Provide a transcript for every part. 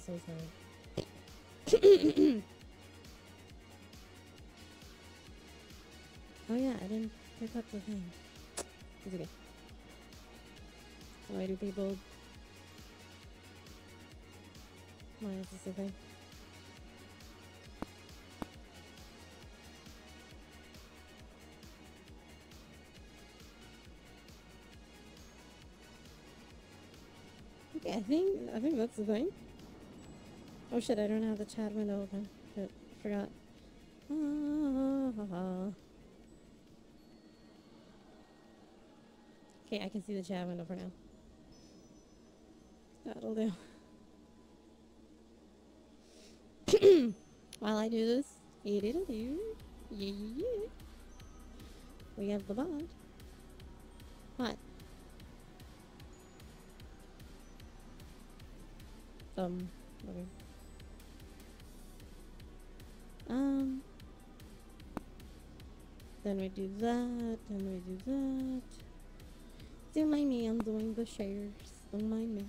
so sorry. Oh yeah, I didn't pick up the thing. It's okay. Why do people... Why is this a thing? Okay, I think that's the thing. Oh shit, I don't have the chat window open. Shit, forgot. Okay, I can see the chat window for now. That'll do. While I do this, yeah, we have the bond. What? Okay. Then we do that, then we do that. Don't mind me, I'm doing the shares. Don't mind me.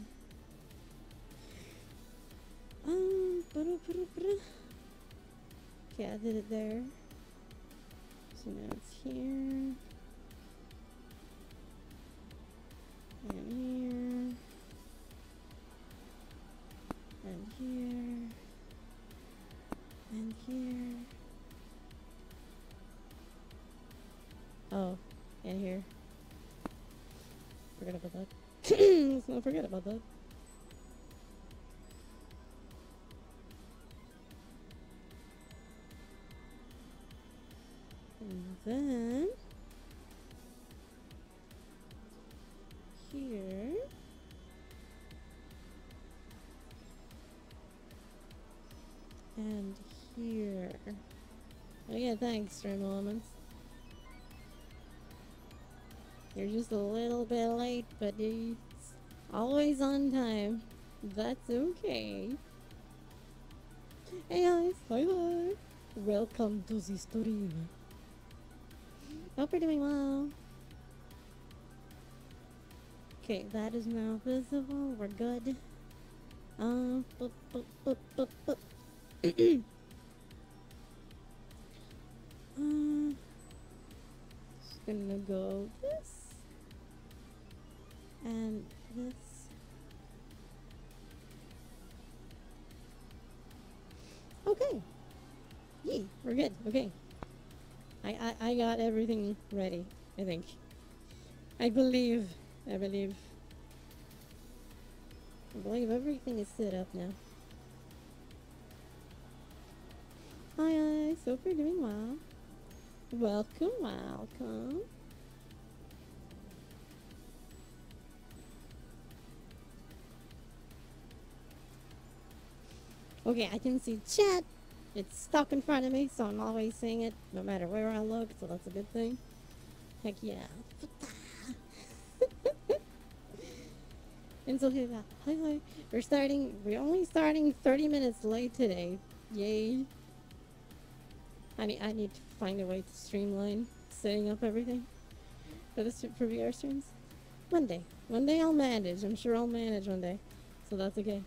Okay, I did it there. So now it's here. And here. And here. And here. Oh, and here. Forgot about that. Let's not forget about that. And then here. And here. Okay, thanks, stream elements. You're just a little bit late, but it's always on time. That's okay. Hey guys, hi. Welcome to the stream. Hope you're doing well. Okay, that is now visible. We're good. Just gonna go this and this. Okay. Yay, we're good. Okay. I got everything ready, I think. I believe everything is set up now. Hi guys, hope you're doing well. Welcome. Okay, I can see chat. It's stuck in front of me, so I'm always seeing it no matter where I look, so that's a good thing. Heck yeah. And so hi. We're only starting 30 minutes late today. Yay. I need to find a way to streamline setting up everything for VR streams. One day I'll manage. I'm sure I'll manage one day. So that's okay.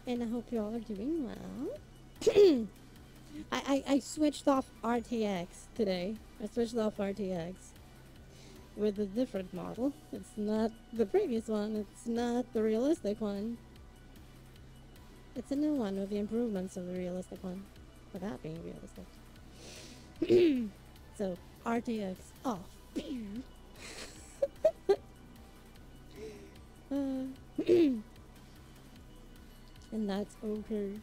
And I hope you all are doing well. I switched off RTX today. I switched off RTX with a different model. It's not the previous one. It's not the realistic one. It's a new one with the improvements of the realistic one without being realistic. So RTX off. And that's okay.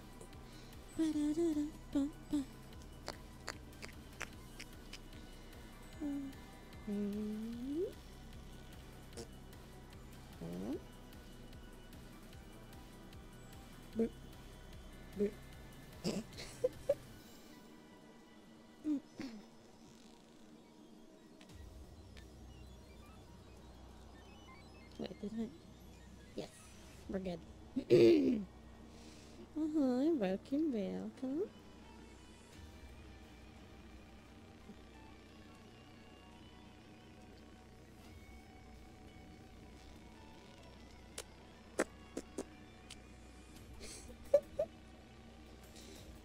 Wait, did I? Yes, we're good. Welcome.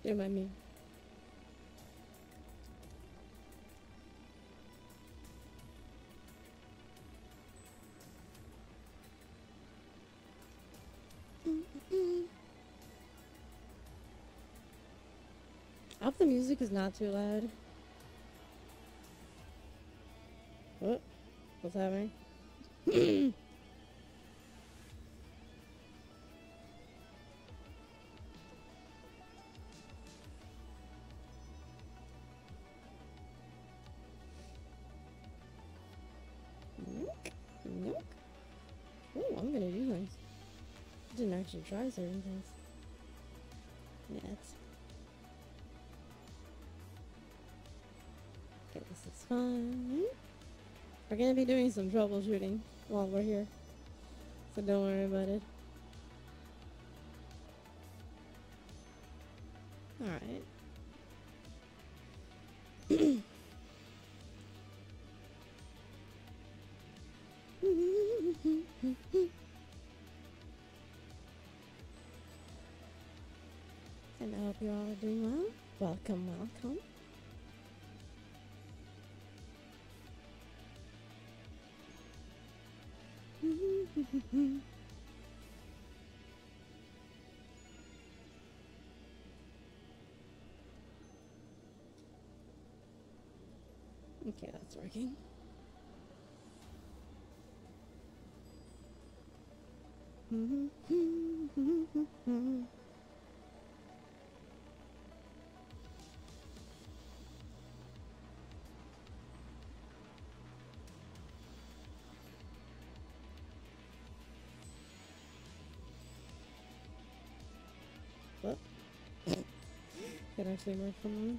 Don't mind me. I hope the music is not too loud. What? What's happening? Nope. Nope. Oh, I'm gonna do things. I didn't actually try certain things. Yet. Okay, this is fine. We're gonna be doing some troubleshooting while we're here. So don't worry about it. Alright. And I hope you all are doing well. Welcome, welcome. Okay, that's working. What? It actually worked for me.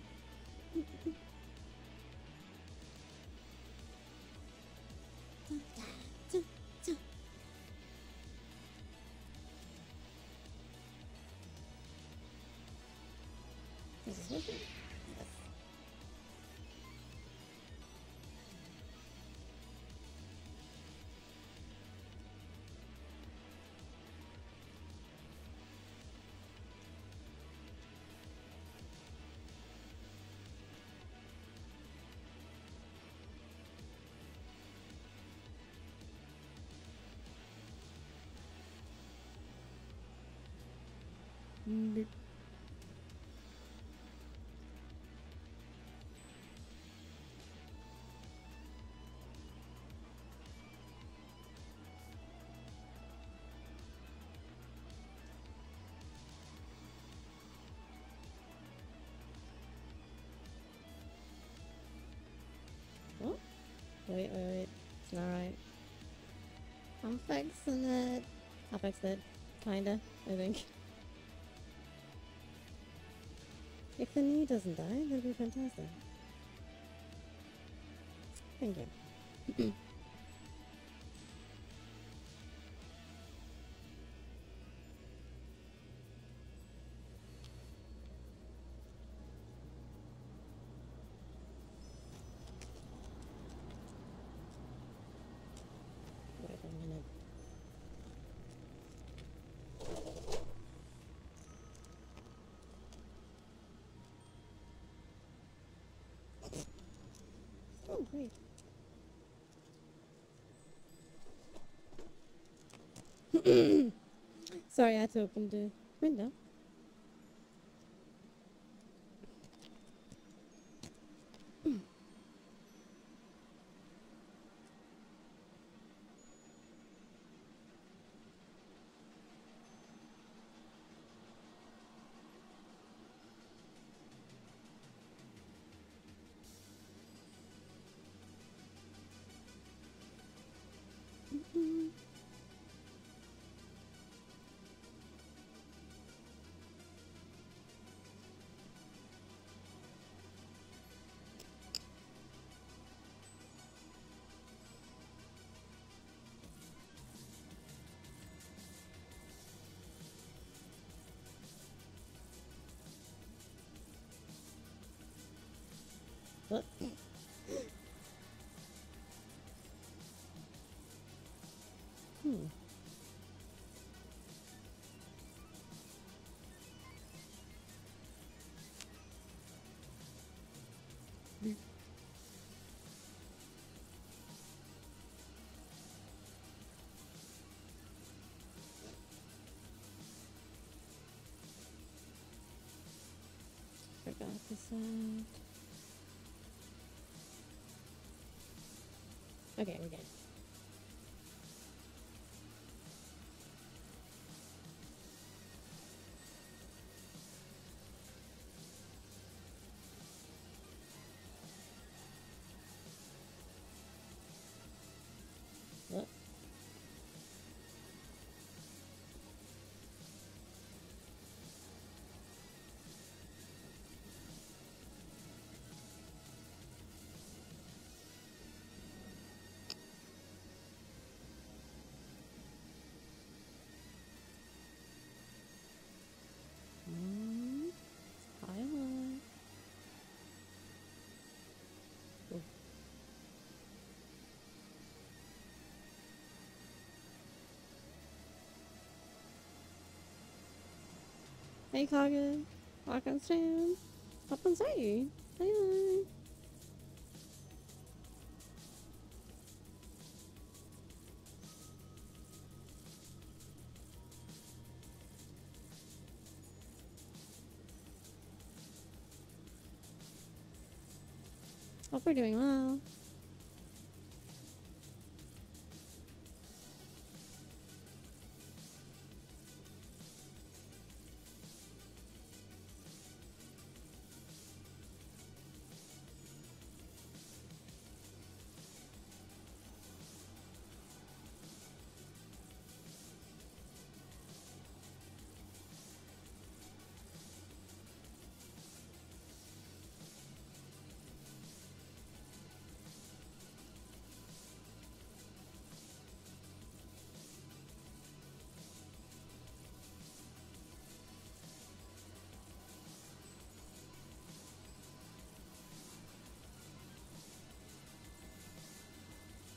Is this working? Yes. Beep. Oh, wait. It's not right. I'm fixing it. I'll fix it. Kinda, I think. If the knee doesn't die, that'd be fantastic. Thank you. Wait a minute. Oh, great. Sorry, I had to open the window. What? Hmm. this out. Okay, we're good. What? Highlight. Oh. Hey, Kaga. Walk on stand. Up on side. Highlight. Hope we're doing well.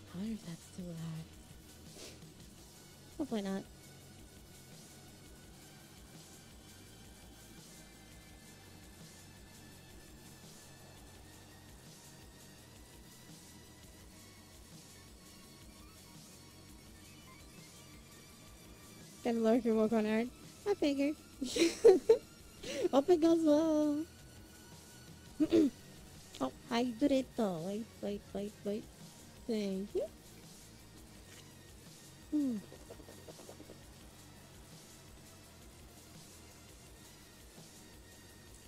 I wonder if that's too loud. Hopefully not. Gonna lurk your work on art. I figured. Hope it goes well. Oh, I did it though. Wait. Thank you.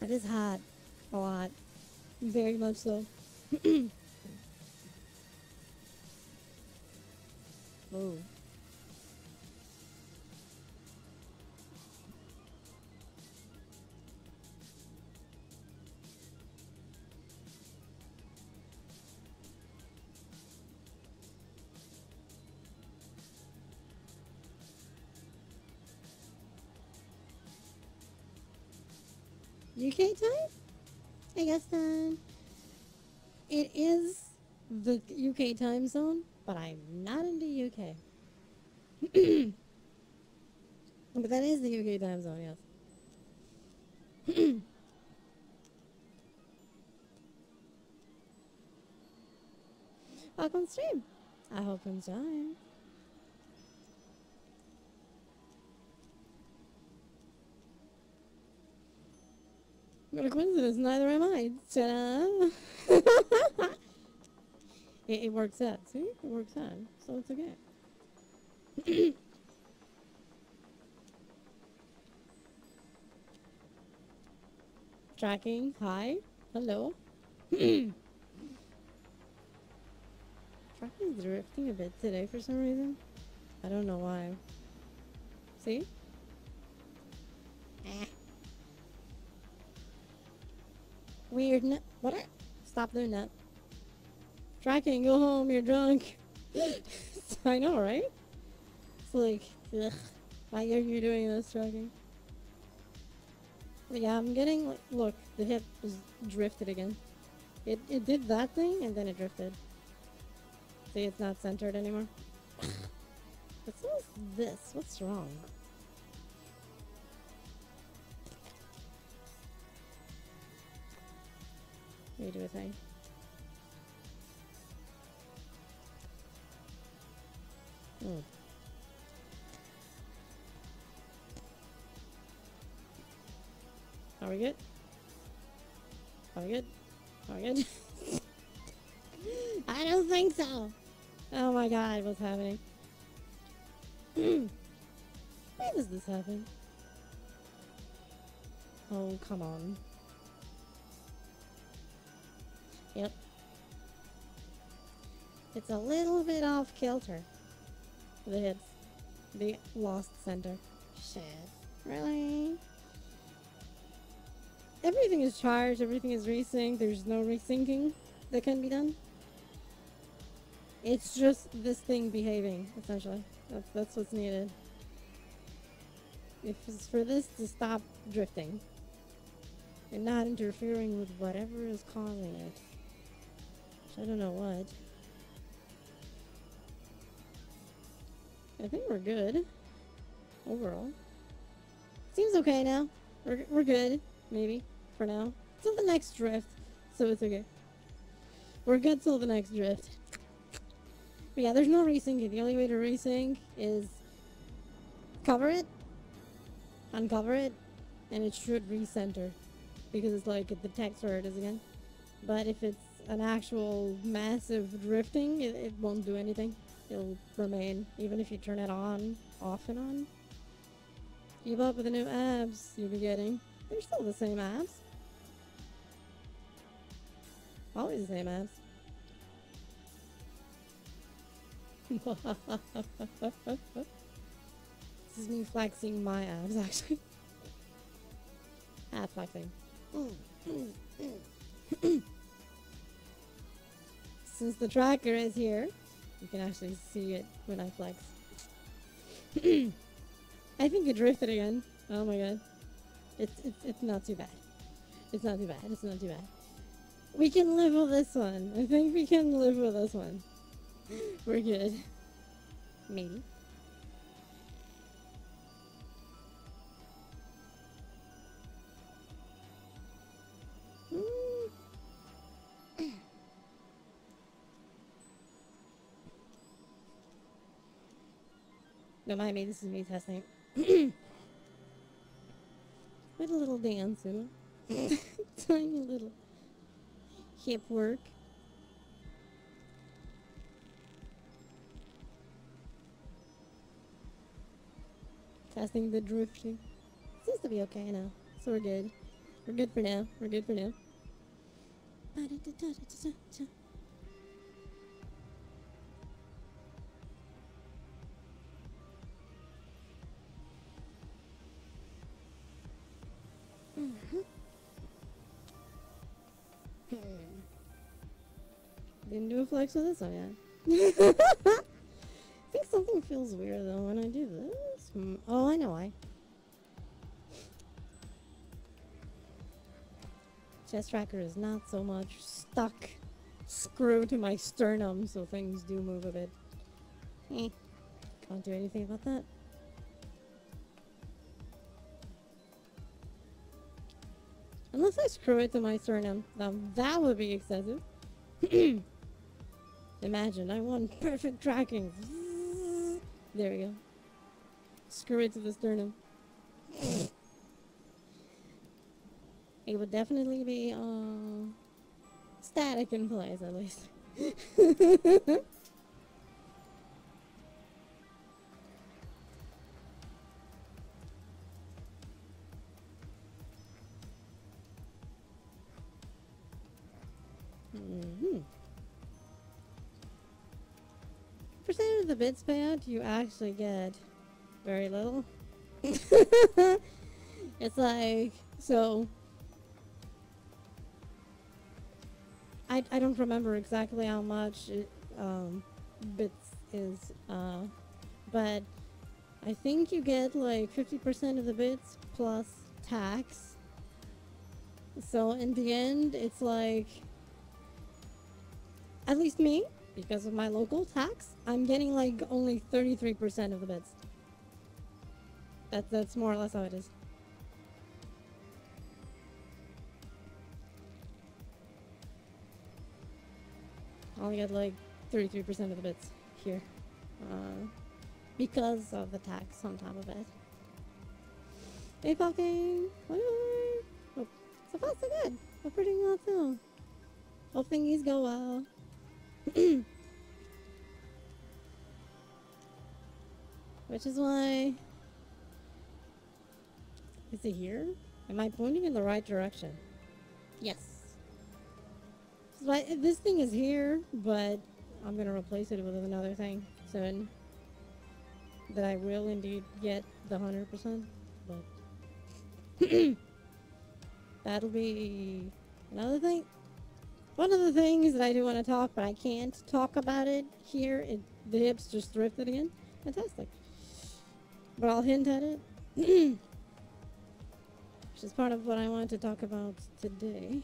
It is hot. A lot. Very much so. Oh. UK time? I guess then. It is the UK time zone, but I'm not in the UK. But that is the UK time zone, yes. Welcome stream. I hope you enjoy. What a coincidence, neither am I. Ta-da! It works out, see? It works out, so it's okay. Tracking, hi, hello. Tracking is drifting a bit today for some reason. I don't know why. See? Weird. What? Stop doing that. Tracking, go home, you're drunk. I know, right? It's like, ugh. Why are you doing this, tracking? But yeah, I'm getting, like, look, the hip is drifted again. It did that thing, and then it drifted. See, it's not centered anymore. But so is this. What's wrong? Redo a thing. Are we good? Are we good? Are we good? I don't think so. Oh my god, what's happening? Why does this happen? Oh, come on. Yep. It's a little bit off kilter. The hits. The lost center. Shit. Really? Everything is charged, everything is resynced, there's no resyncing that can be done. It's just this thing behaving, essentially. That's what's needed. If it's for this to stop drifting and not interfering with whatever is causing it. Which I don't know what. I think we're good. Overall. Seems okay now. We're good. Maybe. For now. Till the next drift. So it's okay. We're good till the next drift. But yeah, there's no resyncing. The only way to resync is cover it, uncover it, and it should recenter. Because it's like the text where it is again. But if it's an actual massive drifting, it won't do anything. It'll remain, even if you turn it on, off and on. Keep up with the new apps you'll be getting. They're still the same apps. Always the same apps. This is me flexing my abs, actually. Ab flexing. Since the tracker is here, you can actually see it when I flex. I think it drifted again. Oh my god. It's not too bad. It's not too bad. It's not too bad. We can live with this one. I think we can live with this one. We're good. Maybe. Don't mind me, this is me testing. With a little dance, you know? Tiny little hip work. Testing the drifting. Seems to be okay now. So we're good. We're good for now. We're good for now. Didn't do a flex with this one yet. I think something feels weird though when I do this. Oh, I know why. Chest tracker is not so much stuck, screwed to my sternum, so things do move a bit. Can't do anything about that. Unless I screw it to my sternum. Now that would be excessive. Imagine, I want perfect tracking. There we go. Screw it to the sternum. It would definitely be static in place at least. Percentage of the bits payout you actually get very little. It's like, so I don't remember exactly how much it, bits is, but I think you get like 50% of the bits plus tax. So in the end, it's like, at least me, because of my local tax, I'm getting like only 33% of the bits. That's more or less how it is. I only get like 33% of the bits here. Because of the tax on top of it. Hey, fucking! Oh, so far so good. But pretty well too. Hope thingies go well. Which is why... Is it here? Am I pointing in the right direction? Yes. So this thing is here, but I'm gonna replace it with another thing soon. That I will indeed get the 100%, but that'll be another thing. One of the things that I do want to talk, but I can't talk about it here. The hips just drifted again. Fantastic. But I'll hint at it. Which is part of what I wanted to talk about today.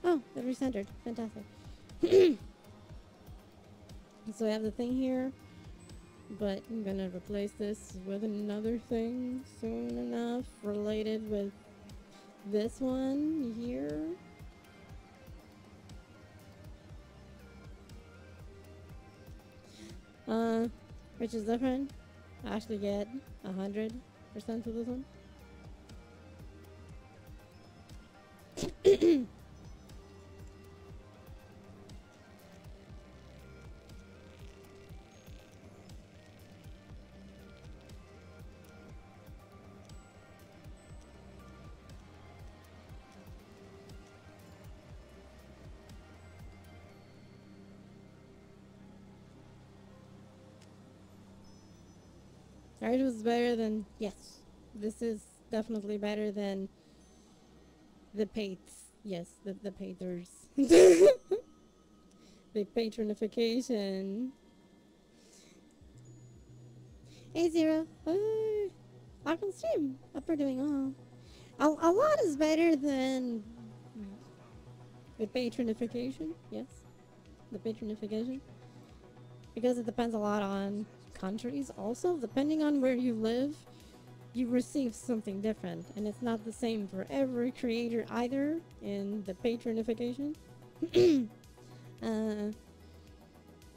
Oh, it recentered. Fantastic. So I have the thing here, but I'm gonna replace this with another thing soon enough related with this one here. Which is different. I actually get 100% of this one. Ours was better than... Yes. This is definitely better than the Pates. Yes, the Paters. The patronification. Hey, Zero. Welcome stream. Hope we're doing well. A lot is better than the patronification. Yes. The patronification. Because it depends a lot on countries also. Depending on where you live, you receive something different. And it's not the same for every creator either in the patronification.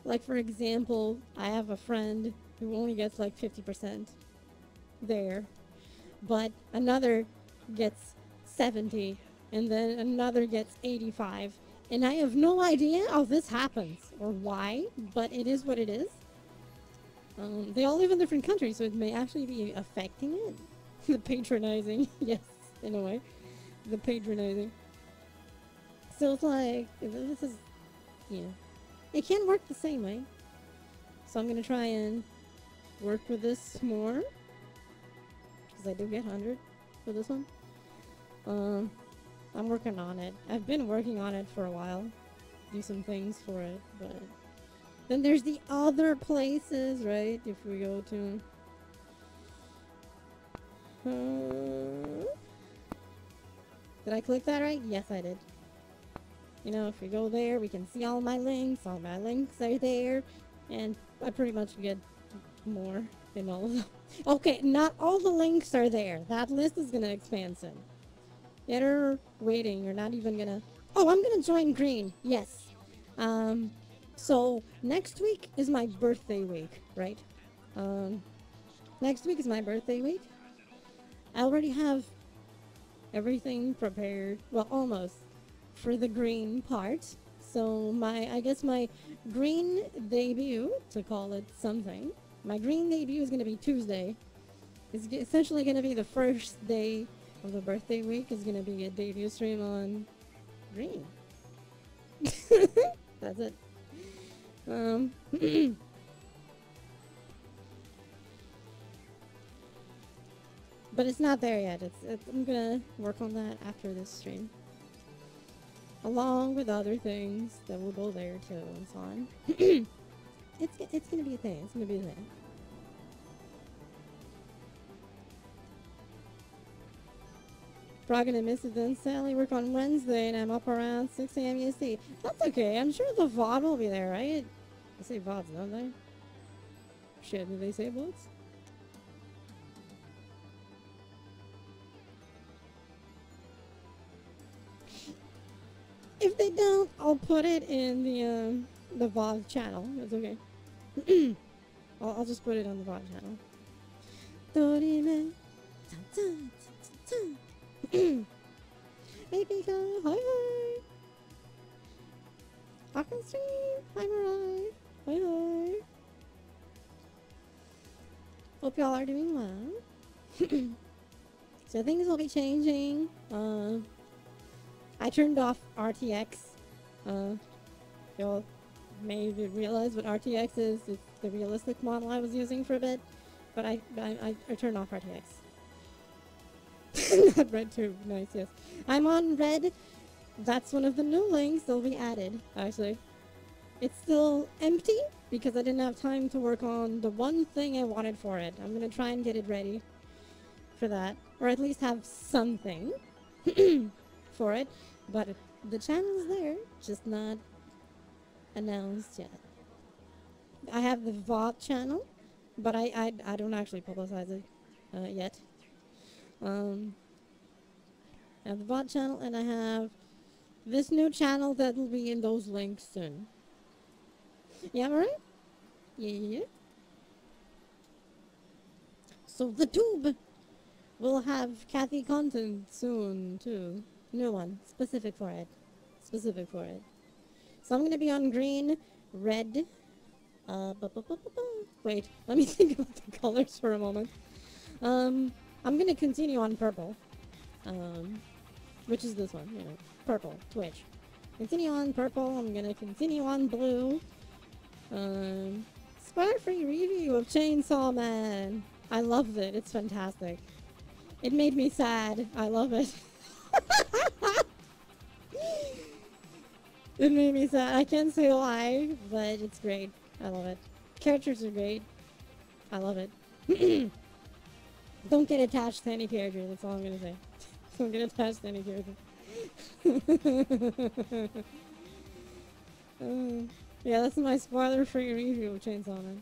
Like for example, I have a friend who only gets like 50% there. But another gets 70. And then another gets 85. And I have no idea how this happens or why, but it is what it is. They all live in different countries, so it may actually be affecting it. The patronizing, yes, in a way. The patronizing. So it's like, this is, you know, it can work the same way. So I'm going to try and work with this more. Because I do get 100 for this one. I'm working on it. I've been working on it for a while. Do some things for it, but... Then there's the other places, right? If we go to... Did I click that right? Yes, I did. You know, if we go there, we can see all my links. All my links are there. And I pretty much get more in all of them. Okay, not all the links are there. That list is going to expand soon. You're waiting. You're not even going to... Oh, I'm going to join green. Yes. So, next week is my birthday week, right? Next week is my birthday week. I already have everything prepared, well, almost, for the green part. So, I guess my green debut, to call it something, my green debut is going to be Tuesday. It's essentially going to be the first day of the birthday week. Is going to be a debut stream on green. That's it. But it's not there yet. I'm gonna work on that after this stream. Along with other things that will go there too and so on. It's gonna be a thing. It's gonna be a thing. Probably gonna miss it then. Sally, work on Wednesday and I'm up around 6 a.m. EST. That's okay. I'm sure the VOD will be there, right? They say VODs, don't they? Shit, do they say VODs? If they don't, I'll put it in the VOD channel. It's okay. I'll just put it on the VOD channel. Hey Pika, hi hi. Aqua stream, hi Mirai, hi hi. Hope y'all are doing well. So things will be changing. I turned off RTX. Y'all may realize what RTX is. It's the realistic model I was using for a bit, but I turned off RTX. Not red too. Nice, yes. I'm on red. That's one of the new links that'll be added, actually. It's still empty because I didn't have time to work on the one thing I wanted for it. I'm gonna try and get it ready for that, or at least have something for it. But the channel's there, just not announced yet. I have the VOD channel, but I don't actually publicize it yet. I have the VOD channel, and I have this new channel that will be in those links soon. Yeah, right? Yeah. So the tube will have Kathy content soon too. New one, specific for it. Specific for it. So I'm gonna be on green, red. Wait, let me think about the colors for a moment. I'm gonna continue on purple. Which is this one, you know, purple, Twitch. Continue on purple. I'm gonna continue on blue. Spoiler-free review of Chainsaw Man. I loved it. It's fantastic. It made me sad. I love it. It made me sad. I can't say why, but it's great. I love it. Characters are great. I love it. Don't get attached to any character. That's all I'm gonna say. Don't get attached to any character. Yeah, that's my spoiler-free review of Chainsaw Man.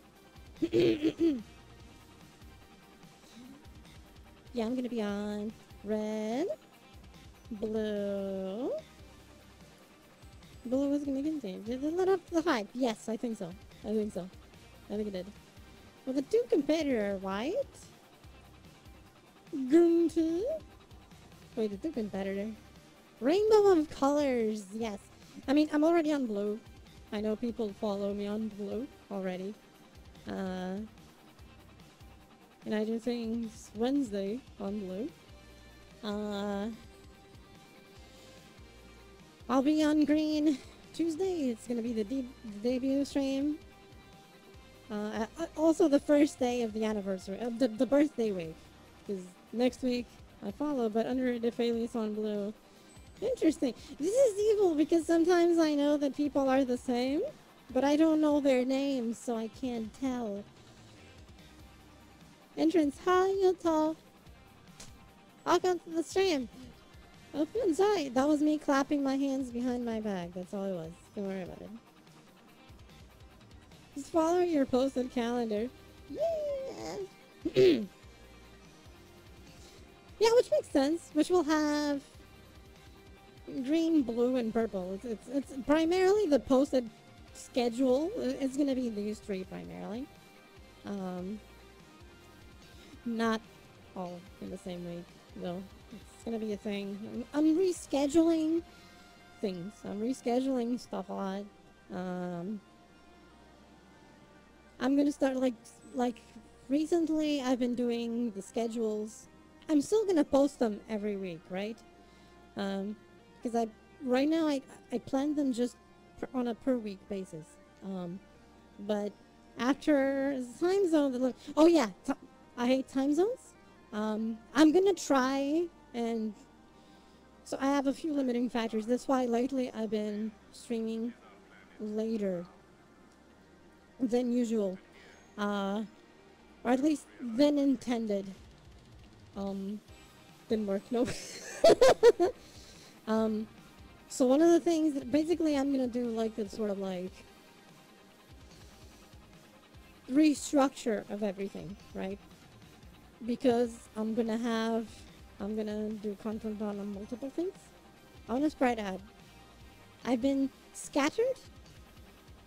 Yeah, I'm gonna be on red, blue. Blue is gonna continue. Did it let up the hype? Yes, I think so. I think so. I think it did. Well, the two competitor are white. Green tea. Wait, the two competitor. Rainbow of colors. Yes. I mean, I'm already on blue. I know people follow me on blue already. And I do things Wednesday on blue. I'll be on green Tuesday. It's gonna be the debut stream. Also the first day of the anniversary, the birthday week. Because next week I follow, but under the alias on blue. Interesting. This is evil because sometimes I know that people are the same, but I don't know their names, so I can't tell. Entrance, hi, Yuta. Welcome to the stream. Open inside. That was me clapping my hands behind my back. That's all it was. Don't worry about it. Just follow your posted calendar. Yeah. Yeah, which makes sense. Which will have green, blue, and purple. It's primarily the posted schedule. It's gonna be these three primarily. Not all in the same week, though. It's gonna be a thing. I'm rescheduling things. I'm rescheduling stuff a lot. I'm gonna start like recently I've been doing the schedules. I'm still gonna post them every week, right? Because right now I plan them just on a per week basis. But after time zone, oh yeah, I hate time zones. I'm gonna try and so I have a few limiting factors. That's why lately I've been streaming later than usual, or at least than intended. Didn't work. Nope. So one of the things that basically I'm gonna do like a sort of like restructure of everything, right? Because I'm gonna do content on multiple things. I wanna spread out. I've been scattered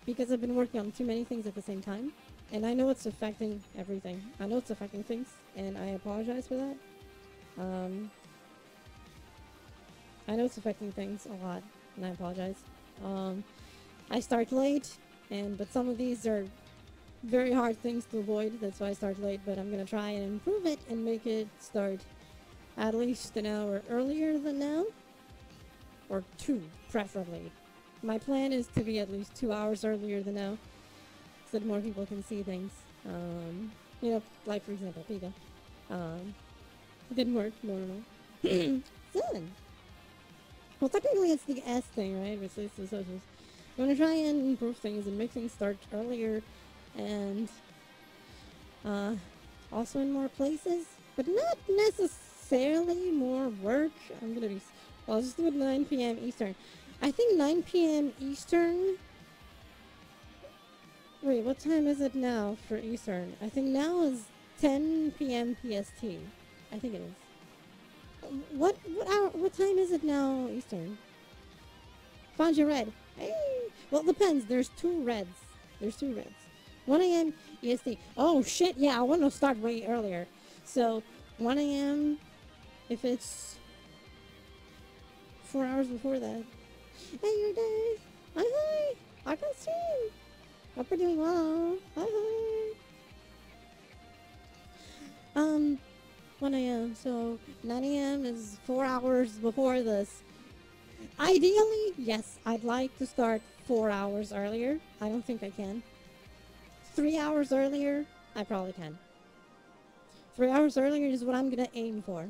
because I've been working on too many things at the same time. And I know it's affecting everything. I know it's affecting things, and I apologize for that. I know it's affecting things a lot, and I apologize. Um, I start late, but some of these are very hard things to avoid. That's why I start late. But I'm gonna try and improve it and make it start at least an hour earlier than now, or two, preferably. My plan is to be at least 2 hours earlier than now, so that more people can see things. Like for example, Pika. Um, it didn't work. No. Son. Well, technically it's the S thing, right? Which is the socials. I'm gonna try and improve things and make things start earlier, and also in more places, but not necessarily more work. I'll just do it 9 p.m. Eastern. I think 9 p.m. Eastern. Wait, what time is it now for Eastern? I think now is 10 p.m. PST. I think it is. What time is it now Eastern? Found your red. Hey. Well, it depends. There's two reds. 1 a.m. EST. Oh shit! Yeah, I want to start way earlier. So 1 a.m. if it's 4 hours before that. Hey, your day. Hi. I can see. Hope you're doing well. Hi. 1 a.m. So 9 a.m. is 4 hours before this. Ideally, yes, I'd like to start 4 hours earlier. I don't think I can. 3 hours earlier, I probably can. 3 hours earlier is what I'm gonna aim for.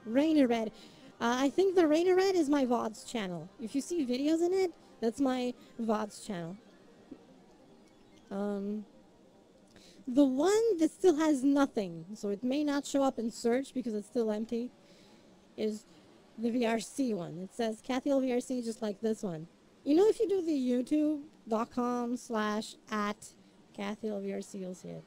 Rainy Red. I think the Rainy Red is my VODs channel. If you see videos in it, that's my VODs channel. The one that still has nothing, so it may not show up in search because it's still empty, is the VRC one. It says Cathyl VRC just like this one. You know, if you do the youtube.com/@CathyLVRC, you'll see it.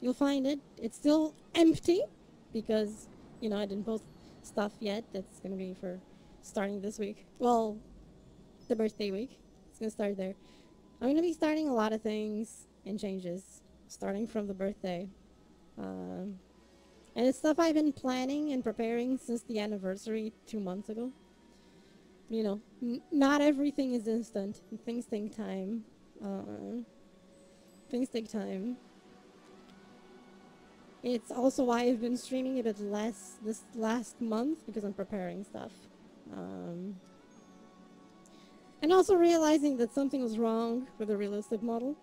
You'll find it. It's still empty because, I didn't post stuff yet. That's going to be for starting this week. Well, the birthday week. It's going to start there. I'm going to be starting a lot of things and changes starting from the birthday. And it's stuff I've been planning and preparing since the anniversary 2 months ago. Not everything is instant. Things take time. It's also why I've been streaming a bit less this last month, because I'm preparing stuff. And also realizing that something was wrong with the realistic model.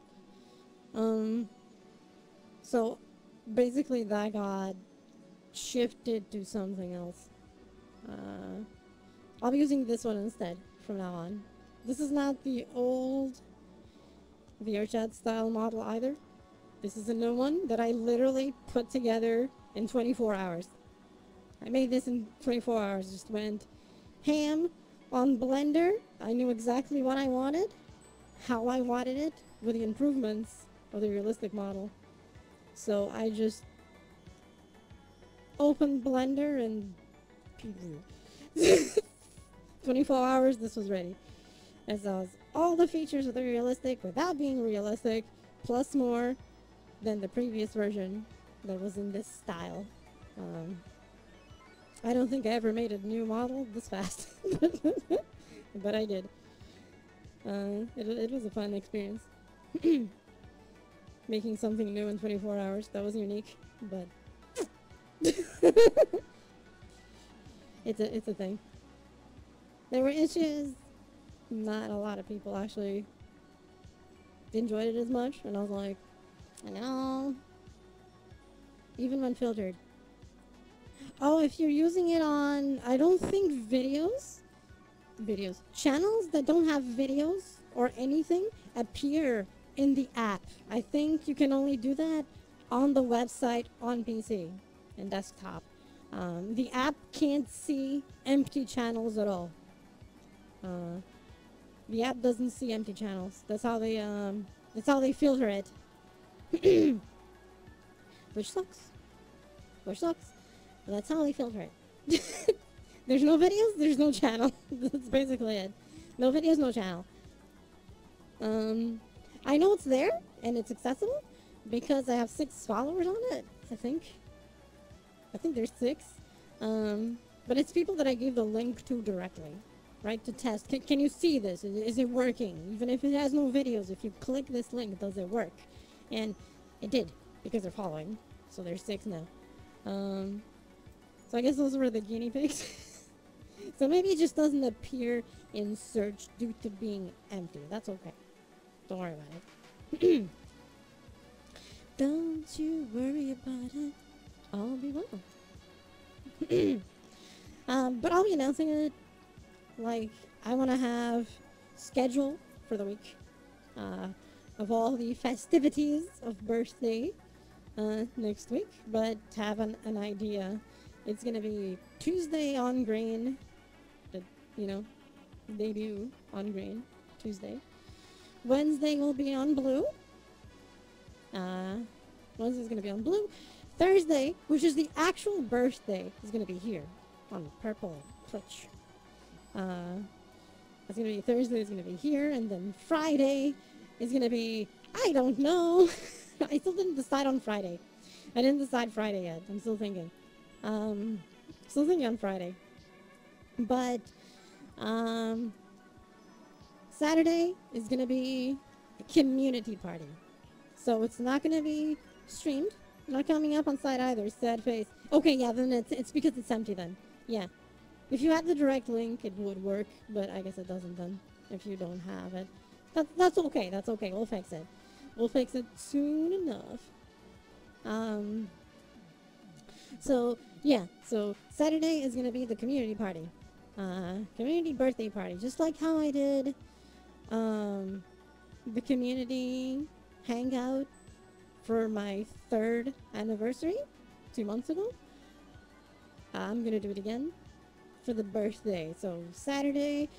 So basically that got shifted to something else. I'll be using this one instead from now on. This is not the old VRChat style model either. This is a new one that I literally put together in 24 hours. I made this in 24 hours, just went ham on Blender. I knew exactly what I wanted, how I wanted it, with the improvements of the realistic model. So I just opened Blender and 24 hours, this was ready. As I was all the features of the realistic without being realistic, plus more than the previous version that was in this style. I don't think I ever made a new model this fast, but I did. It was a fun experience. Making something new in 24 hours, that was unique, but it's a thing. There were issues. Not a lot of people actually enjoyed it as much, and I was like, I know. Even when filtered. Oh, if you're using it on, I don't think channels that don't have videos or anything appear in the app. I think you can only do that on the website on PC and desktop. The app can't see empty channels at all. The app doesn't see empty channels. That's how they filter it. Which sucks. But that's how they filter it. There's no videos, there's no channel. That's basically it. No videos, no channel. I know it's there and it's accessible because I have 6 followers on it, I think there's 6. But it's people that I gave the link to directly, right? To test. Can you see this? Is it working? Even if it has no videos, if you click this link, does it work? And it did, because they're following. So there's 6 now. So I guess those were the guinea pigs. So maybe it just doesn't appear in search due to being empty. That's okay. Don't worry about it. Don't you worry about it. I'll be well. But I'll be announcing it. Like, I want to have schedule for the week of all the festivities of birthday next week. But to have an idea, it's going to be Tuesday on green. Debut on green. Tuesday. Wednesday will be on blue. Wednesday's going to be on blue. Thursday, which is the actual birthday, is going to be here on purple Twitch. It's going to be Thursday is going to be here, and then Friday is going to be, I don't know. I still didn't decide on Friday. I didn't decide Friday yet. I'm still thinking. Still thinking on Friday. But Saturday is going to be a community party. So it's not going to be streamed. Not coming up on site either. Sad face. Okay, yeah, then it's because it's empty then. Yeah. If you had the direct link, it would work, but I guess it doesn't then. If you don't have it. That's okay. That's okay. We'll fix it. We'll fix it soon enough. So, yeah. So, Saturday is going to be the community party. Community birthday party. Just like how I did the community hangout for my 3rd anniversary 2 months ago. I'm going to do it again for the birthday. So, Saturday,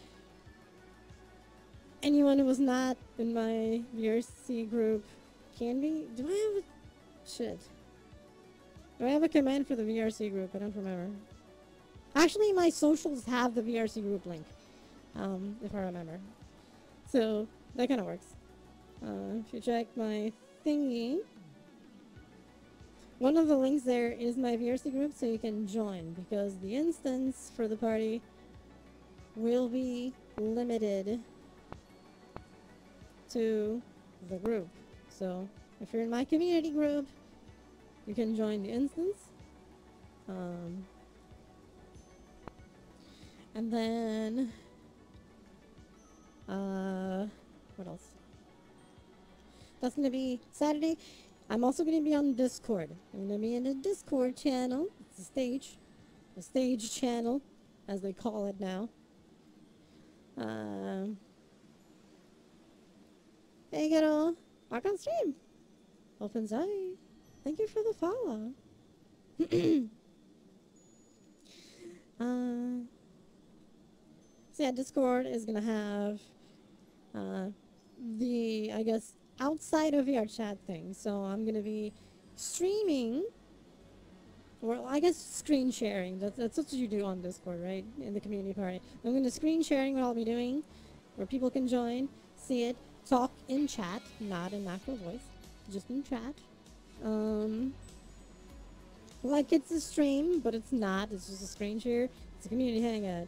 anyone who was not in my VRC group can be. Do I have a. Shit. Do I have a command for the VRC group? I don't remember. Actually, my socials have the VRC group link, if I remember. So, that kind of works. If you check my thingy, one of the links there is my VRC group, so you can join, because the instance for the party will be limited to the group. So, if you're in my community group, you can join the instance. And then, what else? That's going to be Saturday. I'm also going to be on Discord. I'm going to be in the Discord channel. It's a stage channel, as they call it now. Hey, kiddo. Walk on stream. Open side. Thank you for the follow. So yeah, Discord is going to have the, I guess, outside of VR chat thing. So I'm going to be streaming, or I guess screen sharing. That's what you do on Discord, right? In the community party. I'm going to screen sharing what I'll be doing, where people can join, see it, talk in chat, not in actual voice, just in chat. Like it's a stream, but it's not. It's just a screen share. It's a community hangout.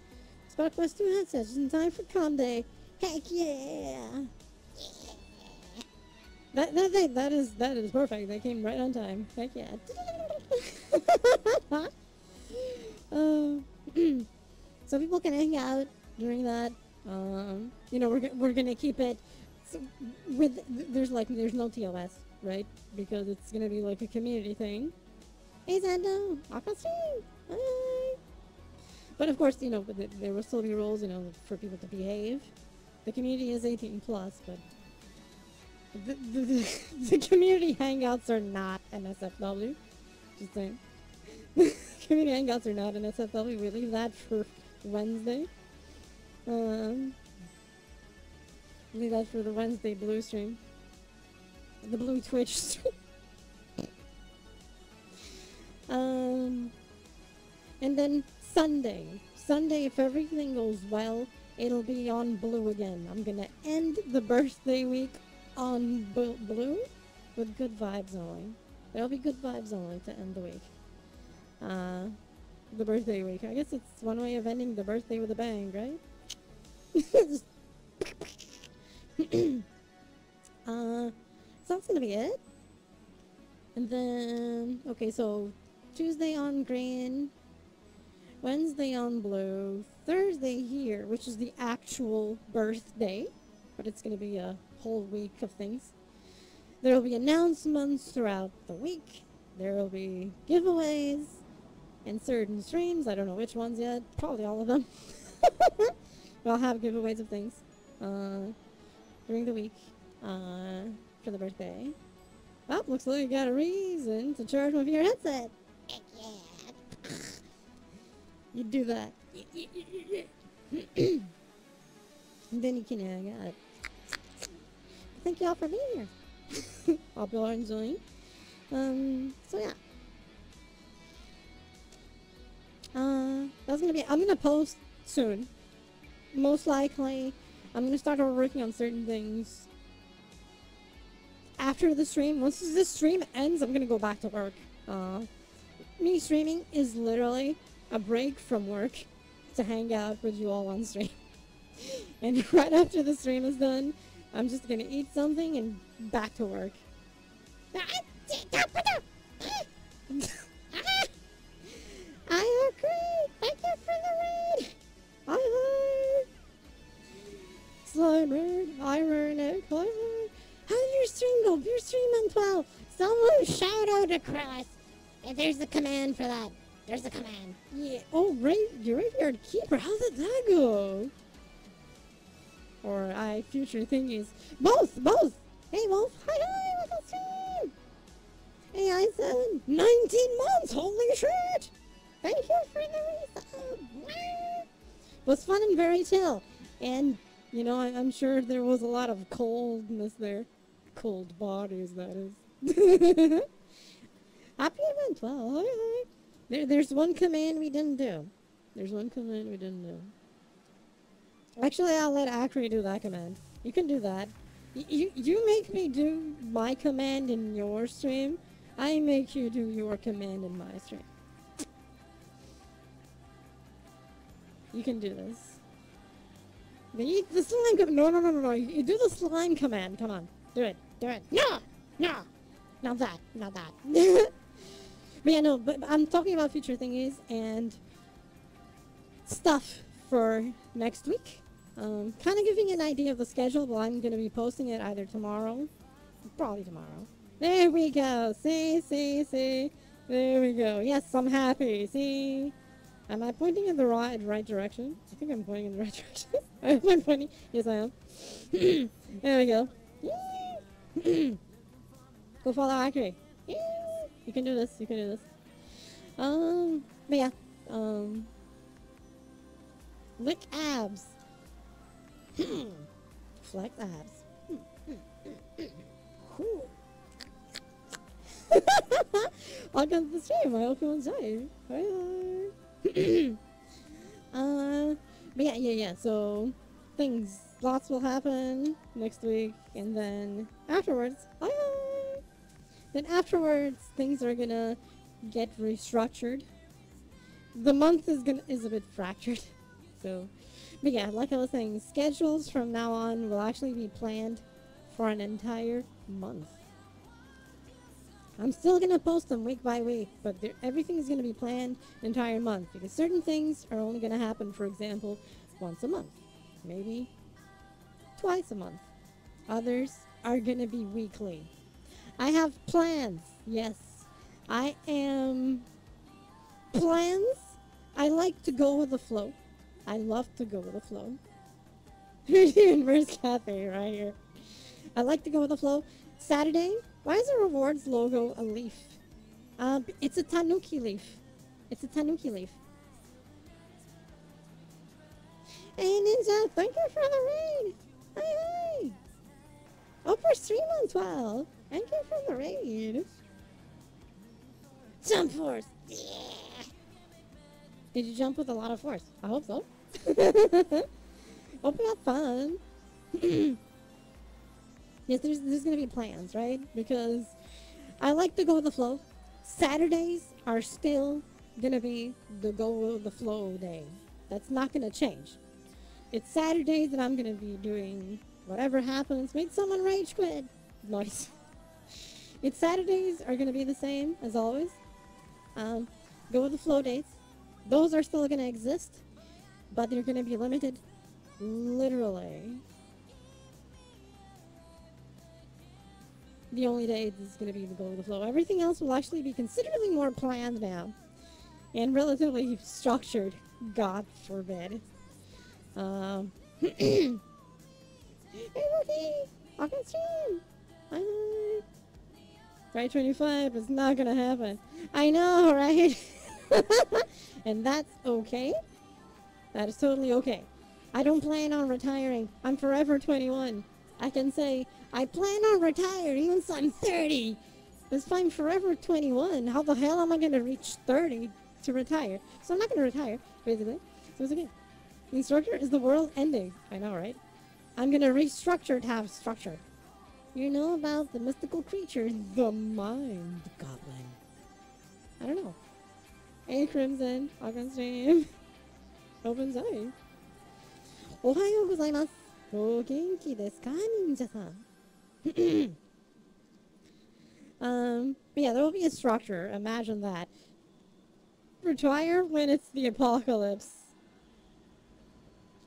Spark Quest 2 headsets just in time for Conde. Heck yeah! That is perfect. They came right on time. Heck yeah! So people can hang out during that. We're gonna keep it with there's no TOS, right? Because it's gonna be like a community thing. Hey Zando, walk on stream. Bye. But of course, there will still be rules, for people to behave. The community is 18 plus, but the community hangouts are not NSFW. Just saying. Community hangouts are not NSFW. We leave that for Wednesday. Leave that for the Wednesday blue stream. The blue Twitch stream. And then Sunday, if everything goes well, it'll be on blue again. I'm gonna end the birthday week on blue with good vibes only. There'll be good vibes only to end the week. the birthday week. I guess it's one way of ending the birthday with a bang, right? So that's gonna be it. And then, okay, so Tuesday on green, Wednesday on blue, Thursday here, which is the actual birthday, but it's gonna be a whole week of things. There will be announcements throughout the week. There will be giveaways in certain streams. I don't know which ones yet. Probably all of them. I'll have giveaways of things during the week for the birthday. Well, looks like you got a reason to charge with your headset. Yeah. You do that. And then you can thank y'all for being here. Hope y'all are enjoying. So yeah. That's gonna be. I'm gonna post soon. Most likely, I'm gonna start working on certain things after the stream. Once this stream ends, I'm gonna go back to work. Me streaming is literally a break from work to hang out with you all on stream. And right after the stream is done, I'm just gonna eat something and back to work. I agree. Thank you for the raid. I heard. Slime raid. I heard it. I heard. How did your stream go? Your stream on 12. Someone shout out across. And there's a command for that. There's a command. Yeah. Oh, Graveyard Keeper. How did that go? Or future thingies. Both. Hey, Wolf. Hi, what's the stream? Hey, I said 19 months. Holy shit. Thank you for the resub. Was fun and very chill. And, you know, I'm sure there was a lot of coldness there. Cold bodies, that is. Happy event. Well, hi. There's one command we didn't do. Actually, I'll let Acri do that command. You can do that. You make me do my command in your stream. I make you do your command in my stream. You can do this. The slime command. No. You do the slime command. Come on. Do it. No. Not that. But yeah, no, but I'm talking about future thingies and stuff for next week. Kind of giving an idea of the schedule, but I'm going to be posting it either tomorrow. Probably tomorrow. There we go. See. There we go. Yes, I'm happy. See? Am I pointing in the right direction? I think I'm pointing in the right direction. Am I pointing? Yes, I am. There we go. Go follow Acri. You can do this. But yeah. Lick abs. Flex abs. Welcome to the stream. I hope you enjoy. Bye. But yeah. So things, lots will happen next week, and then afterwards, Then afterwards, things are gonna get restructured. The month is a bit fractured. So, but yeah, like I was saying, schedules from now on will actually be planned for an entire month. I'm still gonna post them week by week, but everything's gonna be planned an entire month because certain things are only gonna happen, for example, once a month, maybe twice a month. Others are gonna be weekly. I have plans. Yes, I am plans. I like to go with the flow. I love to go with the flow. Inverse Cafe right here. I like to go with the flow. Saturday. Why is the rewards logo a leaf? It's a tanuki leaf. Hey Ninja, thank you for the raid. Hi. Oh, for stream on 12. Thank you for the raid. Jump force. Yeah. Did you jump with a lot of force? I hope so. Hope you had fun. Yes, there's going to be plans, right? Because I like to go with the flow. Saturdays are still gonna be the go with the flow day. That's not gonna change. It's Saturdays that I'm gonna be doing whatever happens. Make someone rage quit. Nice. It's Saturdays are gonna be the same as always. Um, go with the flow days. Those are still gonna exist, but they're gonna be limited. Literally, the only day is gonna be the go with the flow. Everything else will actually be considerably more planned now and relatively structured. God forbid. Hey, Wookie! I can stream! Bye! Right 25 is not gonna happen. I know, right? And that's okay. That is totally okay. I don't plan on retiring. I'm forever 21. I can say, I plan on retiring once I'm 30. Because if I'm forever 21, how the hell am I gonna reach 30 to retire? So I'm not gonna retire, basically. So it's okay. The instructor is the world ending. I know, right? I'm gonna restructure to have structure. You know about the mystical creature, the Mind Goblin. I don't know. Hey, Crimson, Augustine. Open Zai. Ohayou gozaimasu. O genki desu ka, ninja-san? But yeah, there will be a structure. Imagine that. Retire when it's the apocalypse.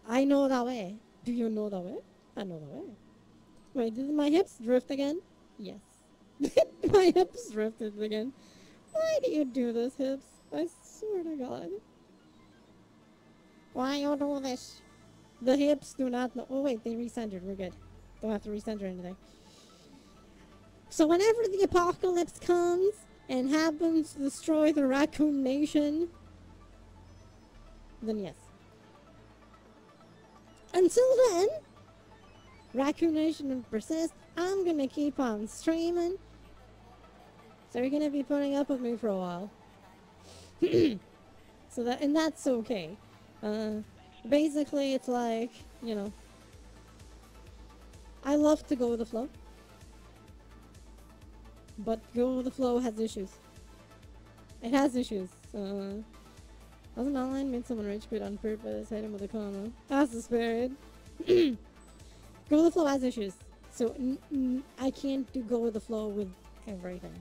I know that way. Do you know that way? I know that way. Wait, did my hips drift again? Yes. My hips drifted again. Why do you do this, hips? I swear to God. Why you do this? The hips do not know. Oh wait, they recentered. We're good. Don't have to recenter anything. So whenever the apocalypse comes and happens to destroy the Raccoon Nation, then yes. Until then, Raccoon Nation will persist. I'm gonna keep on streaming. So you're gonna be putting up with me for a while. And that's okay. Basically it's like, you know, I love to go with the flow. But go with the flow has issues. It has issues. Wasn't online, made someone rage quit on purpose, hit him with a comma. That's the spirit. Go with the flow has issues. So I can't do go with the flow with everything.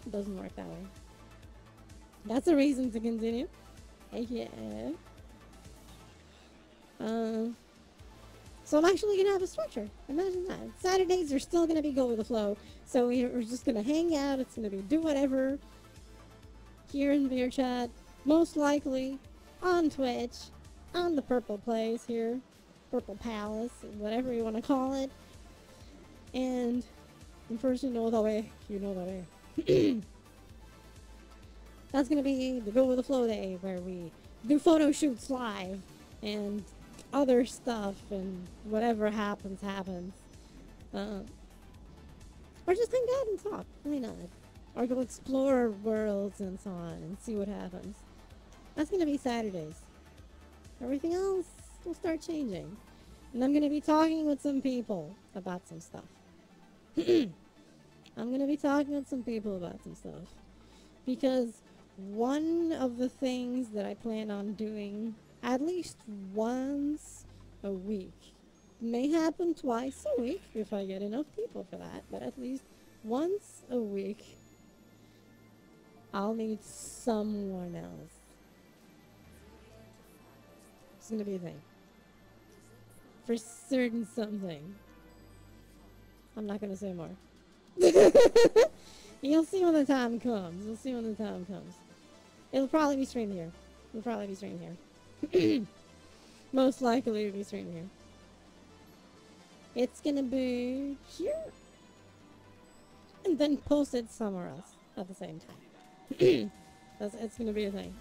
It doesn't work that way. That's a reason to continue. Yeah. So I'm actually gonna have a structure. Imagine that. Saturdays are still gonna be go with the flow. So we're just gonna hang out. It's gonna be do whatever. Here in Beer Chat. Most likely on Twitch. On the Purple Place here. Purple Palace. Whatever you want to call it. And first you know the way. You know the way. That's gonna be the go with the flow day where we do photo shoots live and other stuff and whatever happens. Or just hang out and talk. Why not? Or go explore worlds and so on and see what happens. That's gonna be Saturdays. Everything else will start changing. And I'm gonna be talking with some people about some stuff. I'm gonna be talking with some people about some stuff. Because one of the things that I plan on doing at least once a week, may happen twice a week if I get enough people for that, but at least once a week I'll need someone else. It's gonna be a thing. For certain something. I'm not gonna say more. You'll see when the time comes. You'll see when the time comes. It'll probably be streamed here. It'll probably be streamed here. Most likely it'll be streamed here. It's gonna be here. And then posted somewhere else at the same time. It's gonna be a thing.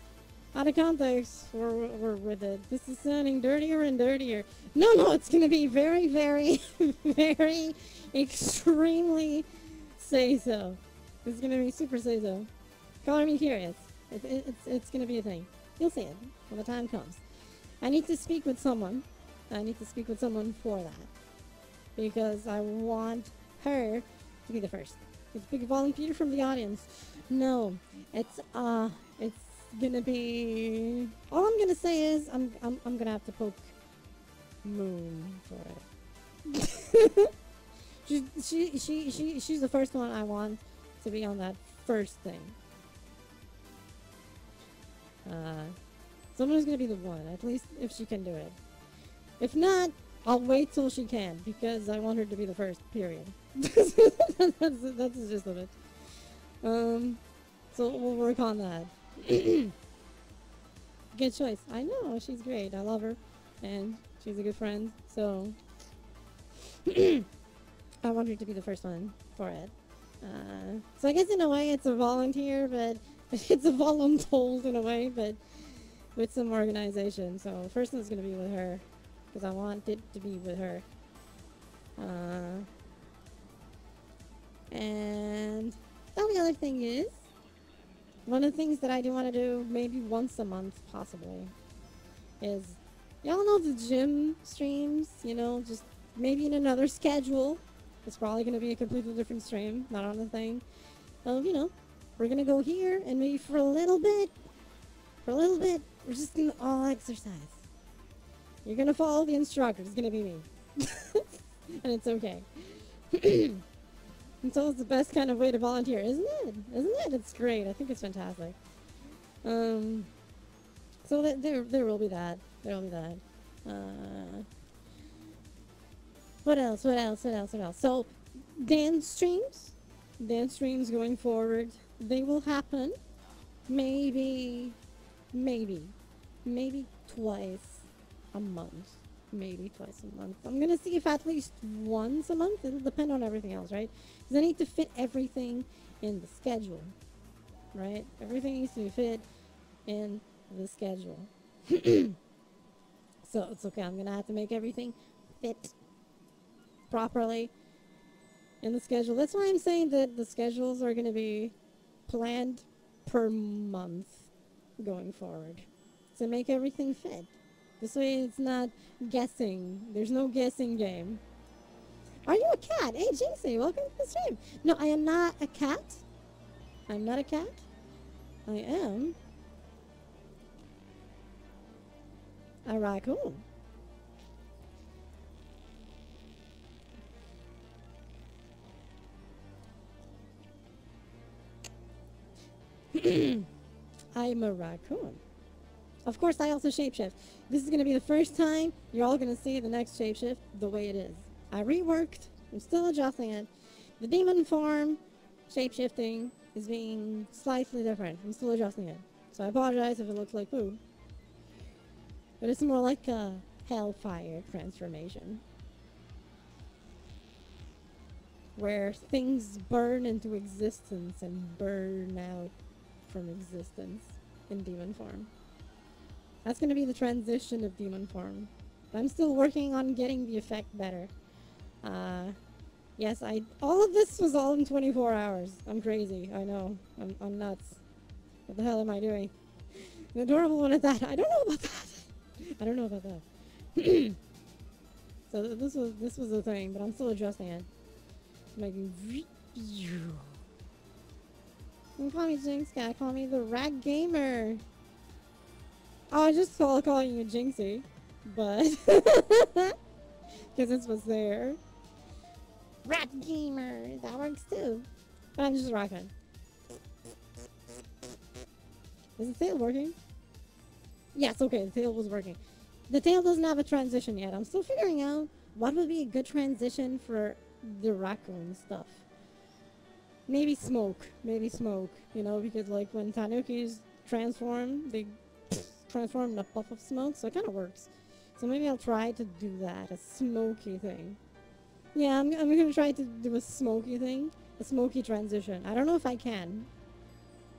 Out of context, we're with it. This is sounding dirtier and dirtier. No, it's gonna be very, very, very, extremely say-so. It's gonna be super say-so. Color me curious. It's gonna be a thing. You'll see it when the time comes. I need to speak with someone. I need to speak with someone for that. Because I want her to be the first. It's a big volunteer from the audience. No, it's gonna be. All I'm gonna say is I'm gonna have to poke Moon for it. She's the first one I want to be on that first thing. Someone's gonna be the one, at least if she can do it. If not, I'll wait till she can, because I want her to be the first, period. that's the gist of it. So we'll work on that. Good choice. I know, she's great. I love her, and she's a good friend, so I want her to be the first one for it. So I guess in a way it's a volunteer, but it's a voluntold in a way, but with some organization. So first one's gonna be with her, because I want it to be with her. And the only other thing is, one of the things that I do want to do, maybe once a month, possibly, is, y'all know the gym streams, you know, just maybe in another schedule. It's probably going to be a completely different stream, not on the thing. You know, we're going to go here, and maybe for a little bit, we're just going to all exercise. You're going to follow the instructor. It's going to be me. And it's okay. And so it's the best kind of way to volunteer, isn't it? Isn't it? It's great. I think it's fantastic. So there will be that. There will be that. What else? So dance streams going forward, they will happen maybe twice a month. Maybe twice a month. I'm gonna see if at least once a month. It'll depend on everything else, right? Because I need to fit everything in the schedule, right? Everything needs to be fit in the schedule. So it's okay. I'm gonna have to make everything fit properly in the schedule. That's why I'm saying that the schedules are gonna be planned per month going forward, to make everything fit. This way it's not guessing. There's no guessing game. Are you a cat? Hey, Jinxie, welcome to the stream. No, I am not a cat. I'm not a cat. I am a raccoon. I'm a raccoon. Of course, I also shapeshift. This is going to be the first time you're all going to see the next shapeshift the way it is. I reworked. I'm still adjusting it. The demon form shapeshifting is being slightly different. I'm still adjusting it. So I apologize if it looks like poo. But it's more like a hellfire transformation, where things burn into existence and burn out from existence in demon form. That's going to be the transition of demon form. But I'm still working on getting the effect better. Yes, all of this was all in 24 hours. I'm crazy. I know. I'm nuts. What the hell am I doing? The adorable one at that. I don't know about that. I don't know about that. So this was the thing, but I'm still adjusting it. Making. Don't call me Jinx, guy. Call me the Rag Gamer. Oh, I just calling you Jinxie, but because it's what's there. Rat Gamer, that works too. But I'm just rocking. Is the tail working? Yes, okay, the tail was working. The tail doesn't have a transition yet. I'm still figuring out what would be a good transition for the raccoon stuff. Maybe smoke. You know, because like when Tanukis transform, they transform in a puff of smoke, so it kind of works. So maybe I'll try to do that, a smoky thing. Yeah, I'm gonna try to do a smoky thing, a smoky transition. I don't know if I can.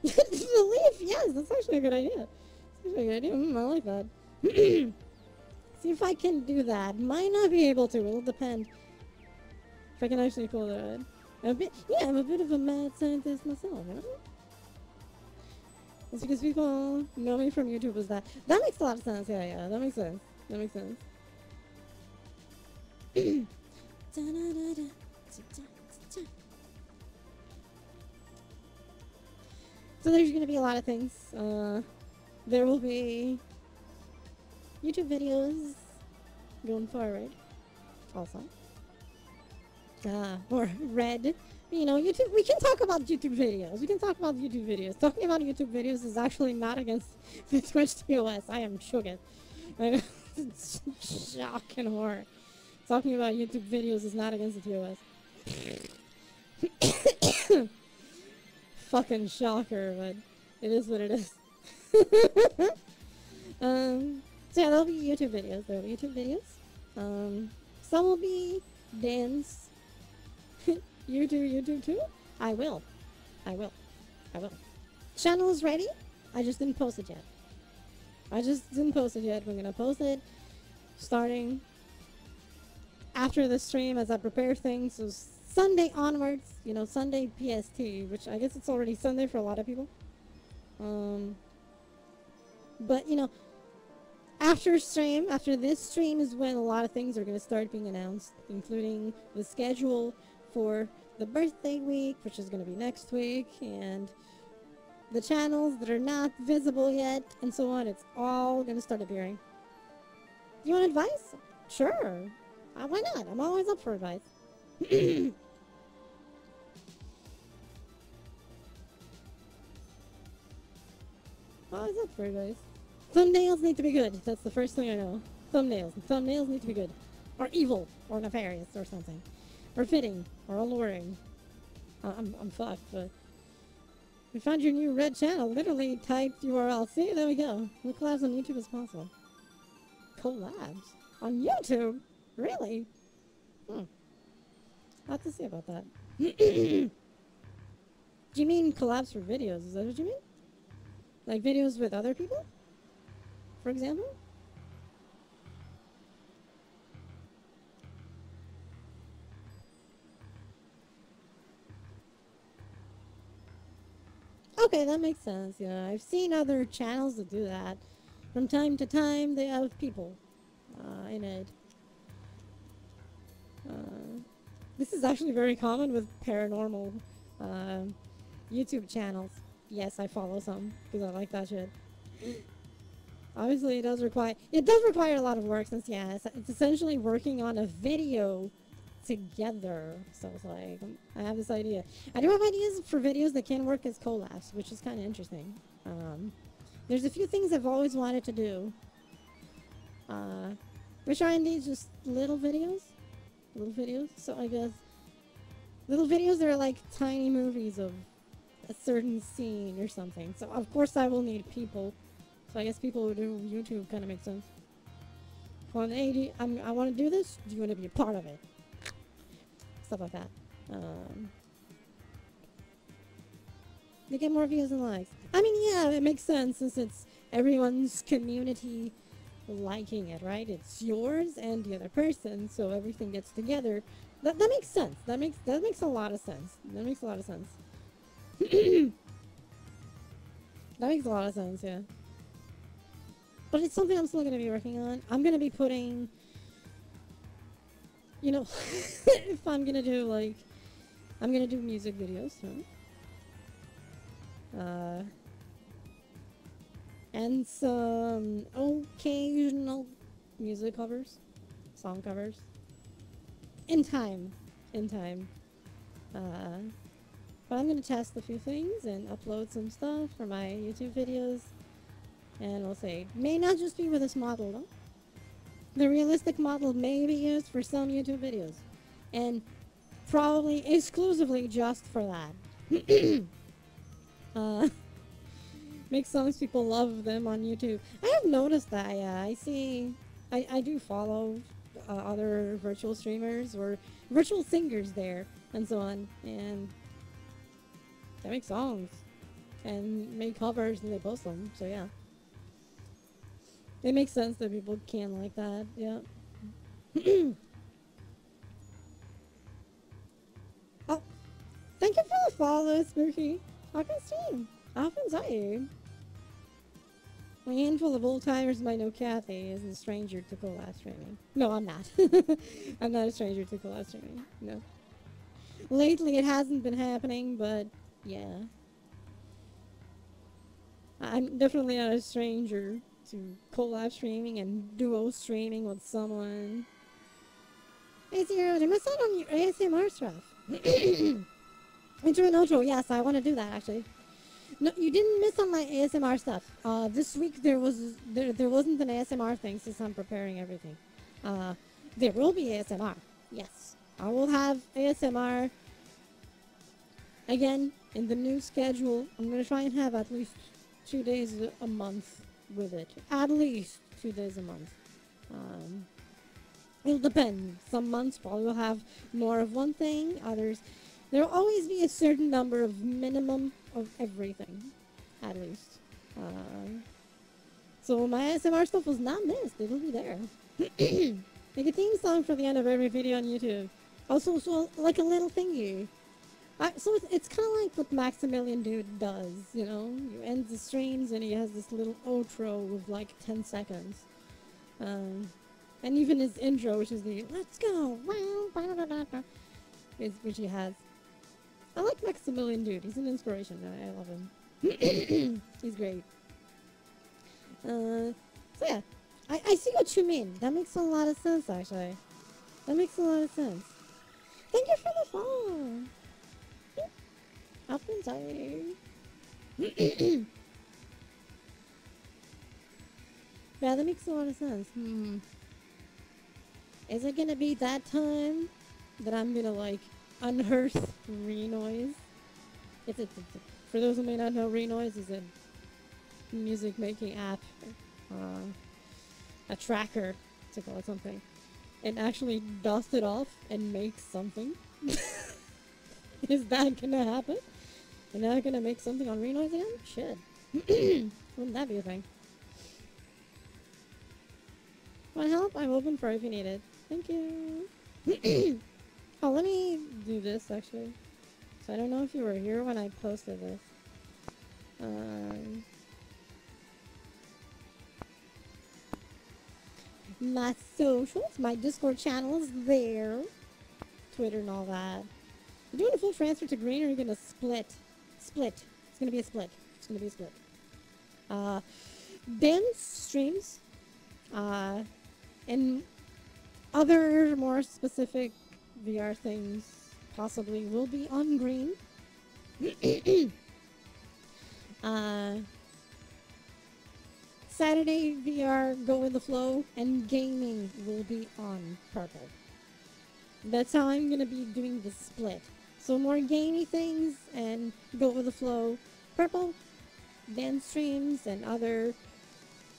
The leaf, yes, that's actually a good idea. That's actually a good idea. I like that. See if I can do that. Might not be able to. It'll depend if I can actually pull that. Yeah, I'm a bit of a mad scientist myself, you know? It's because people know me from YouTube as that. That makes a lot of sense. Yeah, that makes sense. That makes sense. So there's going to be a lot of things. There will be YouTube videos going forward also. Or red. You know, YouTube. We can talk about YouTube videos. We can talk about YouTube videos. Talking about YouTube videos is actually not against the Twitch TOS. I am shook it. It's shock and horror. Talking about YouTube videos is not against the TOS. Fucking shocker, but it is what it is. So yeah, there'll be YouTube videos. There'll be YouTube videos. Some will be dance. You do YouTube too? I will. I will. I will. Channel is ready. I just didn't post it yet. We're gonna post it starting after the stream as I prepare things. So Sunday onwards, you know, Sunday PST, which I guess it's already Sunday for a lot of people. But you know, after this stream is when a lot of things are gonna start being announced, including the schedule for the birthday week, which is going to be next week, and the channels that are not visible yet, and so on. It's all going to start appearing. You want advice? Sure. Why not? I'm always up for advice. Always up for advice. Thumbnails need to be good. That's the first thing I know. Thumbnails need to be good. Or evil. Or nefarious. Or something. Or fitting, or alluring. I'm fucked, but we found your new red channel. Literally typed URL. See, there we go. What collabs on YouTube is possible? Collabs? On YouTube? Really? I'll have to see about that. Do you mean collabs for videos? Is that what you mean? Like videos with other people? For example? Okay, that makes sense. Yeah, I've seen other channels that do that. From time to time, they have people in it. This is actually very common with paranormal YouTube channels. Yes, I follow some because I like that shit. Obviously, it does require a lot of work since it's essentially working on a video together. So it's like, I have this idea. I do have ideas for videos that can work as collabs, which is kind of interesting. There's a few things I've always wanted to do, which are indeed just little videos. So I guess little videos that are like tiny movies of a certain scene or something. So of course I will need people. So I guess people who do YouTube kind of makes sense. Well, hey, I want to do this. Do you want to be a part of it? Stuff like that. They get more views and likes. I mean, yeah, it makes sense since it's everyone's community liking it, right? It's yours and the other person, so everything gets together. That makes sense. That makes a lot of sense. That makes a lot of sense. That makes a lot of sense, yeah. But it's something I'm still going to be working on. I'm going to be putting, you know, if I'm going to do, like, I'm going to do music videos, and some occasional music covers, song covers. In time. But I'm going to test a few things and upload some stuff for my YouTube videos. And we'll see. May not just be with this model, though. The realistic model may be used for some YouTube videos. And probably exclusively just for that. Make songs people love them on YouTube. I have noticed that, yeah. I do follow other virtual streamers or virtual singers there and so on. And they make songs and make covers and they post them. So, yeah. It makes sense that people can like that, yeah. Oh, thank you for the follow, Spooky. Welcome stream. Often saw you. A handful of old timers might know Kathy is a stranger to collab streaming. No, I'm not. I'm not a stranger to collab streaming. No. Lately, it hasn't been happening, but yeah. I'm definitely not a stranger to collab streaming and duo streaming with someone. Hey Zero, I missed out on your ASMR stuff. Intro and outro, yes, I want to do that actually. No, you didn't miss on my ASMR stuff. This week there wasn't an ASMR thing since I'm preparing everything. Uh, there will be ASMR. Yes, I will have ASMR again in the new schedule. I'm gonna try and have at least 2 days a month with it. At least 2 days a month. Um, it'll depend. Some months probably will have more of one thing. Others, there'll always be a certain number of minimum of everything, at least. So my ASMR stuff was not missed. It'll be there. Like a theme song for the end of every video on YouTube. Also, so like a little thingy. So it's kind of like what Maximilian Dude does, you know? You end the streams and he has this little outro of like 10 seconds. And even his intro, which is the "Let's go!" which he has. I like Maximilian Dude. He's an inspiration. I love him. He's great. So yeah, I see what you mean. That makes a lot of sense, actually. That makes a lot of sense. Thank you for the follow. Up inside. Yeah, that makes a lot of sense. Is it gonna be that time that I'm gonna like unearth Renoise? For those who may not know, Renoise is a music making app, a tracker to call it something. It actually dusts it off and makes something. Is that gonna happen? Am I gonna make something on Renoise again? Shit. Wouldn't that be a thing? Want help? I'm open for if you need it. Thank you. Oh, let me do this actually. So I don't know if you were here when I posted this. My socials, my Discord channel is there. Twitter and all that. You're doing a full transfer to green or you're gonna split? Split. It's gonna be a split. It's gonna be a split. Dance streams. And other more specific VR things possibly will be on green. Saturday VR Go with the Flow and gaming will be on purple. That's how I'm gonna be doing the split. So more gamey things and Go with the Flow purple, dance streams and other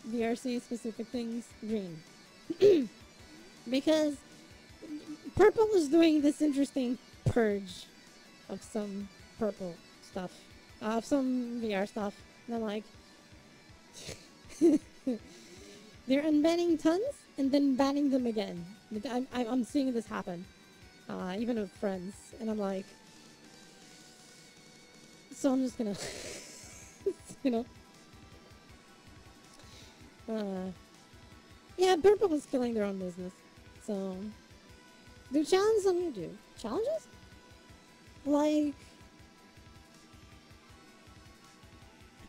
VRC specific things green. Because purple is doing this interesting purge of some purple stuff, of some VR stuff. And I'm like, they're unbanning tons and then banning them again. I'm seeing this happen, even with friends, and I'm like, so I'm just gonna, you know. Yeah, purple is killing their own business. So, do challenges on YouTube. Challenges? Like,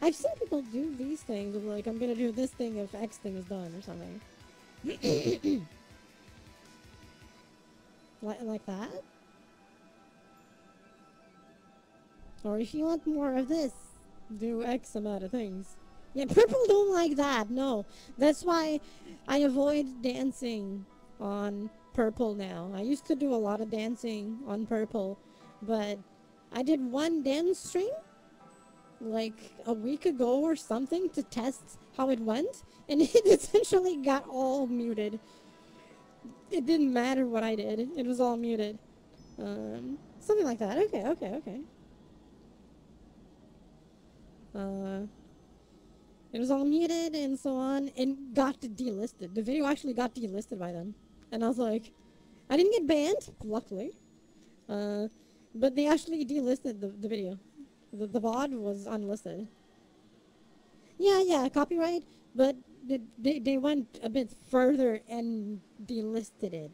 I've seen people do these things of like, I'm gonna do this thing if X thing is done or something. like that? Or if you want more of this, do X amount of things. Yeah, purple don't like that, no. That's why I avoid dancing on purple now. I used to do a lot of dancing on purple, but I did one dance stream like a week ago or something to test how it went, and it essentially got all muted. It didn't matter what I did, it was all muted. Something like that. Okay. It was all muted and so on, and got delisted. The video actually got delisted by them. And I was like, I didn't get banned, luckily. But they actually delisted the video. The VOD was unlisted. Yeah, copyright, but they went a bit further and delisted it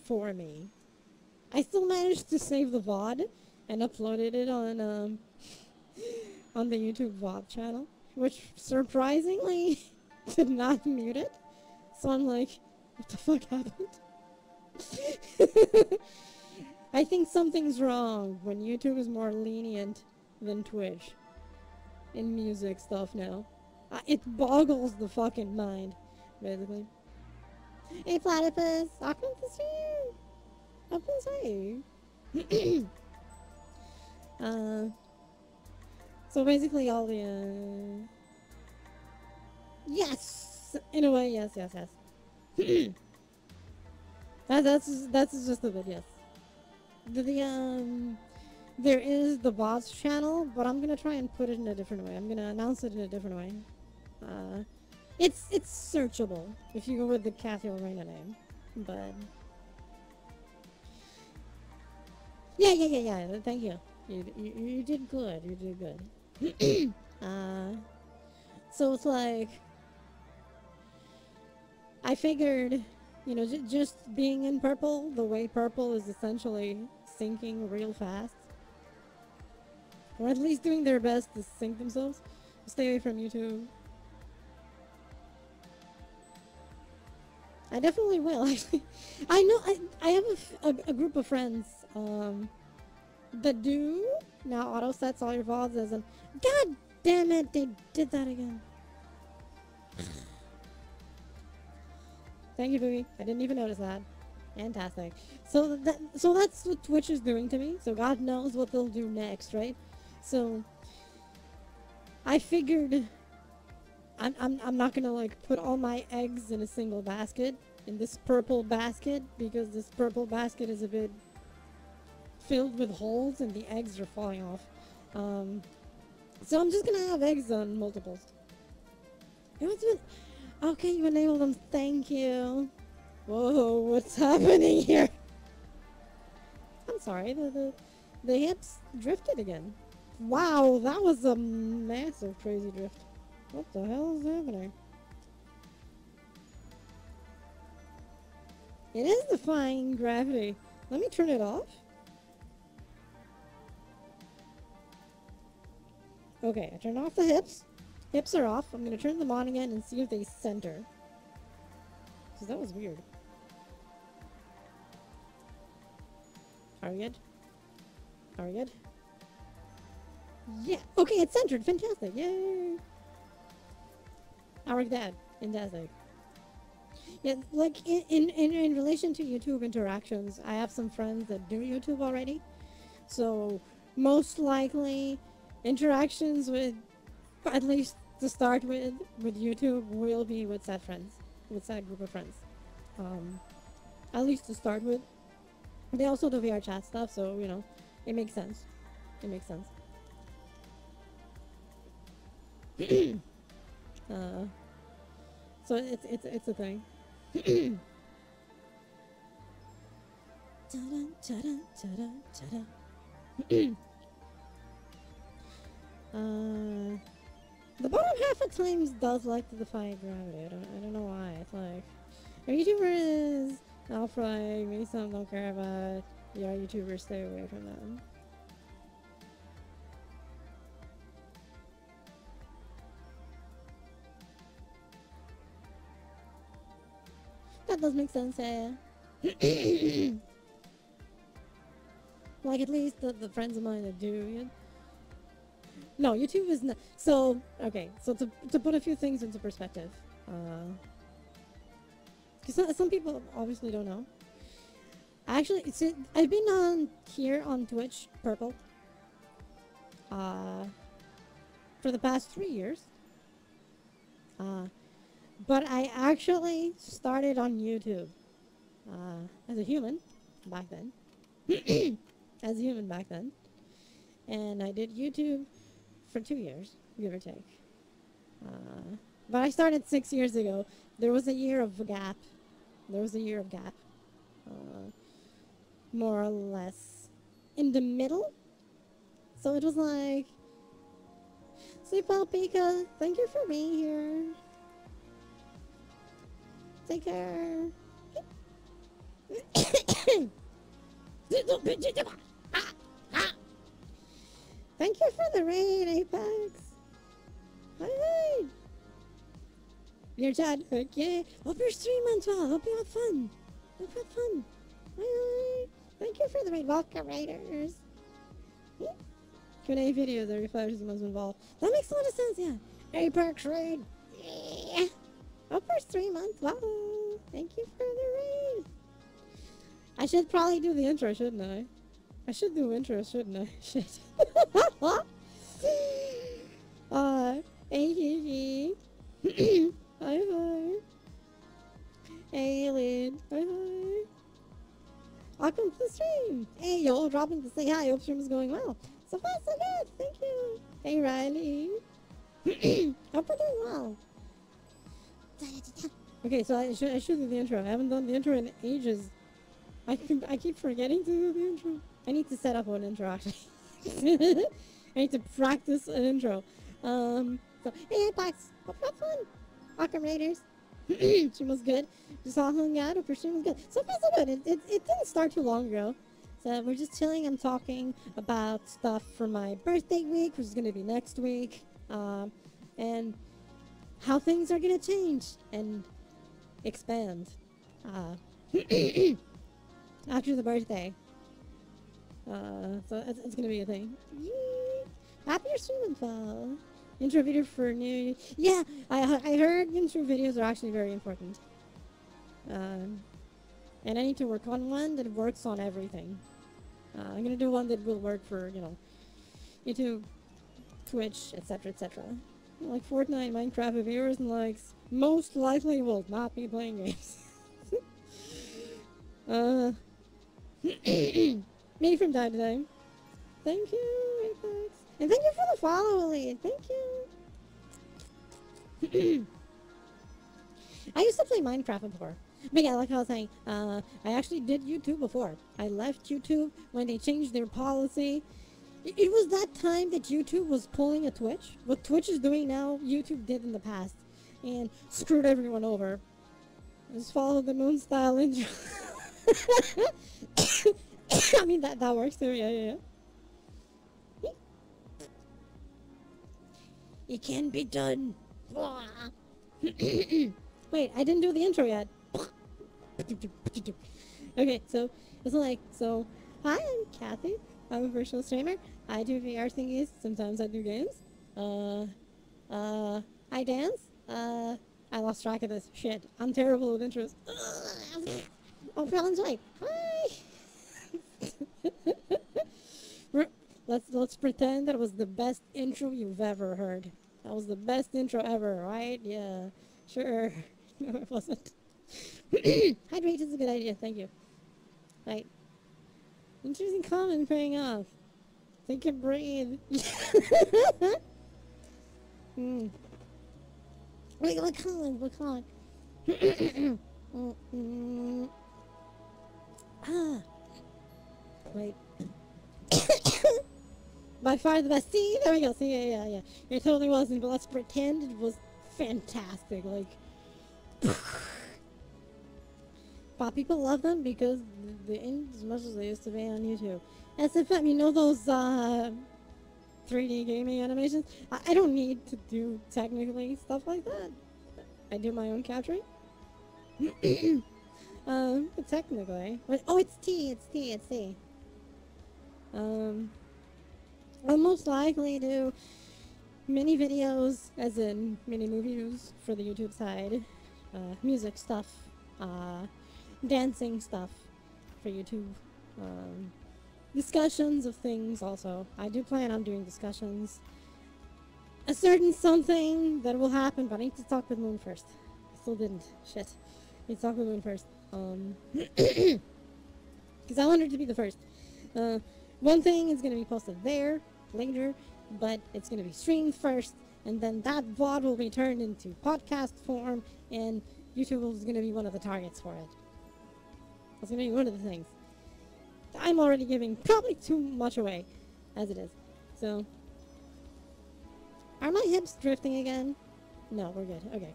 for me. I still managed to save the VOD and uploaded it on the YouTube VOD channel. which surprisingly did not mute it. So I'm like, what the fuck happened? I think something's wrong when YouTube is more lenient than Twitch in music stuff now. It boggles the fucking mind, basically. Hey, platypus! Welcome to stream! Welcome to so basically all the, yes! In a way, yes. That's just a bit, yes. There is the bots channel, but I'm gonna try and put it in a different way. I'm gonna announce it in a different way. It's searchable if you go with the Kathy Lorena name, but yeah. Thank you. You did good. You did good. So it's like I figured, just being in purple, the way purple is essentially sinking real fast, or at least doing their best to sink themselves. Stay away from YouTube. I definitely will. I know. I have a group of friends that do now auto sets all your VODs as an. God damn it! They did that again. Thank you, Boogie. I didn't even notice that. Fantastic. So that's what Twitch is doing to me. So God knows what they'll do next, right? So I figured I'm not gonna like put all my eggs in a single basket, in this purple basket, because this purple basket is a bit filled with holes and the eggs are falling off. So I'm just gonna have eggs on multiples. Okay, you enabled them. Thank you. Whoa, what's happening here? I'm sorry, the hips drifted again. Wow, that was a massive crazy drift. What the hell is happening? It is defying gravity. Let me turn it off. Okay, I turned off the hips. Hips are off. I'm gonna turn them on again and see if they center. Because that was weird. Are we good? Are we good? Yeah! Okay, it's centered! Fantastic! Yay! I like that. Fantastic. Yeah, like in relation to YouTube interactions, I have some friends that do YouTube already. So most likely interactions with, at least to start with YouTube, will be with said friends, with said group of friends. At least to start with. They also do VR chat stuff, so it makes sense. It makes sense. So it's a thing. The bottom half at times does like to defy gravity. I don't know why. It's like our YouTuber is alpha, maybe some don't care about. Yeah, YouTubers stay away from them. That does make sense, yeah. Like at least the friends of mine that do. No, YouTube is not. So, okay, so to put a few things into perspective. Because some people obviously don't know. Actually, I've been on here on Twitch, Purple, for the past 3 years. But I actually started on YouTube as a human back then. As a human back then. And I did YouTube for 2 years, give or take. But I started 6 years ago. There was a year of gap. More or less. In the middle. So it was like... Sleep well, Pika. Thank you for being here. Take care. Thank you for the raid, Apex. Hi. Your chat. Okay. Hope you're streaming well. Hope you have fun. Hope you have fun. Hi. Thank you for the raid. Welcome, raiders. Q&A video. There are 5 the most involved. That makes a lot of sense. Yeah. Apex raid. Yeah. Hope you're 3 months. Wow. Thank you for the raid. I should probably do the intro, shouldn't I? I should do intro, shouldn't I? Shit. Hey, hi, hi. Hey, Lynn. Hi, hi. Welcome to the stream. Hey, y'all, dropping to say hi. Hope stream is going well. So far, so good. Thank you. Hey, Riley. Hope we're doing well. Okay, so I should do the intro. I haven't done the intro in ages. I keep forgetting to do the intro. I need to set up an intro, actually. I need to practice an intro. So, hey, Apex. Hope you had fun. Welcome, Raiders. She was good. Just all hung out. Hope your stream was good. So far, so good. It didn't start too long ago. So we're just chilling and talking about stuff for my birthday week, which is going to be next week. And how things are going to change and expand. After the birthday. So it's going to be a thing. Yay. Happy stream info. Intro video for new... Yeah, I heard intro videos are actually very important. And I need to work on one that works on everything. I'm going to do one that will work for, you know, YouTube, Twitch, etc., etc. Like Fortnite, Minecraft viewers and likes most likely will not be playing games. Me from time to time. Thank you, Apex. And thank you for the follow, Elite. Thank you. I used to play Minecraft before. But yeah, like I was saying, I actually did YouTube before. I left YouTube when they changed their policy. It was that time that YouTube was pulling a Twitch. What Twitch is doing now, YouTube did in the past. And screwed everyone over. Just follow the moon style intro. I mean, that works too, yeah. It can be done. Wait, I didn't do the intro yet. Okay, so it's like, hi, I'm Kathy. I'm a virtual streamer. I do VR thingies. Sometimes I do games. I dance. I lost track of this shit. I'm terrible with intros. Oh, Fallon's right. Hi. Let's pretend that was the best intro you've ever heard. That was the best intro ever, right? Yeah, sure. No, it wasn't. Hydrate is a good idea. Thank you. Right. Interesting comment paying off. Think and breathe. Wait, what comment? Wait. By far the best. See, there we go. See, yeah. It totally wasn't, but let's pretend it was fantastic. Like, but people love them because they ain't as much as they used to be on YouTube. SFM, you know those 3D gaming animations? I don't need to do technically stuff like that. I do my own capturing. But technically, oh, it's T. I'll most likely do mini videos, as in mini movies for the YouTube side, music stuff, dancing stuff for YouTube, discussions of things also. I do plan on doing discussions. A certain something that will happen, but I need to talk with Moon first. I still didn't. Shit. I need to talk with Moon first. Because I want her to be the first. One thing is going to be posted there later, but it's going to be streamed first, and then that VOD will be turned into podcast form, and YouTube is going to be one of the targets for it. That's going to be one of the things. I'm already giving probably too much away, as it is. So, are my hips drifting again? No, we're good. Okay.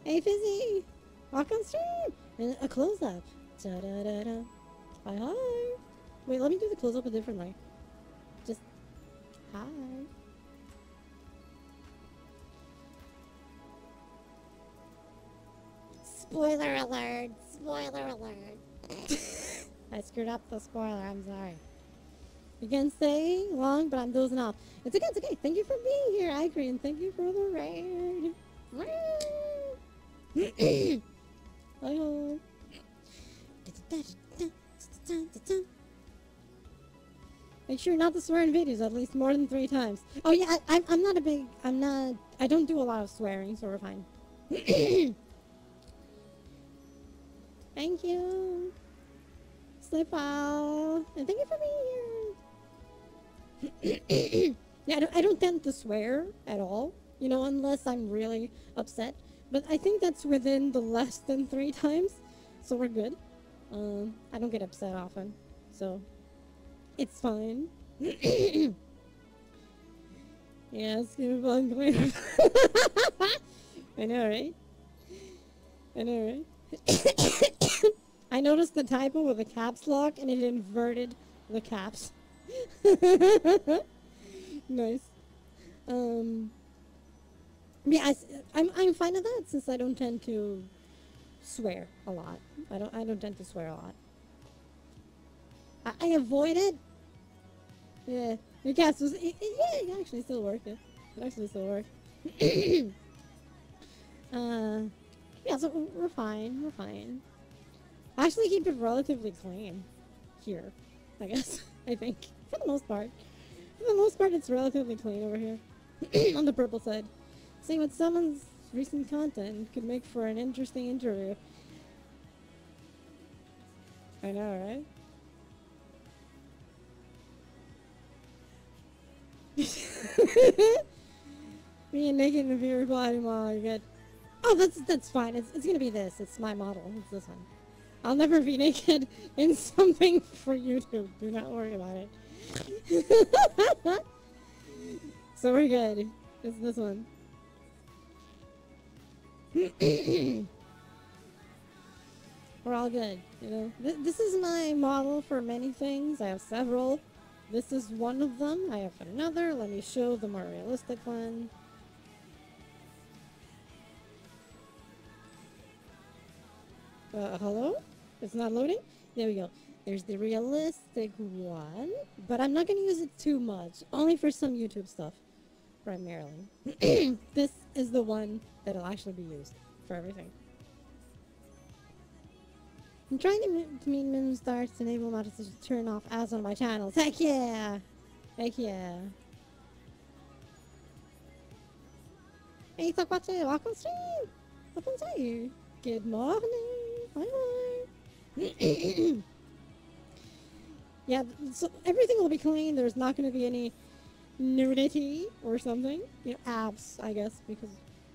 Hey, Fizzy! Welcome stream! And a close-up. Da-da-da-da. Hi. Wait, let me do the close-up a different way. Just, hi. Spoiler alert! Spoiler alert! I screwed up the spoiler, I'm sorry. You can stay long, but I'm dozing off. It's okay, it's okay. Thank you for being here, Icree, and thank you for the raid. Hi-ho. Make sure not to swear in videos at least more than 3 times. Oh yeah, I'm not a big, I don't do a lot of swearing, so we're fine. Thank you. Slip out. And thank you for being here. Yeah, I don't tend to swear at all, you know, unless I'm really upset. But I think that's within the less than 3 times, so we're good. I don't get upset often, so it's fine. Yeah, it's gonna be unclear. I know, right? I know, right? I noticed the typo with the caps lock, and it inverted the caps. Nice. Yeah, I'm fine with that since I don't tend to swear a lot. I don't tend to swear a lot. I avoid it. Yeah, the cats was yeah, it actually still work. Yeah, it actually still work. Yeah, so we're fine. We're fine. I actually keep it relatively clean here, I guess. I think for the most part. For the most part, it's relatively clean over here on the purple side. Seeing what someone's recent content could make for an interesting interview. I know, right? Me and Naked if you reply tomorrow, you get. Oh, that's fine. It's gonna be this. It's my model. It's this one. I'll never be naked in something for YouTube. Do not worry about it. So we're good. It's this one. We're all good, you know. This is my model for many things. I have several. This is one of them. I have another. Let me show the more realistic one. Hello? It's not loading? There we go. There's the realistic one, but I'm not going to use it too much. Only for some YouTube stuff, primarily. This is the one that'll actually be used for everything. I'm trying to meet minimum starts to enable mods to turn off ads on my channels. Heck yeah! Heck yeah. Hey, Sakwache, welcome stream! Welcome to you. Good morning. Hi, hi. Yeah, so everything will be clean. There's not going to be any nudity or something. You know, abs, I guess, because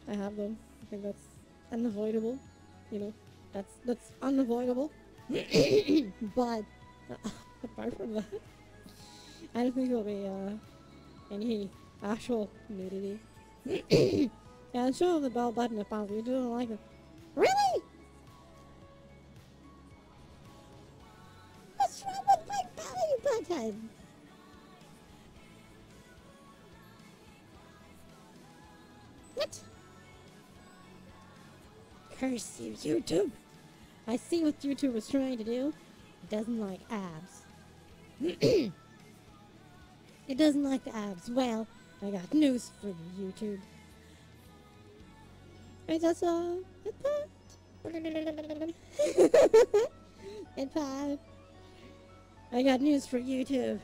I have them. I think that's unavoidable. You know, that's unavoidable. But apart from that, I don't think there'll be any actual nudity. Yeah, show the bell button if possible. You don't like it. Really? What's wrong with my belly button? What? Curse you, YouTube. I see what YouTube was trying to do. It doesn't like abs. It doesn't like the abs. Well, I got news for you, YouTube. I just saw it popped. It popped. I got news for YouTube.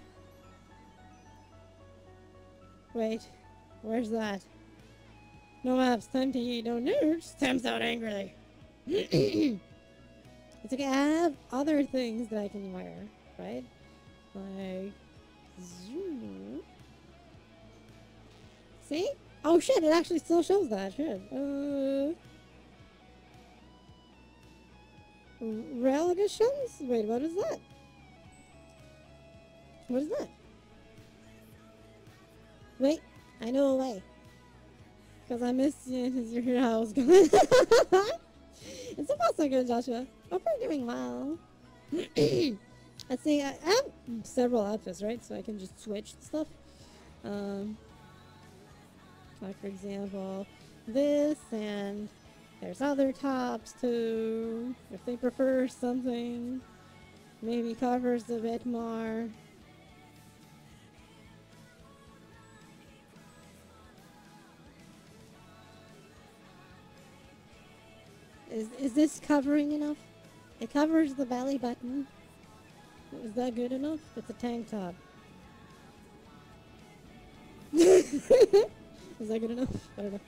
Wait, where's that? No abs, time to eat. No nerves. Time's out angrily. It's okay, I have other things that I can wear, right? Like, see? Oh shit, it actually still shows that. Shit. Relegations? Wait, what is that? What is that? Wait, I know a way. Because I missed you because you're here how I was going. It's about so good, Joshua. Hope you're doing well. Let's see, I have several outfits, right? So I can just switch stuff. Like for example, this and There's other tops too. If they prefer something, maybe covers a bit more. Is this covering enough? It covers the belly button. Is that good enough? It's a tank top. Is that good enough? I don't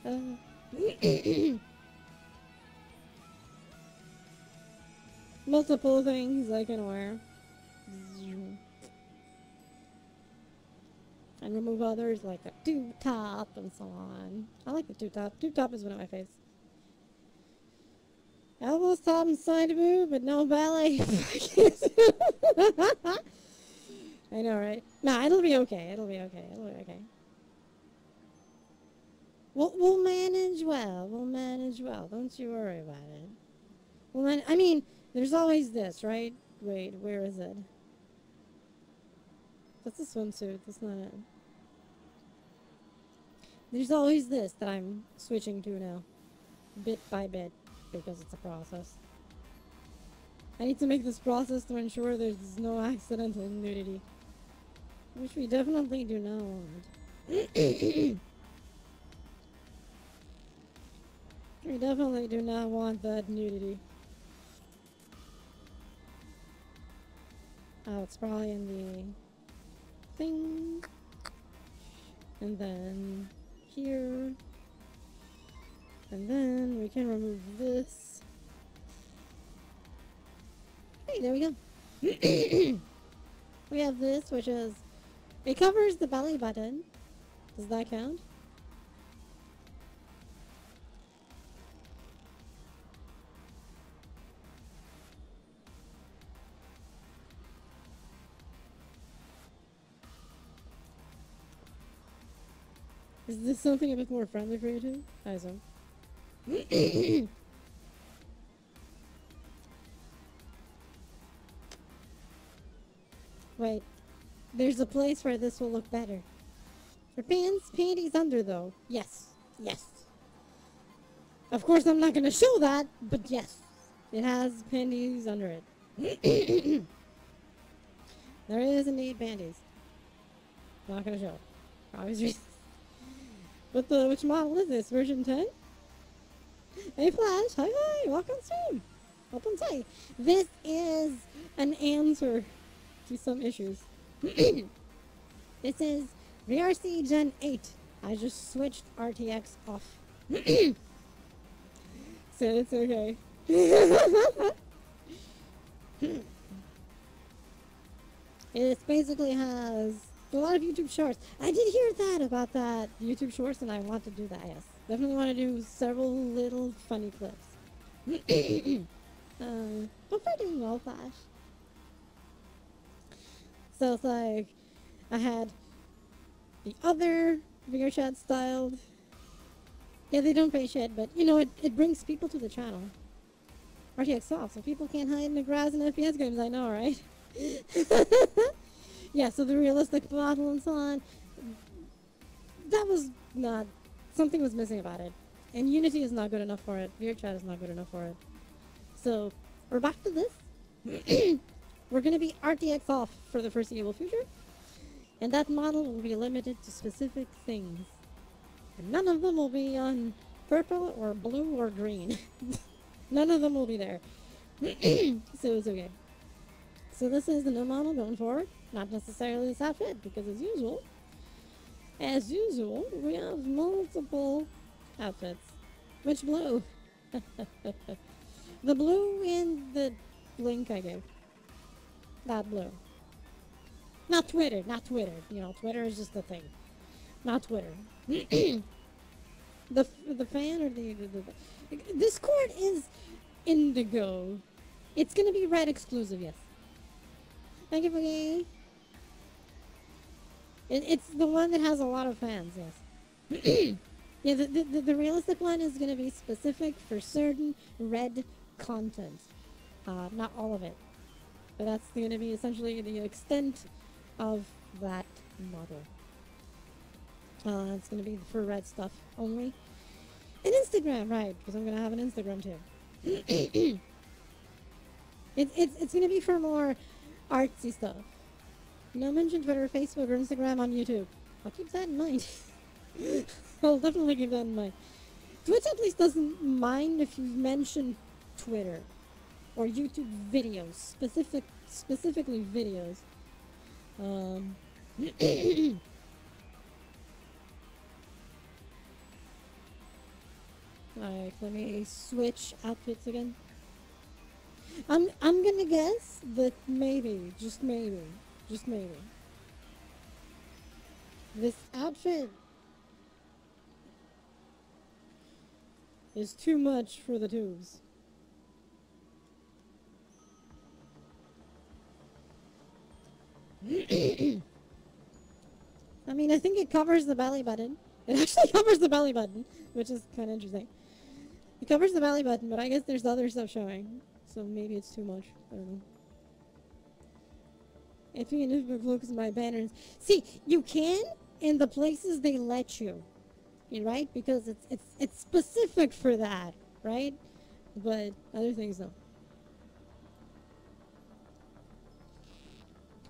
know. Multiple things I can wear. And remove others like a tube top and so on. I like the tube top. Tube top is one of my faves. Elbows, top, and side boob, but no ballet. I know, right? Nah, it'll be okay. It'll be okay. It'll be okay. We'll manage well. We'll manage well. Don't you worry about it. I mean, there's always this, right? Wait, where is it? That's a swimsuit. That's not it. There's always this that I'm switching to now. Bit by bit. Because it's a process. I need to make this process to ensure there's no accidental nudity. Which we definitely do not want. We definitely do not want that nudity. Oh, it's probably in the thing. And then here. And then we can remove this. Hey, there we go. We have this, which is, it covers the belly button. Does that count? Is this something a bit more friendly for you two? I assume. Wait, there's a place where this will look better. For pants, panties under though. Yes, yes. Of course I'm not gonna show that, but yes. It has panties under it. There is indeed panties. Not gonna show. For obvious reasons. But which model is this? Version 10? Hey Flash, hi, welcome stream. Welcome say. This is an answer to some issues. This is VRC Gen 8. I just switched RTX off. So it's okay. It basically has a lot of YouTube shorts. I did hear that about that YouTube shorts, and I want to do that, yes. Definitely want to do several little funny clips. Hope you're doing well, Flash. So it's like, I had the other VRChat styled. Yeah, they don't pay shit, but you know, it brings people to the channel. RTX soft, so people can't hide in the grass in FPS games, I know, right? Yeah, so the realistic model and so on, that was not, something was missing about it. And Unity is not good enough for it. VRChat is not good enough for it. So, we're back to this. We're going to be RTX off for the foreseeable future. And that model will be limited to specific things. And none of them will be on purple or blue or green. None of them will be there. So it's okay. So this is the new model going forward. Not necessarily this outfit, because as usual, we have multiple outfits. Which blue? The blue in the link I gave. That blue. Not Twitter. You know, Twitter is just a thing. Not Twitter. the fan or the Discord is indigo. It's gonna be red exclusive, yes. Thank you for the... It's the one that has a lot of fans, yes. Yeah, the realistic one is going to be specific for certain red content. Not all of it. But that's going to be essentially the extent of that model. It's gonna be for red stuff only. And Instagram, right? Because I'm gonna have an Instagram too. It's gonna be for more artsy stuff. No mention Twitter, Facebook, or Instagram on YouTube. I'll keep that in mind. I'll definitely keep that in mind. Twitch at least doesn't mind if you mention Twitter or YouTube videos, specifically videos. Alright, let me switch outfits again. I'm gonna guess that maybe, just maybe, this outfit is too much for the tubes. I mean, I think it covers the belly button. It actually covers the belly button, which is kind of interesting. It covers the belly button, but I guess there's other stuff showing. So maybe it's too much. I don't know. If you can focus my banners. See, you can in the places they let you. Right? Because it's specific for that, right? But other things no.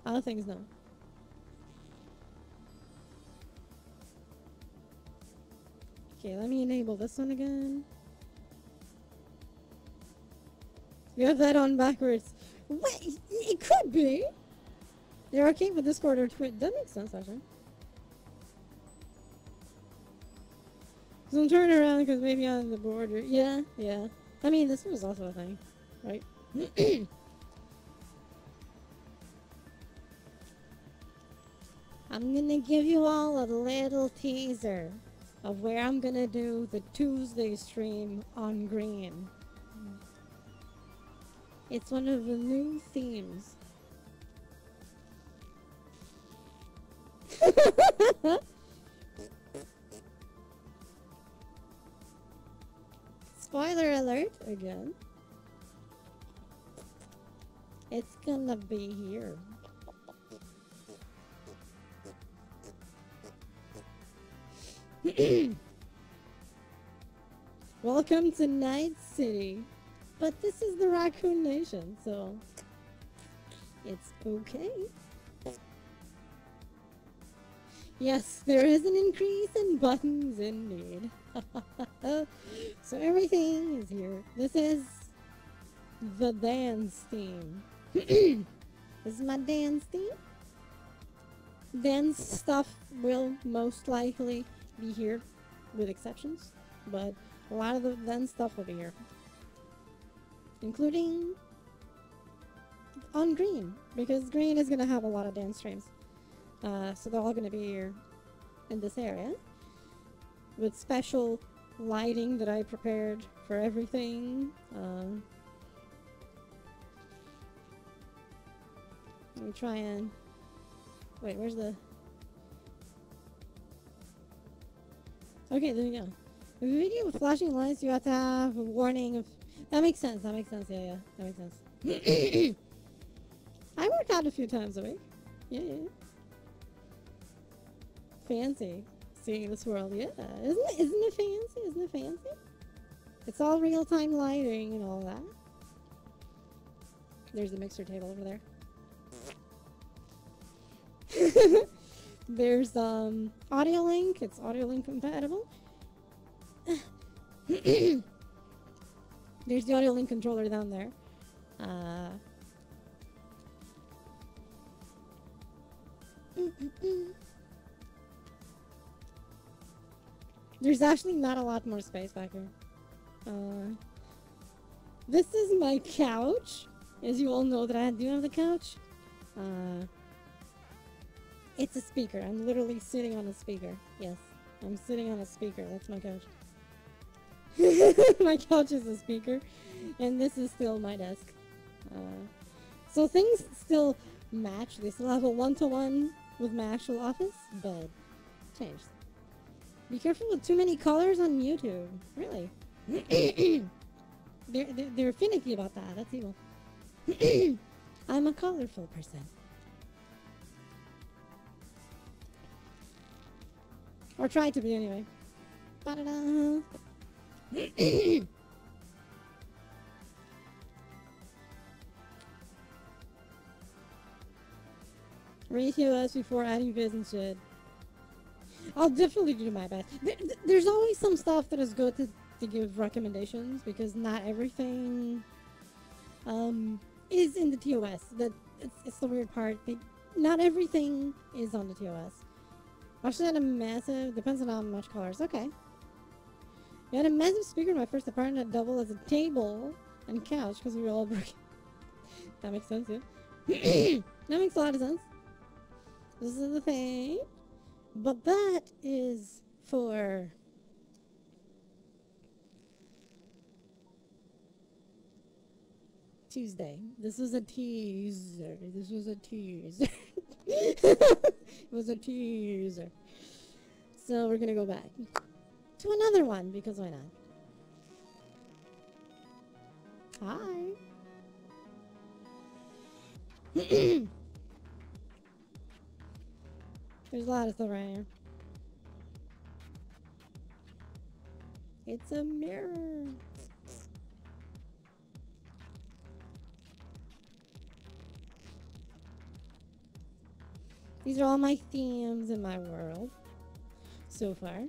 Other things no. Okay, let me enable this one again. You have that on backwards. What? It could be. They're okay with Discord or Twitch. That makes sense, actually. So I'm turning around because maybe on the border. Yeah, yeah. I mean, this was also a thing, right? I'm gonna give you all a little teaser of where I'm gonna do the Tuesday stream on green. It's one of the new themes. Spoiler alert again. It's gonna be here. Welcome to Night City. But this is the Raccoon Nation, so it's okay. Yes, there is an increase in buttons indeed. So everything is here. This is the dance theme. This is my dance theme. Dance stuff will most likely be here, with exceptions, but a lot of the dance stuff will be here. Including on green, because green is going to have a lot of dance streams. So they're all going to be here in this area with special lighting that I prepared for everything. Let me try and... Wait, where's the... Okay, there you go. The video with flashing lights, you have to have a warning of... That makes sense, yeah, that makes sense. I work out a few times a week. Yeah. Fancy seeing this world, yeah. Isn't it fancy? It's all real-time lighting and all that. There's a mixer table over there. There's audio link. It's audio link compatible. There's the audio link controller down there. There's actually not a lot more space back here. This is my couch. As you all know that I do have the couch. It's a speaker. I'm literally sitting on a speaker. Yes, I'm sitting on a speaker. That's my couch. My couch is a speaker. And this is still my desk. So things still match. They still have a one-to-one with my actual office, but changed. Be careful with too many colors on YouTube. Really. They're finicky about that. That's evil. I'm a colorful person. Or try to be anyway. Ba-da-da. Read us before adding vids and shit. I'll definitely do my best. There's always some stuff that is good to give recommendations because not everything is in the TOS. It's the weird part. Not everything is on the TOS. Actually, had a massive, depends on how much colors. Okay. We had a massive speaker in my first apartment that doubled as a table and couch because we were all broken. That makes sense, yeah. That makes a lot of sense. This is the thing. But that is for Tuesday. This was a teaser. This was a teaser. It was a teaser. So we're gonna go back to another one because why not? Hi. There's a lot of stuff right here. It's a mirror. These are all my themes in my world so far.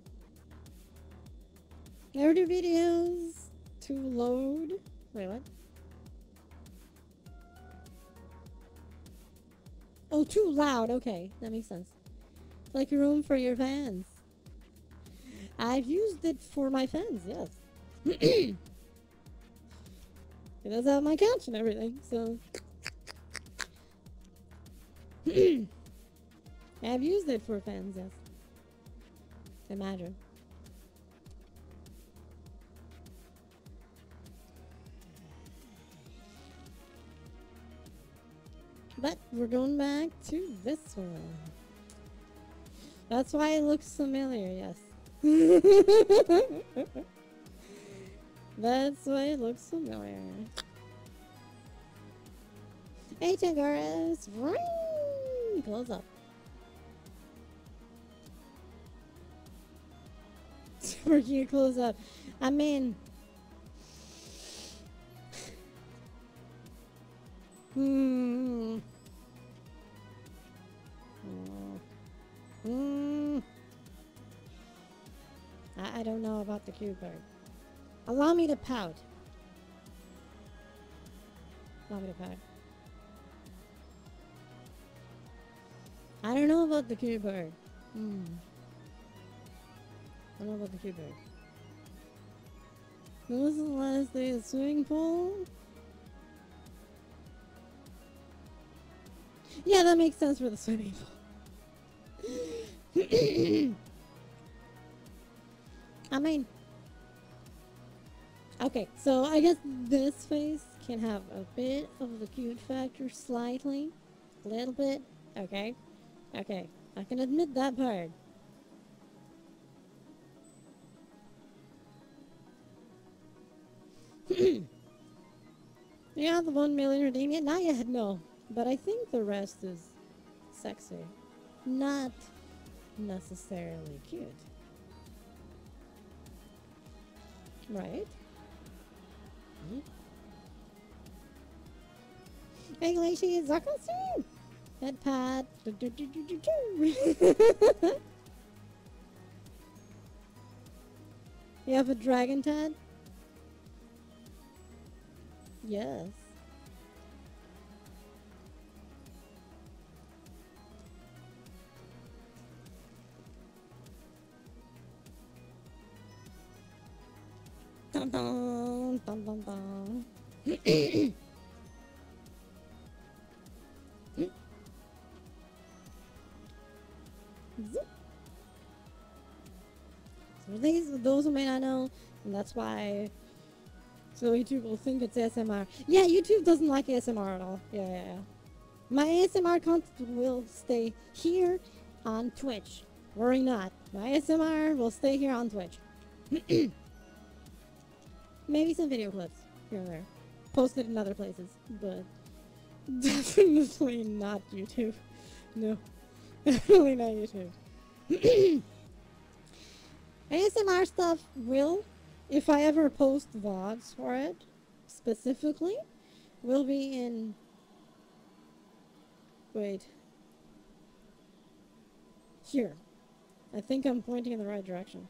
Never do videos to load. Wait, what? Oh, too loud. Okay, that makes sense. Like a room for your fans. I've used it for my fans, yes. It does have my couch and everything, so. I've used it for fans, yes. Imagine. But we're going back to this one. That's why it looks familiar, yes. That's why it looks familiar. Hey, Tangaras! Close up. We're gonna close up. I mean... I don't know about the cube bird. Allow me to pout. Allow me to pout. I don't know about the cube bird. I don't know about the cube bird. When was the last day of swimming pool? Yeah, that makes sense for the swimming pool. I mean, okay, so I guess this face can have a bit of the cute factor, slightly, a little bit, okay, okay, I can admit that part. Yeah, the 1 million redeem yet? Not yet, no, but I think the rest is sexy, not necessarily cute. Right. Hey, Glacier, Zuckelstein! Head pat. You have a dragon, Ted? Yes. Dun dun dun dun dun. So those who may not know, and that's why. So YouTube will think it's ASMR. Yeah, YouTube doesn't like ASMR at all. Yeah. My ASMR content will stay here on Twitch. Worry not. My ASMR will stay here on Twitch. Maybe some video clips here and there. Posted in other places, but definitely not YouTube. No. Definitely not YouTube. ASMR stuff will, if I ever post VODs for it, specifically, will be in... Wait. Here. I think I'm pointing in the right direction.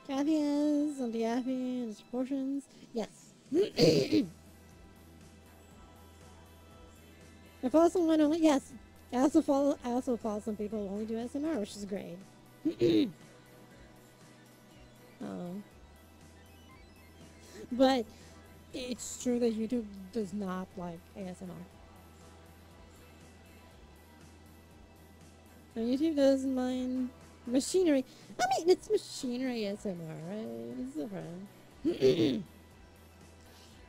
Kathy is on the Affy and its proportions. Yes. I follow someone only. Yes. I also follow some people who only do SMR, which is great. But it's true that YouTube does not like ASMR. And YouTube doesn't mind machinery. I mean, it's machinery ASMR, right? It's different.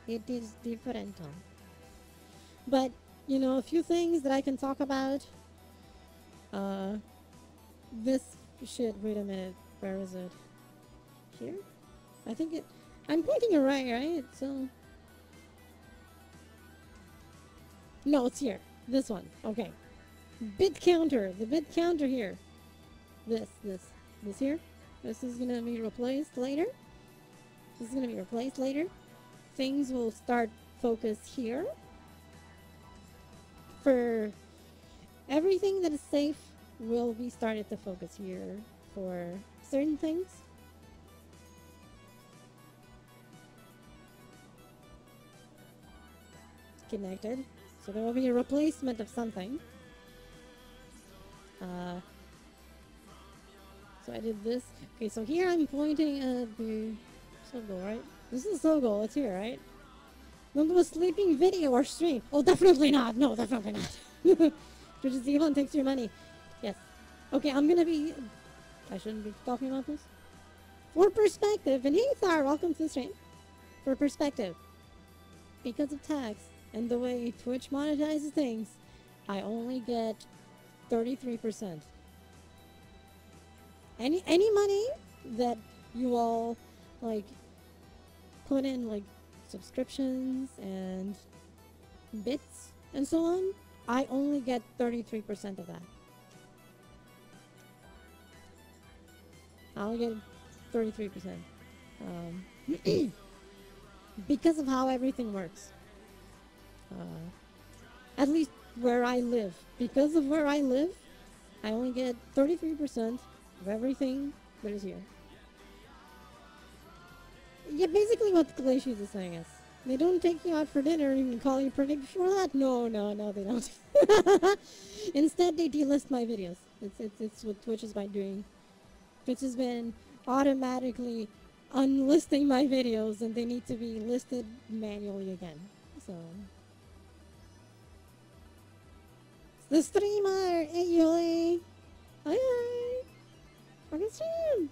It is different. But, you know, a few things that I can talk about. This shit, wait a minute. Where is it? Here? I think it... I'm pointing it right? So... No, it's here. This one. Okay. Bit counter. The bit counter here. This here. This is gonna be replaced later. This is gonna be replaced later. Things will start focus here. For everything that is safe will be started to focus here for certain things. Connected. So there will be a replacement of something. So I did this. Okay, so here I'm pointing at the Sogo, right? This is Sogo, it's here, right? Don't do a sleeping video or stream. Oh, definitely not. No, definitely not. Which is evil and takes your money. Yes. Okay, I'm gonna be... I shouldn't be talking about this. For perspective, and hey Thar, welcome to the stream. For perspective, because of tax and the way Twitch monetizes things, I only get 33%. Any money that you all like put in, like subscriptions and bits and so on, I only get 33% of that. I'll get 33%. Because of how everything works. At least where I live. Because of where I live, I only get 33% of everything that is here. Yeah, basically what Glaciers is saying is, they don't take you out for dinner and even call you pretty before that? No, they don't. Instead, they delist my videos. It's what Twitch has been doing. Twitch has been automatically unlisting my videos, and they need to be listed manually again. So... The streamer! Hey, Yuli! Hi! Fucking stream!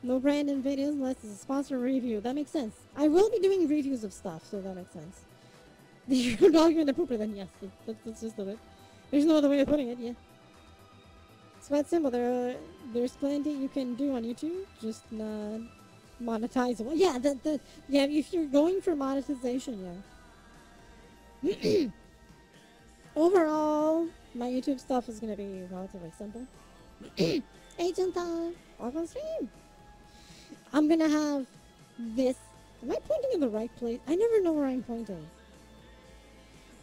No branded videos unless it's a sponsor review. That makes sense. I will be doing reviews of stuff, so that makes sense. You're dogging the pooper then, yes. That's just the bit. There's no other way of putting it, yeah. It's quite simple. There's plenty you can do on YouTube, just not monetizable. Yeah, yeah, if you're going for monetization, yeah. Overall, my YouTube stuff is gonna be relatively simple. Agent on stream. I'm gonna have this. Am I pointing in the right place? I never know where I'm pointing.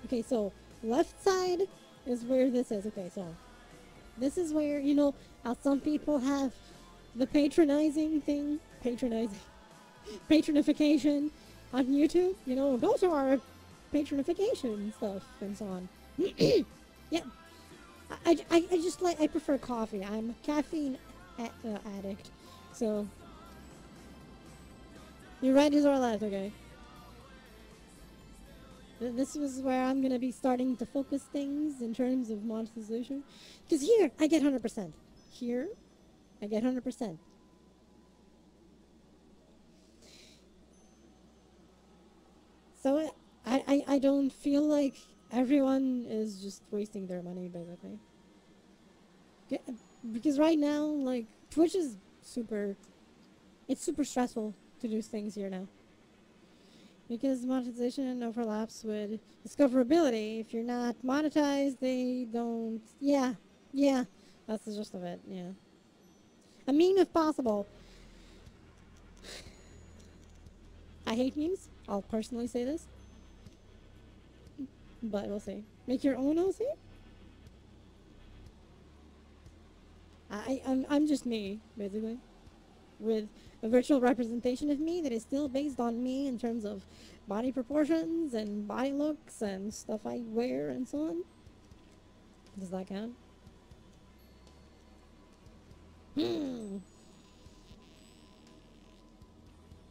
Okay, so left side is where this is. Okay, so this is where, you know, how some people have the patronizing thing, patronification on YouTube. You know, those are our patronification stuff and so on. Yeah, I just like, I prefer coffee. I'm a caffeine addict, so you're right, is our left, okay. This is where I'm gonna be starting to focus things in terms of monetization, because here I get 100%. Here I get 100%. So I don't feel like everyone is just wasting their money, basically. Yeah, because right now, like, Twitch is it's super stressful to do things here now. Because monetization overlaps with discoverability. If you're not monetized, they don't. Yeah, yeah. That's the gist of it. Yeah. A meme, if possible. I hate memes. I'll personally say this, but we'll see. Make your own OC. I'm just me, basically, with a virtual representation of me that is still based on me in terms of body proportions and body looks and stuff I wear and so on. Does that count? Hmm.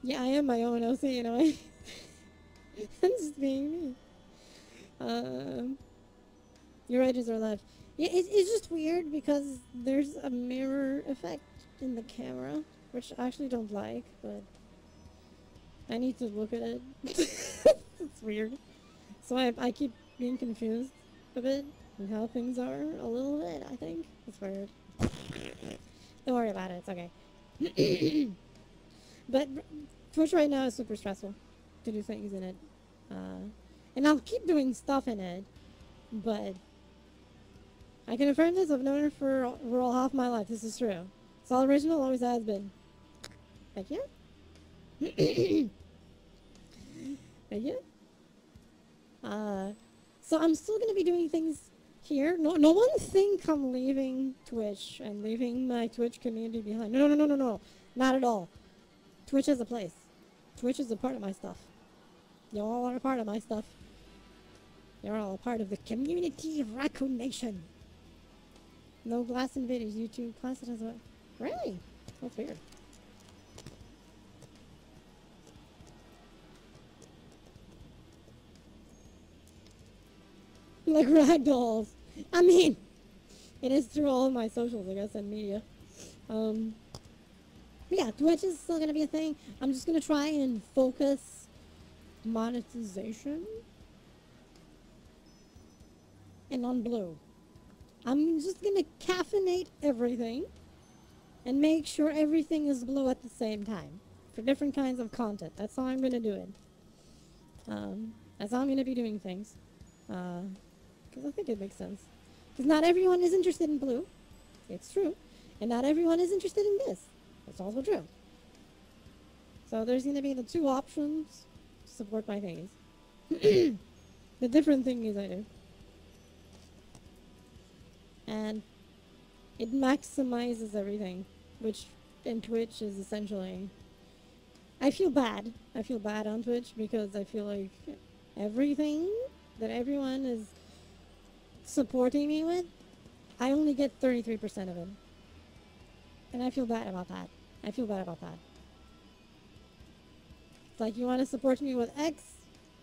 Yeah, I am my own OC in a way. I'm just being me. Um, your edges are left. Yeah, it's just weird because there's a mirror effect in the camera, which I actually don't like, but I need to look at it. It's weird. So I keep being confused a bit and how things are a little bit, I think. It's weird. Don't worry about it, it's okay. But Twitch right now is super stressful to do things in it. And I'll keep doing stuff in it, but I can affirm this. I've known her for all half my life. This is true. It's all original, always has been. Thank you. Thank you. So I'm still gonna be doing things here. No one think I'm leaving Twitch and leaving my Twitch community behind. No. Not at all. Twitch is a place. Twitch is a part of my stuff. You all are a part of my stuff. You're all a part of the community of Raccoon Nation. No glass invaders. YouTube class as well. Really? That's weird. Like ragdolls. I mean, it is through all of my socials, I guess, and media. But yeah, Twitch is still gonna be a thing. I'm just gonna try and focus monetization and on blue. I'm just gonna caffeinate everything and make sure everything is blue at the same time for different kinds of content. That's how I'm gonna do it. That's how I'm gonna be doing things. Because I think it makes sense. Because not everyone is interested in blue. It's true. And not everyone is interested in this. That's also true. So there's going to be the two options to support my thingies. The different thingies I do. And it maximizes everything, which in Twitch is essentially... I feel bad. I feel bad on Twitch because I feel like everything that everyone is supporting me with, I only get 33% of it. And I feel bad about that. I feel bad about that. It's like, you want to support me with X,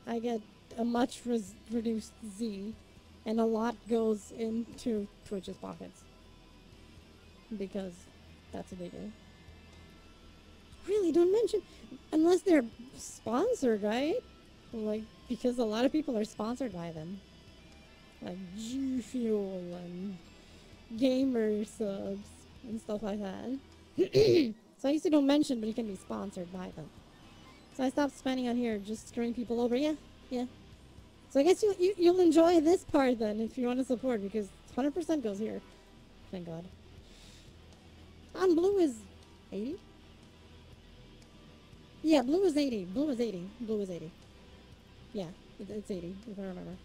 I get a much reduced Z, and a lot goes into Twitch's pockets. Because that's what they do. Really, don't mention, unless they're sponsored, right? Like, because a lot of people are sponsored by them. Like G Fuel and Gamer Subs and stuff like that. So I used to don't mention, but you can be sponsored by them. So I stopped spending on here, just screwing people over. Yeah. So I guess you'll enjoy this part then if you want to support, because 100% goes here. Thank God. On blue is 80. Yeah, blue is 80. Blue is 80. Blue is 80. Yeah, it's 80 if I remember.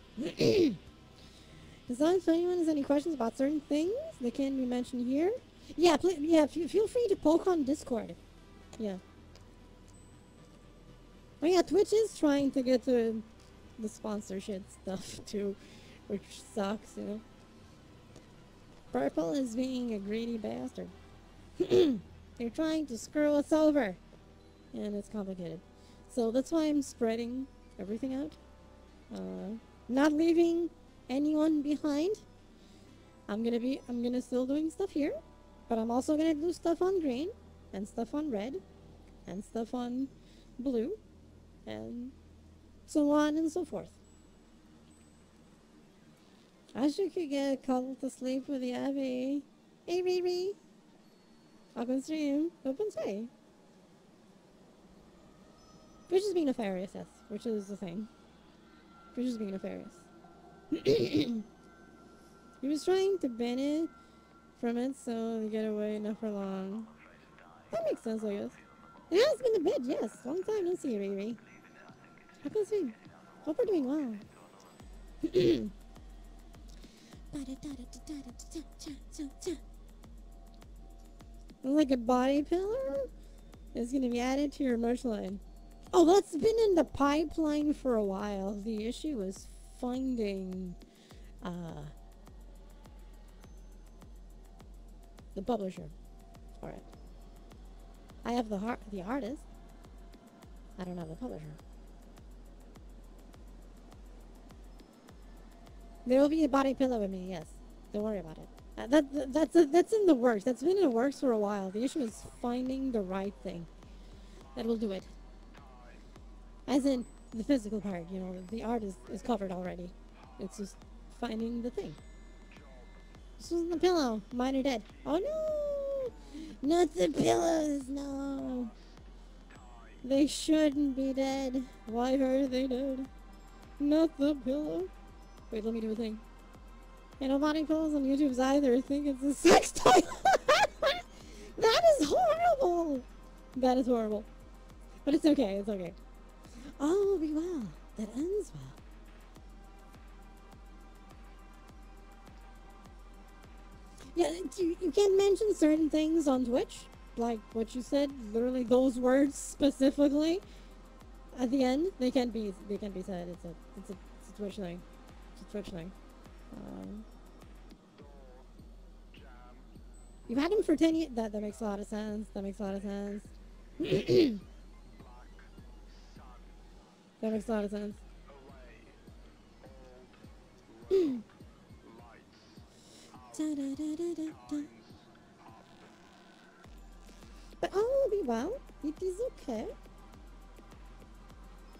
If anyone has any questions about certain things that can be mentioned here, yeah, feel free to poke on Discord. Yeah. Oh yeah, Twitch is trying to get to the sponsorship stuff too, which sucks, you know. Purple is being a greedy bastard. They're trying to screw us over, and it's complicated. So that's why I'm spreading everything out. Not leaving anyone behind. I'm gonna still doing stuff here, but I'm also gonna do stuff on green, and stuff on red, and stuff on blue, and so on and so forth. I should could get called to sleep with the Abby. Hey Riri! Open stream. Open say. Which is being nefarious, yes. Which is the thing. Which is being nefarious. He was trying to ban it from it so they get away not for long. That makes sense, I guess. It has been a bit, yes. Long time no see you, Riri. How goes it? Hope we're doing well. Like a body pillar is going to be added to your merch line. Oh, that's been in the pipeline for a while. The issue is finding the publisher for it. I have the artist. I don't have the publisher. There will be a body pillow with me, yes. Don't worry about it. That's in the works. That's been in the works for a while. The issue is finding the right thing that will do it. As in the physical part, you know, the art is covered already. It's just finding the thing. This wasn't the pillow. Mine are dead. Oh no! Not the pillows, no. They shouldn't be dead. Why are they dead? Not the pillow. Wait, let me do a thing. And nobody pillows on YouTube's either. I think it's a sex toy. That is horrible. That is horrible. But it's okay. It's okay. All will be well. That ends well. Yeah, you can't mention certain things on Twitch, like what you said. Literally, those words specifically at the end. They can't be said. It's a Twitch thing. It's a Twitch thing. You've had him for 10 years. That makes a lot of sense. That makes a lot of sense. That makes a lot of sense. But all will be well. It is okay.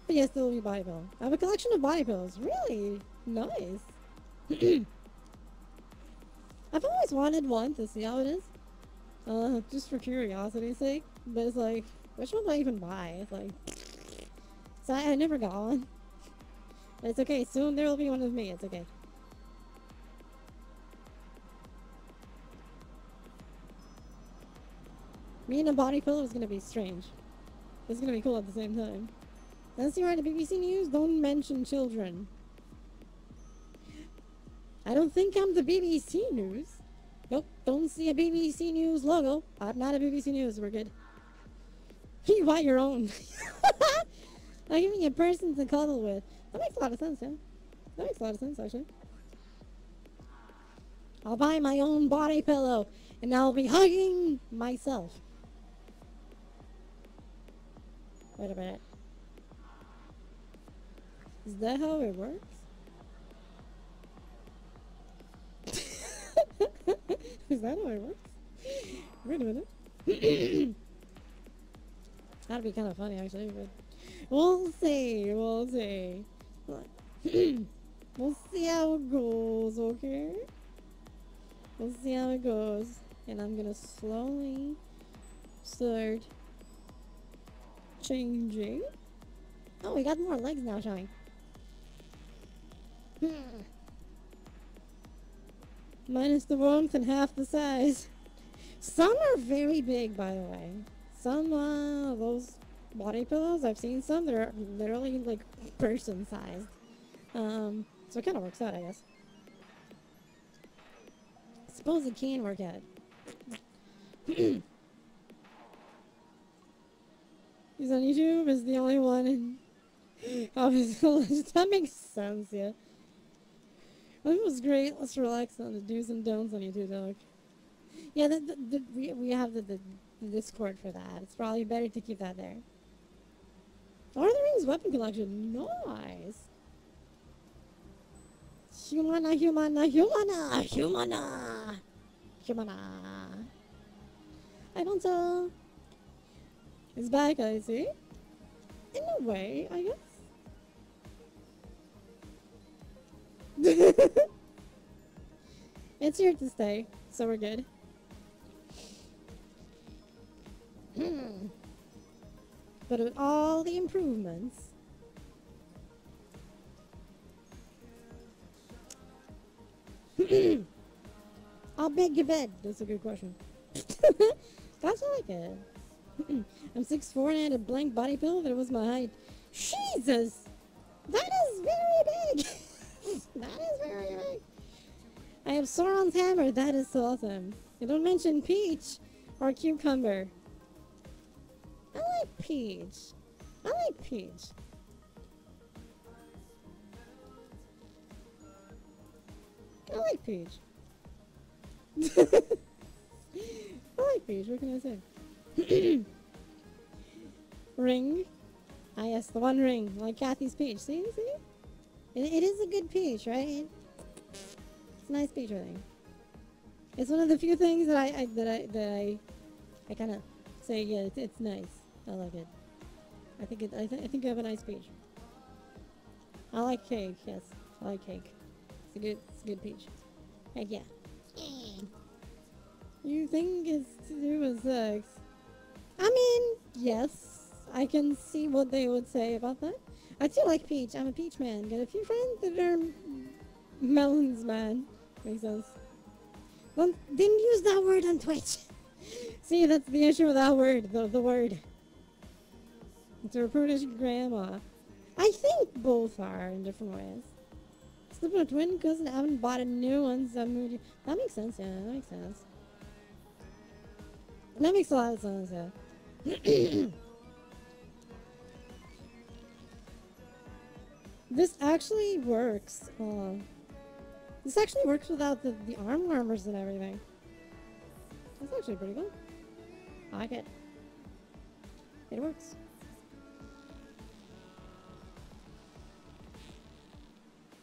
But yes, there will be body pillow. I have a collection of body pillows. Really nice. I've always wanted one to see how it is. Just for curiosity's sake. But it's like, which one do I even buy? It's like, so I never got one. But it's okay. Soon there will be one of me. It's okay. Me and a body pillow is gonna be strange. It's gonna be cool at the same time. Let's see, right? The BBC News don't mention children. I don't think I'm the BBC News. Nope, don't see a BBC News logo. I'm not a BBC News. We're good. You buy your own. Like giving me a person to cuddle with. That makes a lot of sense, yeah. That makes a lot of sense, actually. I'll buy my own body pillow, and I'll be hugging myself. Wait a minute. Is that how it works? Is that how it works? Wait a minute. That'd be kind of funny, actually, but we'll see. We'll see. We'll see how it goes, okay? We'll see how it goes. And I'm gonna slowly start changing. Oh, we got more legs now showing. Minus the warmth and half the size. Some are very big, by the way. Some those body pillows, I've seen some that are literally like person sized. So it kind of works out, I guess. I suppose it can work out. He's on YouTube, is the only one in his village. That makes sense, yeah. Well, it was great. Let's relax on the do's and don'ts on YouTube, dog. Yeah, we have the Discord for that. It's probably better to keep that there. Lord of the Rings weapon collection. Nice. Humana, humana, humana, humana, humana. I don't know. It's back, I see. In a way, I guess. It's here to stay, so we're good. But with all the improvements, I'll beg your bed. That's a good question. That's like it. I'm 6'4" and I had a blank body pillow that was my height. Jesus! That is very big! That is very big. I have Sauron's hammer. That is so awesome. You don't mention peach or cucumber. I like peach. I like peach. I like peach. I like peach. What can I say? Ring. Ah, yes, the one ring. Like Kathy's peach. See? See? It is a good peach, right? It's a nice peach, I think. It's one of the few things that I kind of say, yeah, it's nice. I like it. I think I have a nice peach. I like cake. Yes, I like cake. It's a good peach. Heck yeah. You think it's to do with sex? I mean, yes. I can see what they would say about that. I do like peach. I'm a peach man. Got a few friends that are melons man. Makes sense. Didn't use that word on Twitch. See, that's the issue with that word. The word. It's a prudish grandma. I think both are in different ways. Slipping a twin cousin, I haven't bought a new one. So that makes sense, yeah. That makes sense. That makes a lot of sense, yeah. This actually works. This actually works without the arm warmers and everything. That's actually pretty cool. I like it. It works.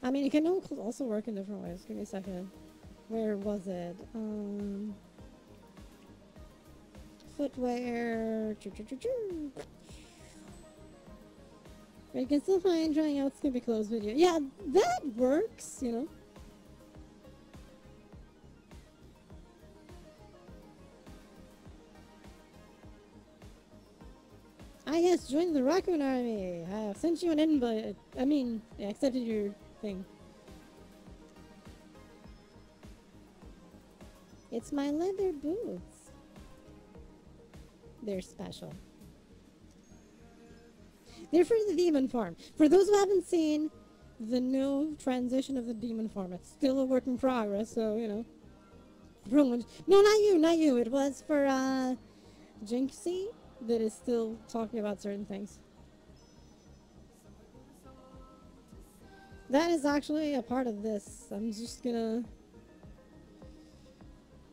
I mean, it can also work in different ways. Give me a second. Where was it? Footwear. But you can still find trying out Snoopy Clothes video. Yeah, that works, you know. Ah yes, join the Raccoon Army. I have sent you an invite. I mean, I accepted your thing. It's my leather boots. They're special. They're for the demon form. For those who haven't seen the new transition of the demon form, it's still a work in progress, so, you know. No, not you. It was for, Jinxie that is still talking about certain things. That is actually a part of this. I'm just gonna...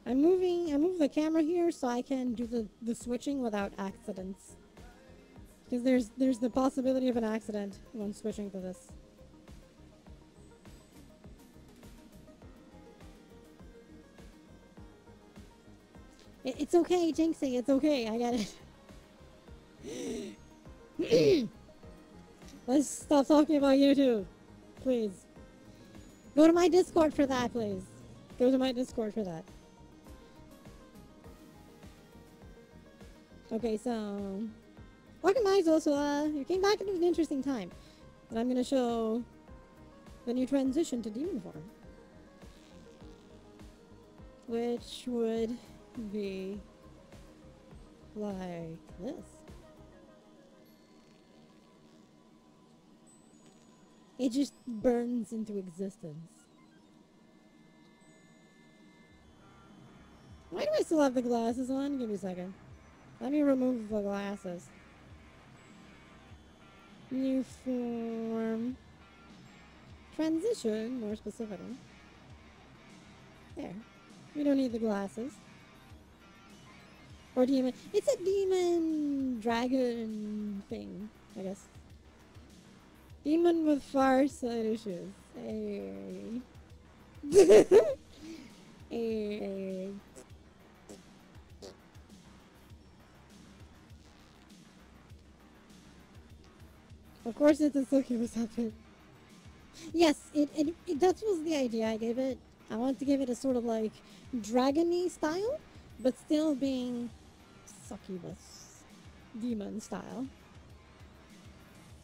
I move the camera here so I can do the switching without accidents. Because there's the possibility of an accident when switching to this. It's okay, Jinxie, it's okay, I get it. Let's stop talking about YouTube, please. Go to my Discord for that, please. Go to my Discord for that. Okay, so... Welcome back, also, you came back at an interesting time. And I'm gonna show the new transition to demon form. Which would be like this. It just burns into existence. Why do I still have the glasses on? Give me a second. Let me remove the glasses. New form. Transition, more specifically. There. We don't need the glasses. Or demon. It's a demon dragon thing, I guess. Demon with far side issues. Hey. Hey. Of course it's a succubus outfit. Yes, that was the idea I gave it. I wanted to give it a sort of like dragon-y style, but still being succubus demon style.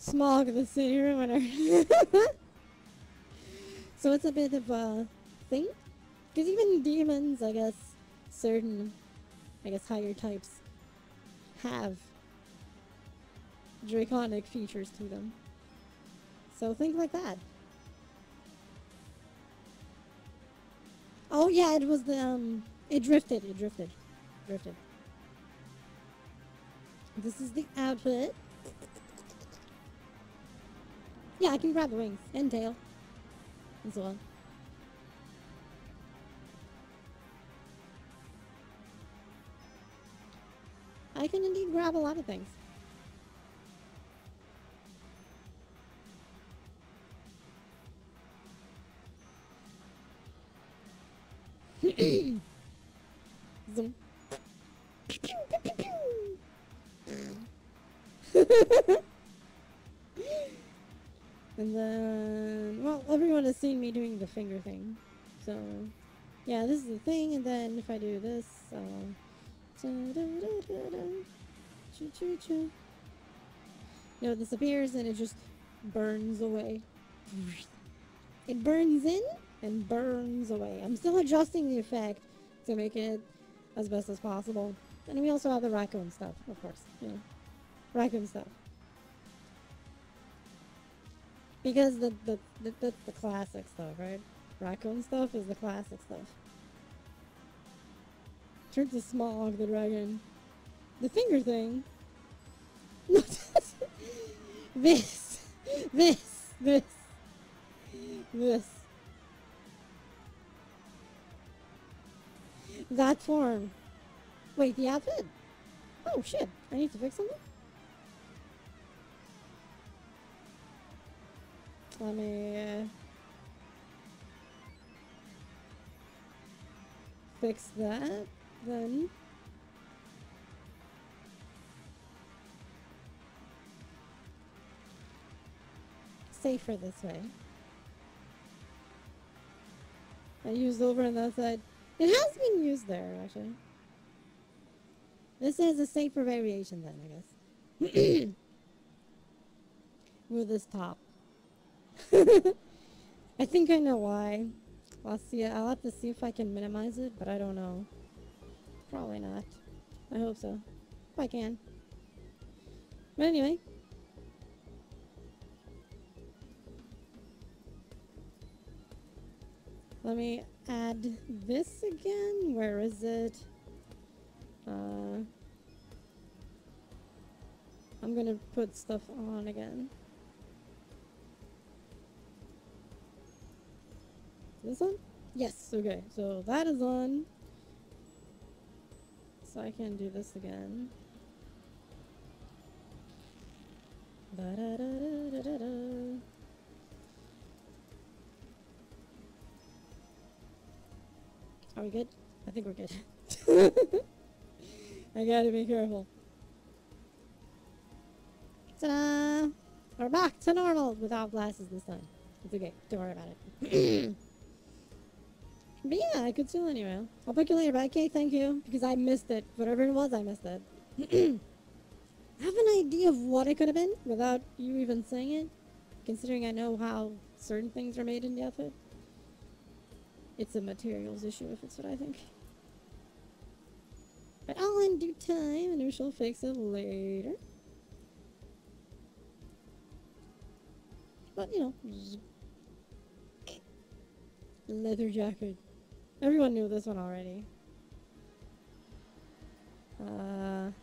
Smog the city ruiner. So it's a bit of a thing. Because even demons, I guess, certain, I guess, higher types have draconic features to them. So think like that. Oh yeah, it was the, it drifted. Drifted. This is the outfit. Yeah, I can grab the wings and tail and so on. I can indeed grab a lot of things. Zoom. And then, well, everyone has seen me doing the finger thing. So, yeah, this is the thing, and then if I do this, it disappears and it just burns away. It burns in and burns away. I'm still adjusting the effect to make it as best as possible. And we also have the raccoon stuff, of course. You know, raccoon stuff. Because that's the classic stuff, right? Raccoon stuff is the classic stuff. Turn to Smog the dragon. The finger thing. This. That form. Wait, the outfit? Oh shit, I need to fix something? Let me fix that, then. Safer this way. I used over on that side. It has been used there, actually. This is a safer variation then, I guess. With this top. I think I know why. I'll see. I'll have to see if I can minimize it, but I don't know. Probably not. I hope so. If I can. But anyway. Let me add this again. Where is it? I'm gonna put stuff on again. This on? Yes, okay. So that is on. So I can do this again. Da da da da da da. Are we good? I think we're good. I gotta be careful. Ta-da! We're back to normal without glasses this time. It's okay. Don't worry about it. But yeah, I could still anyway. I'll book you later, but okay, thank you. Because I missed it. Whatever it was, I missed it. I have an idea of what it could have been without you even saying it. Considering I know how certain things are made in the outfit. It's a materials issue if it's what I think. But all in due time, and we shall fix it later. But, you know. Leather jacket. Everyone knew this one already. I've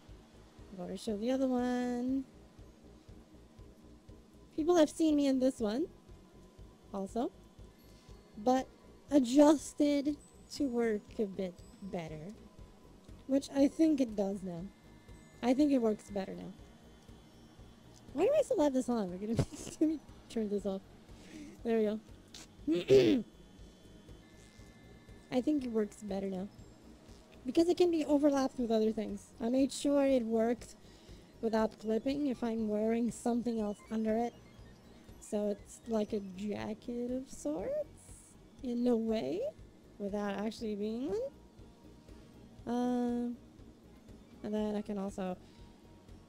already showed the other one. People have seen me in this one. Also. But adjusted to work a bit better. Which I think it does now. I think it works better now. Why do I still have this on? We're gonna let me turn this off. There we go. I think it works better now. Because it can be overlapped with other things. I made sure it worked without clipping if I'm wearing something else under it. So it's like a jacket of sorts, in a way, without actually being one. And then I can also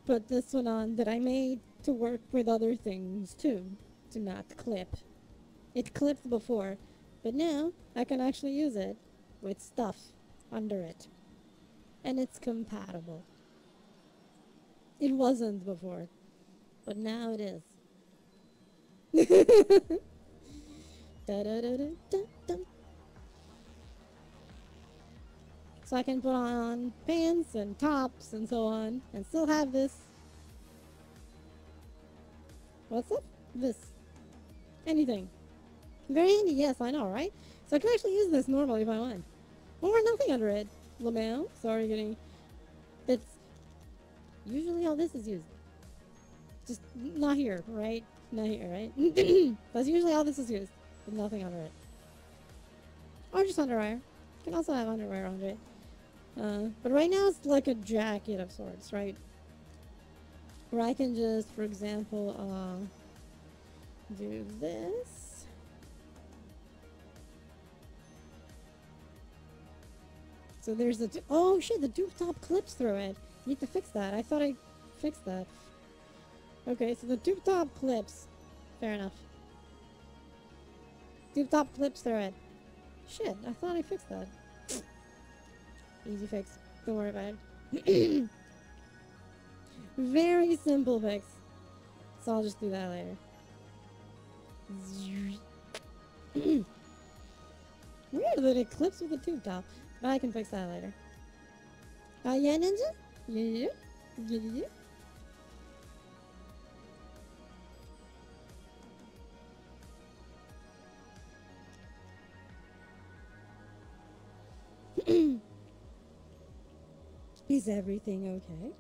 put this one on that I made to work with other things too, to not clip. It clipped before, but now I can actually use it with stuff under it. And it's compatible. It wasn't before, but now it is. Da, da, da, da, da, da. So I can put on pants and tops and so on and still have this. What's up? This. Anything. Very handy, yes, I know, right? So I can actually use this normally if I want. Or nothing under it. Lamau, sorry, getting. It's usually how this is used. Just not here, right? Not here, right? That's usually how this is used. With nothing under it. Or just underwear. You can also have underwear under it. But right now it's like a jacket of sorts, right? Where I can just, for example, do this. So there's the oh shit, the tube top clips through it. Need to fix that. I thought I fixed that. Okay, so the tube top clips. Fair enough. Tube top clips through it. Shit, I thought I fixed that. Easy fix. Don't worry about it. Very simple fix. So I'll just do that later. Weird that it clips with the tube top. But I can fix that later. Yeah, Ninja? Yeah. Yeah. Is everything okay?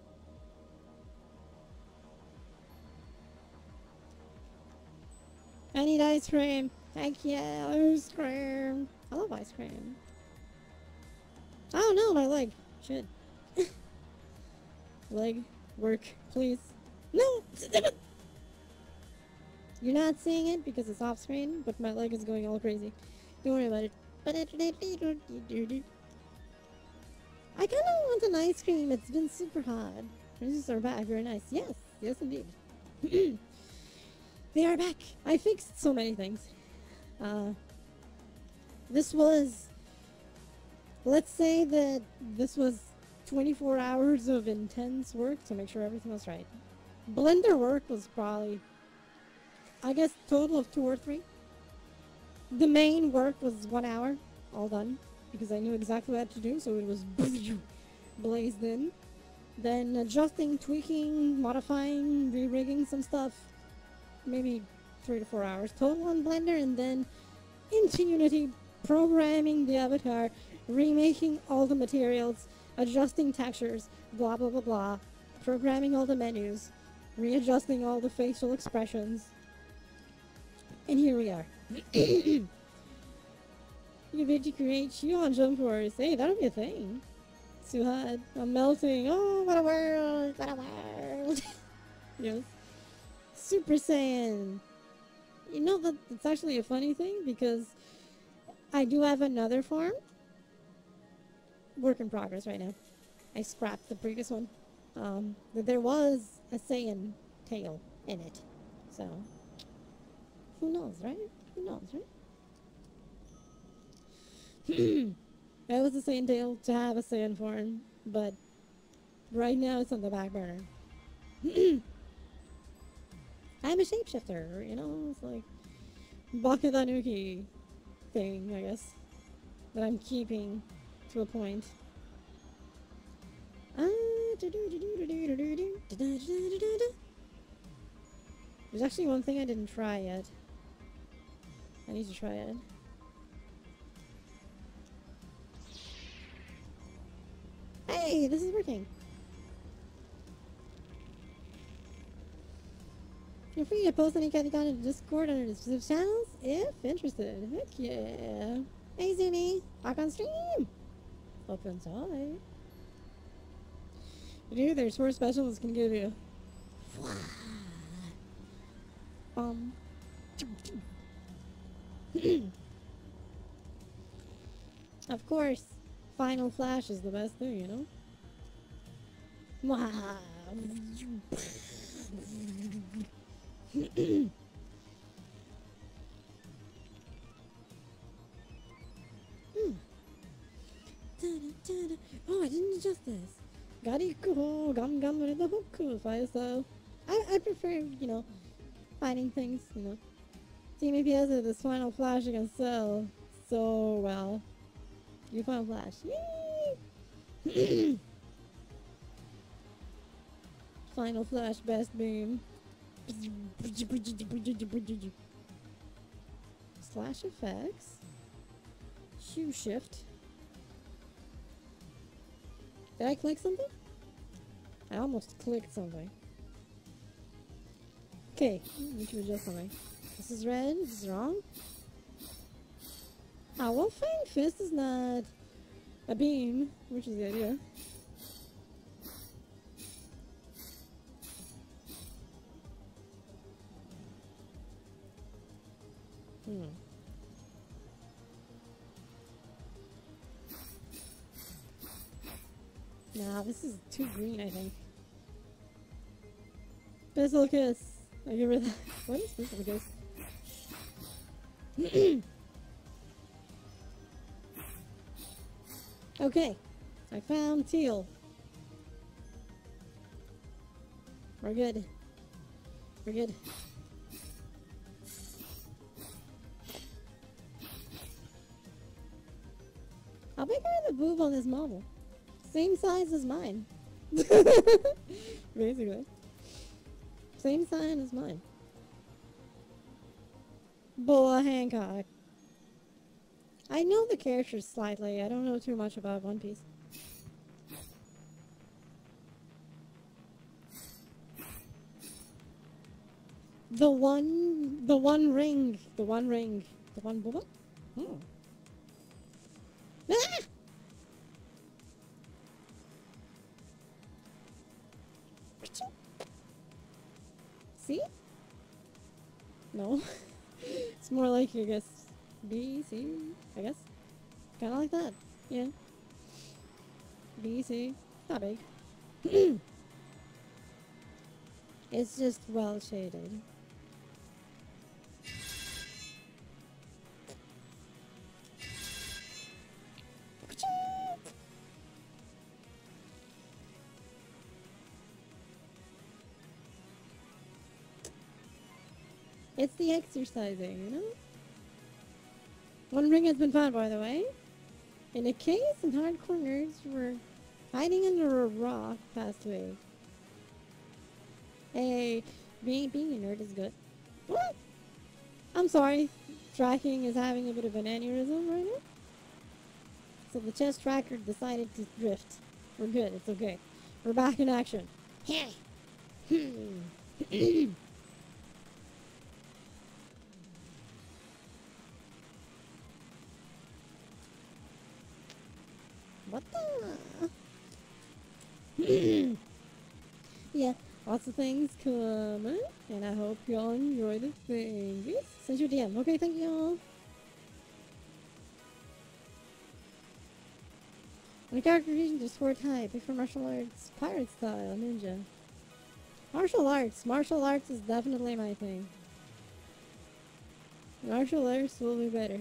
I need ice cream. Thank you, ice cream. I love ice cream. Oh no, my leg. Shit. Leg, work, please. No! You're not seeing it because it's off screen, but my leg is going all crazy. Don't worry about it. I kind of want an ice cream. It's been super hot. Roses are back. Very nice. Yes. Yes, indeed. They are back. I fixed so many things. This was... Let's say that this was 24 hours of intense work to make sure everything was right. Blender work was probably, I guess, total of 2 or 3. The main work was 1 hour, all done, because I knew exactly what to do, so it was blazed in. Then adjusting, tweaking, modifying, re-rigging some stuff, maybe 3 to 4 hours total on Blender, and then into Unity, programming the avatar, remaking all the materials, adjusting textures, blah blah blah blah, programming all the menus, readjusting all the facial expressions, and here we are. You get to create you on Jump Force. Hey, that'll be a thing. It's too hot. I'm melting. Oh, what a world! What a world! Yes. Super Saiyan. You know that it's actually a funny thing because I do have another form. Work in progress right now. I scrapped the previous one. There was a Saiyan tail in it. So, who knows, right? Who knows, right? That was a Saiyan tail to have a Saiyan form, but right now it's on the back burner. I'm a shapeshifter, you know? It's like Bakadanuki thing, I guess, that I'm keeping to a point. There's actually one thing I didn't try yet. I need to try it. Hey, this is working. Feel free to post any kind of content in Discord under the specific channels if interested. Heck yeah. Hey Zuni, back on stream. Open side. Dude, there's 4 specials can give you. Of course, Final Flash is the best thing, you know? Wow. Oh, I didn't adjust this. Gariko, gum gum with the hoku fire style. I prefer, fighting things, Team APS with this final flash against Cell so well. You final flash. Yay! Final flash, best beam. Slash effects. Shoe shift. Did I click something? I almost clicked something. Okay, need to adjust something. This is red, this is wrong. Ah, well, Fang Fist is not a beam, which is the idea. Nah, this is too green, I think. Pistol Kiss! I give her that. What is Pistol Kiss? Okay, I found teal. We're good. We're good. How big are the boob on this model? Same size as mine. Basically. Same size as mine. Boa Hancock. I know the characters slightly. I don't know too much about One Piece. The one ring. The one Boba? Oh. Ah! See? No. It's more like, I guess, B, C, I guess. Kinda like that. Yeah. B, C. Not big. It's just well shaded. It's the exercising, One ring has been found, by the way. In a case, and hardcore nerds were hiding under a rock past week. Hey, being a nerd is good. What? I'm sorry. Tracking is having a bit of an aneurysm right now. So the chest tracker decided to drift. We're good. It's okay. We're back in action. What the? Yeah, lots of things coming, and I hope y'all enjoy the thingies. Send you a DM. Okay, thank y'all. When a character reaches a score type, pick for martial arts, pirate style, ninja. Martial arts is definitely my thing. Martial arts will be better.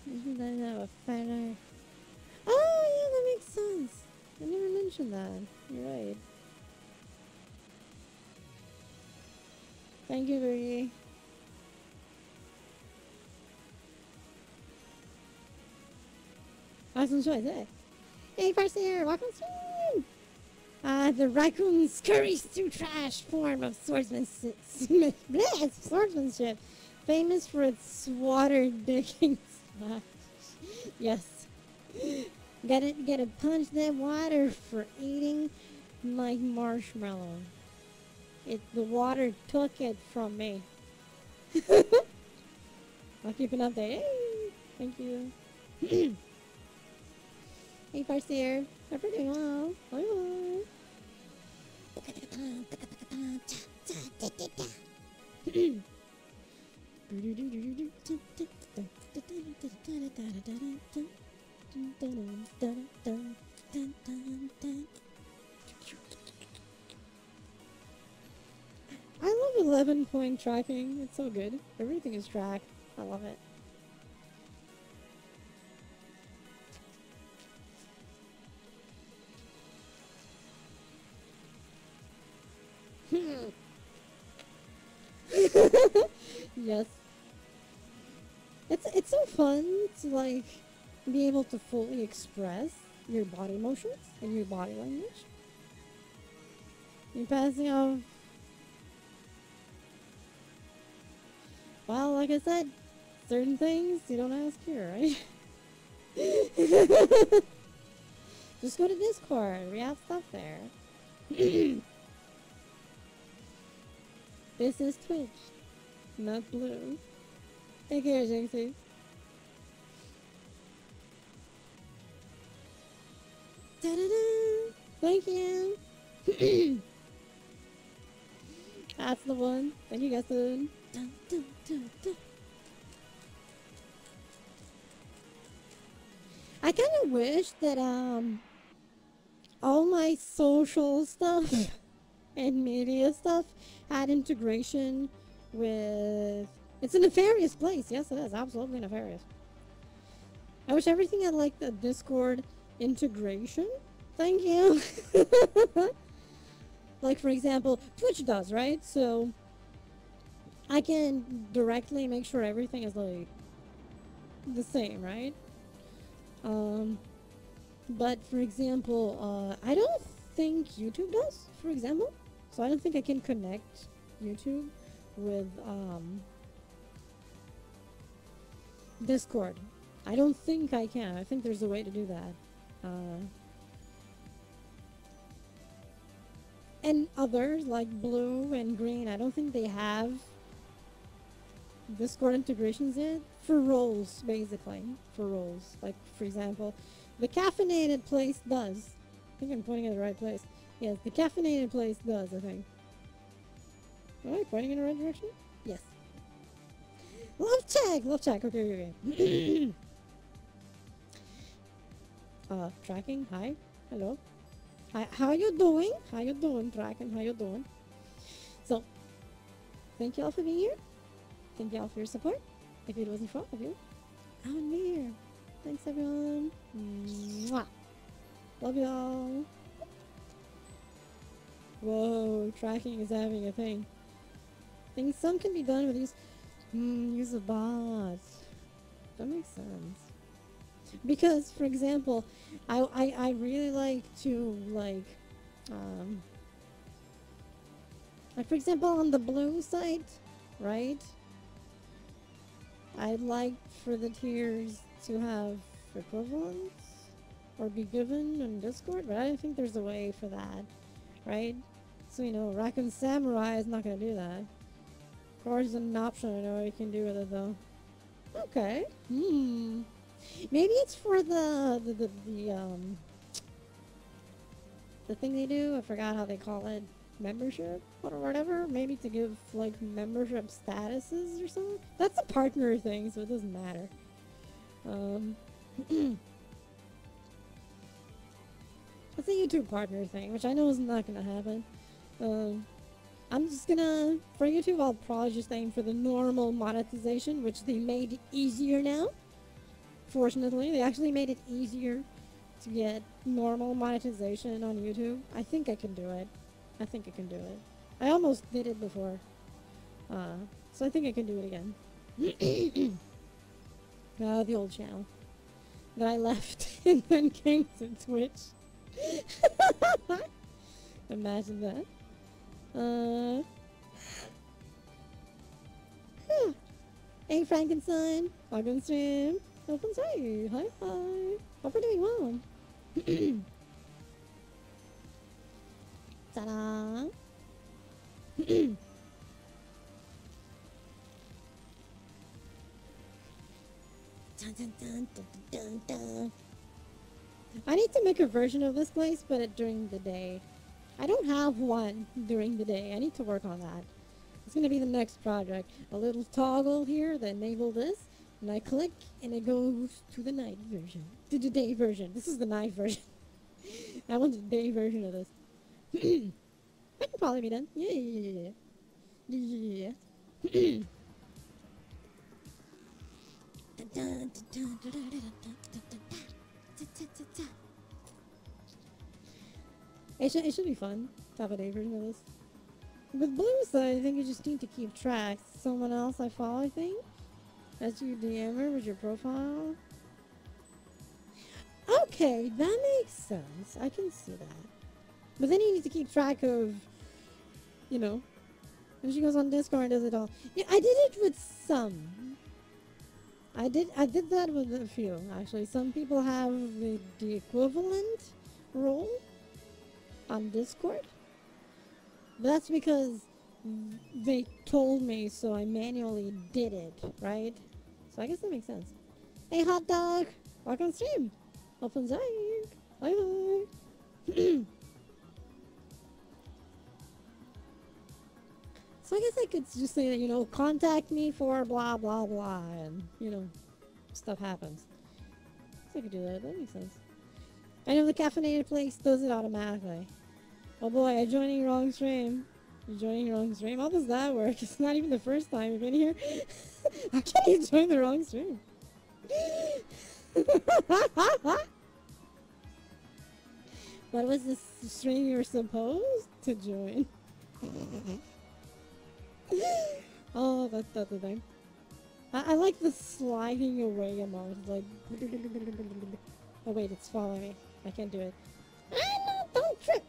Isn't that a fat eye? Oh, yeah, that makes sense. I never mentioned that. You're right. Thank you, Bergie. Awesome choice, eh? Hey, first here, welcome to the raccoon scurries through trash form of swordsmanship, famous for its water digging slash. Yes. Gotta punch that water for eating my marshmallow. The water took it from me. I'll keep an update. Hey, thank you. Hey, Farseer. Hope you're doing well. Bye bye. 11-point tracking. It's so good. Everything is tracked. I love it. Yes. It's so fun to like be able to fully express your body motions and your body language. You're passing off. Well, like I said, certain things you don't ask here, right? Just go to Discord. We have stuff there. This is Twitch, not Blue. Take care, Jinxie. Da-da-da. Thank you. That's the one. Thank you, guys. Dun, dun, dun, dun. I kind of wish that all my social stuff and media stuff had integration with. It's a nefarious place. Yes, it is. Absolutely nefarious. I wish everything had like the Discord integration. Thank you. Like, for example, Twitch does, right? So I can directly make sure everything is like the same, right? But for example, I don't think YouTube does, for example. So I don't think I can connect YouTube with Discord. I don't think I can. I think there's a way to do that. And others like Blue and Green, I don't think they have Discord integrations yet. For roles, basically. For roles. Like, for example, the caffeinated place does. I think I'm pointing at the right place. Yes, the caffeinated place does, I think. Am I pointing in the right direction? Yes. Love check! Love check. Okay, okay. Tracking? Hi? Hello? Hi, how you doing? How you doing, Tracking? How you doing? So, thank you all for being here. Thank you all for your support. If it wasn't for all of you, I wouldn't be here. Thanks, everyone. Mwah. Love y'all. Whoa, tracking is having a thing. I think some can be done with use a bot. That makes sense. Because, for example, I really like to, like, for example, on the Blue site, right? I'd like for the tiers to have equivalents or be given in Discord, but I don't think there's a way for that, right? So, you know, Raccoon Samurai is not going to do that. Of course, it's an option. I know what you can do with it, though. Okay. Maybe it's for the thing they do. I forgot how they call it. Membership or whatever. Maybe to give like membership statuses or something. That's a partner thing, so it doesn't matter. It's a YouTube partner thing, which I know is not gonna happen. I'm just gonna, for YouTube, I'll probably just aim for the normal monetization, which they made easier now. Fortunately, they actually made it easier to get normal monetization on YouTube. I think I can do it. I think I can do it. I almost did it before. So I think I can do it again. The old channel that I left and then came to Twitch. Imagine that. Hey Frankenstein, welcome to stream. Welcome to you. Hi, hi. Hope we're doing well. Ta-da! Dun, dun, dun, dun, dun, dun. I need to make a version of this place, but during the day. I don't have one during the day. I need to work on that. It's going to be the next project. A little toggle here that enable this, and I click, and it goes to the night version. To the day version. This is the night version. I want the day version of this. That can probably be done. Yeah. Yeah. It should be fun to have a day version of this. With Blues, I think you just need to keep track. Someone else I follow, I think. That's you, DMer, with your profile. Okay, that makes sense. I can see that. But then you need to keep track of, you know, when she goes on Discord and does it all. Yeah, I did it with some. I did that with a few, actually. Some people have the equivalent role on Discord. But that's because they told me, so I manually did it, right? So I guess that makes sense. Hey, hot dog! Welcome to stream! Open Zag! Bye bye! So I guess I could just say that, you know, contact me for blah blah blah, and, you know, stuff happens. So I could do that. That makes sense. I know the caffeinated place does it automatically. Oh boy, I'm joining wrong stream. You're joining wrong stream? How does that work? It's not even the first time you've been here. How can you join the wrong stream? What was this stream you were supposed to join? Oh, that's the thing. I like the sliding away amount. It's like... Oh wait, it's following me. I can't do it. Ah, no, don't trip!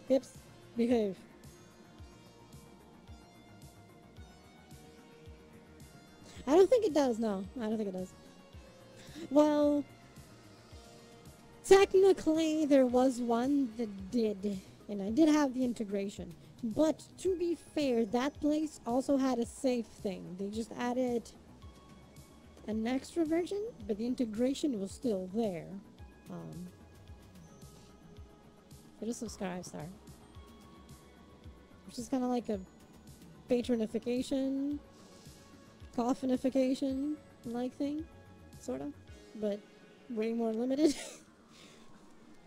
Hips, behave. I don't think it does, no. I don't think it does. Well, technically there was one that did, and I did have the integration. But to be fair, that place also had a save thing. They just added an extra version, but the integration was still there. So just subscribe, star. Which is kind of like a patronification, coffinification like thing, sort of, but way more limited.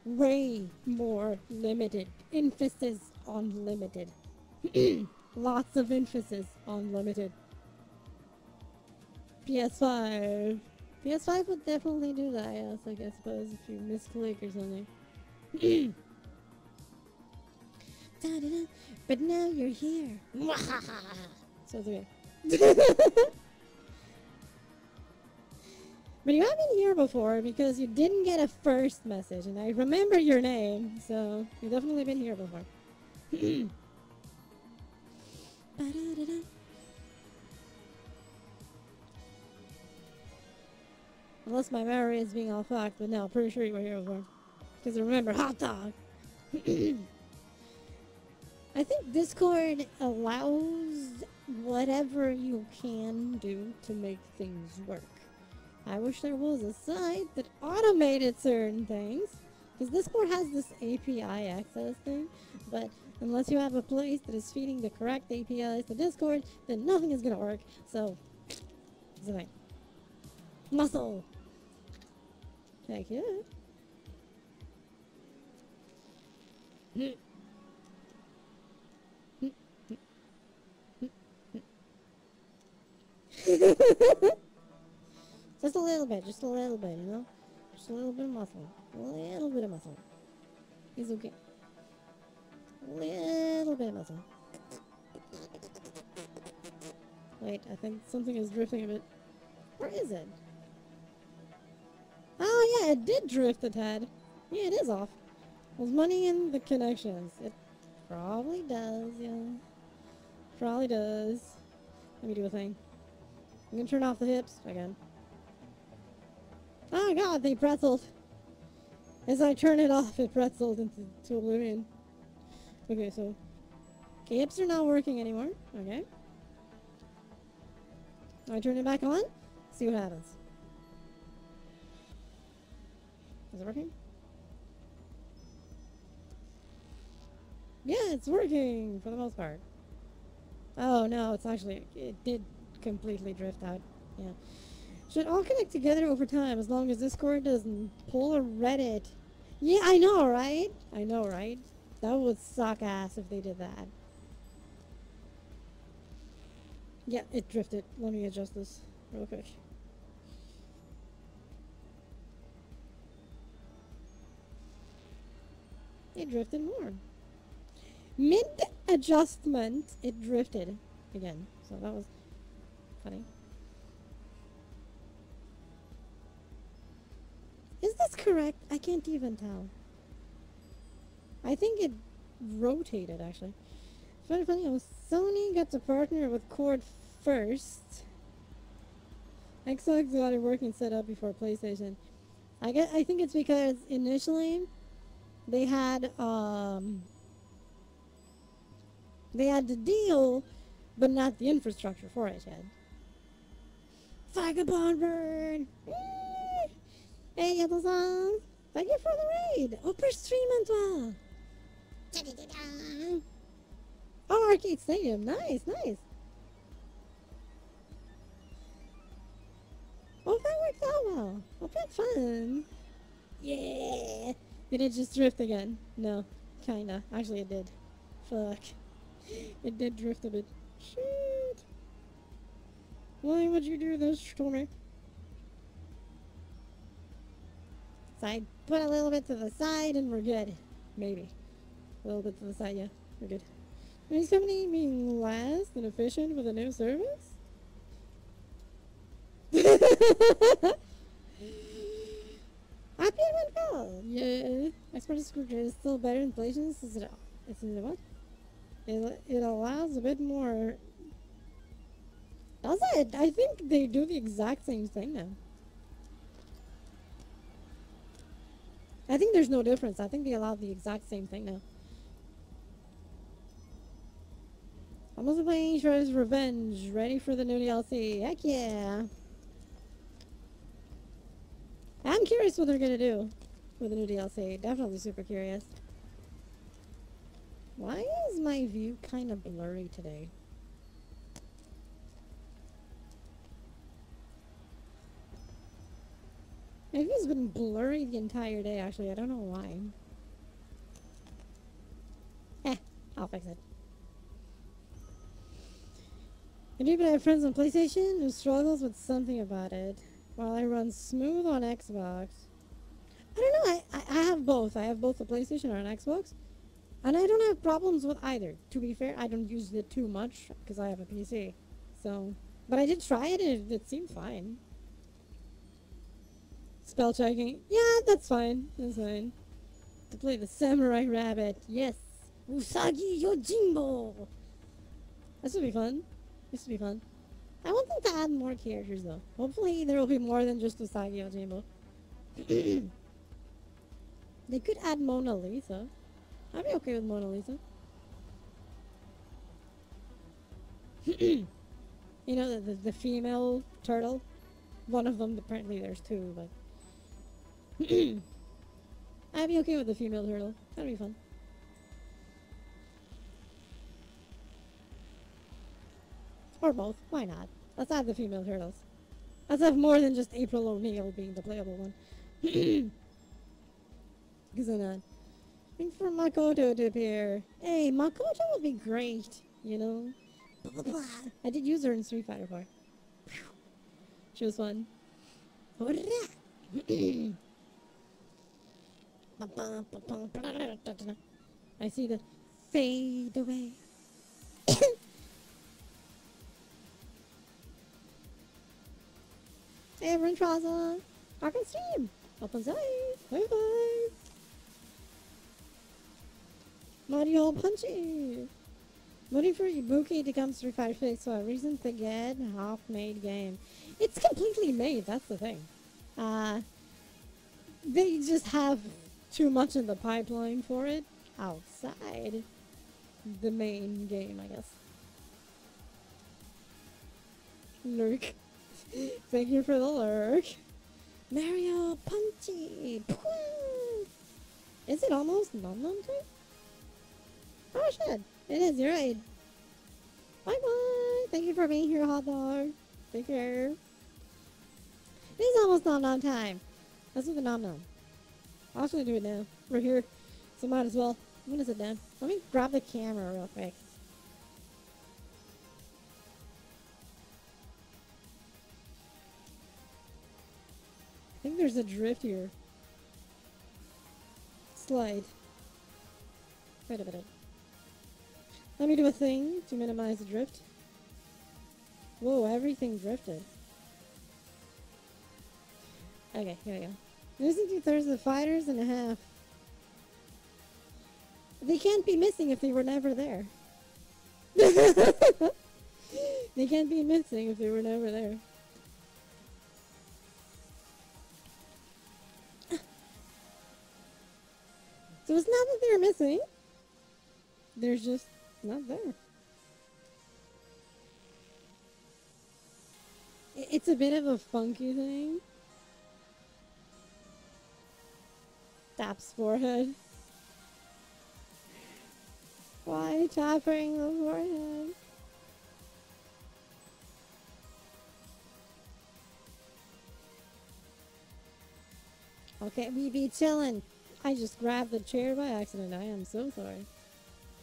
Way more limited. Emphasis on limited. Lots of emphasis on limited. PS5. PS5 would definitely do that, yes, I suppose, if you misclick or something. Da-da-da. But now you're here. So it's okay. But you have been here before because you didn't get a first message, and I remember your name, so you've definitely been here before. Unless my memory is being all fucked, but no, pretty sure you were here before. Because remember, hot dog! I think Discord allows whatever you can do to make things work. I wish there was a site that automated certain things. Because Discord has this API access thing, but unless you have a place that is feeding the correct APIs to Discord, then nothing is gonna work. So, it's the thing. Muscle! Heck yeah. Just a little bit, you know? Just a little bit of muscle. A little bit of muscle. It's okay. A little bit of muscle. Wait, I think something is drifting a bit. Where is it? Oh yeah, it did drift a tad. Yeah, it is off. Was money in the connections? It probably does, yeah. Probably does. Let me do a thing. I'm gonna turn off the hips again. Oh god, they pretzeled. As I turn it off, it pretzeled into oblivion. Okay, so... Okay, hips are not working anymore. Okay. I turn it back on. See what happens. Is it working? Yeah, it's working for the most part. Oh no, it's actually... It did completely drift out. Yeah. Should all connect together over time as long as Discord doesn't pull a Reddit. Yeah, I know, right? I know, right? That would suck ass if they did that. Yeah, it drifted. Let me adjust this real quick. It drifted more. Mid adjustment, it drifted again. So that was funny. Is this correct? I can't even tell. I think it rotated actually. Funny, funny. Sony got to partner with Cord first. Xbox got a working setup before PlayStation. I think it's because initially they had the deal, but not the infrastructure for it yet. Vagabond Bird! Hey, Yellow-san! Thank you for the raid! Upper stream as well! Oh, Arcade Stadium! Nice, nice! Oh, that worked out well! Hope you had fun! Yeah! Did it just drift again? No. Kinda. Actually, it did. Fuck. It did drift a bit. Shit! Why would you do this to me? Side. Put a little bit to the side and we're good. Maybe. A little bit to the side, yeah. We're good. Is company being less than efficient with a new service? Happy it went well. Yeah. Expert screwdriver is still better than Plations. Is it what? It allows a bit more. Does it? I think they do the exact same thing now. I think there's no difference. I think they allow the exact same thing now. I'm also playing Shredder's Revenge. Ready for the new DLC. Heck yeah. I'm curious what they're gonna do with the new DLC. Definitely super curious. Why is my view kind of blurry today? My view's been blurry the entire day, actually. I don't know why. I'll fix it. And even I have friends on PlayStation who struggles with something about it, while I run smooth on Xbox. I don't know, I have both. I have both a PlayStation and an Xbox. And I don't have problems with either. To be fair, I don't use it too much because I have a PC. So, but I did try it and it seemed fine. Spell checking. Yeah, that's fine. That's fine. To play the Samurai Rabbit. Yes. Usagi Yojimbo. This would be fun. This would be fun. I want them to add more characters though. Hopefully there will be more than just Usagi Yojimbo. They could add Mona Lisa. I'd be okay with Mona Lisa. You know, the female turtle? One of them, apparently there's two, but... I'd be okay with the female turtle. That'd be fun. Or both. Why not? Let's add the female turtles. Let's have more than just April O'Neil being the playable one. Because I'm not. Waiting for Makoto to appear. Hey, Makoto would be great, you know? I did use her in Street Fighter 4. She was fun. I see the fade away. Hey, everyone, Traza. I can stream. Open side. Bye bye. Mario Punchy. Waiting for Ibuki to come Street Fighter 6 for a reason to get half-made game. It's completely made, that's the thing. They just have too much in the pipeline for it outside the main game, I guess. Lurk. Thank you for the lurk. Mario Punchy. Is it almost Nom Nom time? Oh shit. It is, you're right. Bye bye. Thank you for being here, hot dog. Take care. It is almost Nom Nom time. Let's do the Nom Nom. I'll actually do it now. We're here, so might as well. I'm gonna sit down. Let me grab the camera real quick. there's a drift here. Slide. Wait a minute. Let me do a thing to minimize the drift. Whoa, everything drifted. Okay, here we go. Losing 2/3 of the fighters and a half. They can't be missing if they were never there. They can't be missing if they were never there. So it's not that they're missing. They're just not there. It's a bit of a funky thing. Taps forehead. Why tapping the forehead? Okay, we be chillin'. I just grabbed the chair by accident. I am so sorry.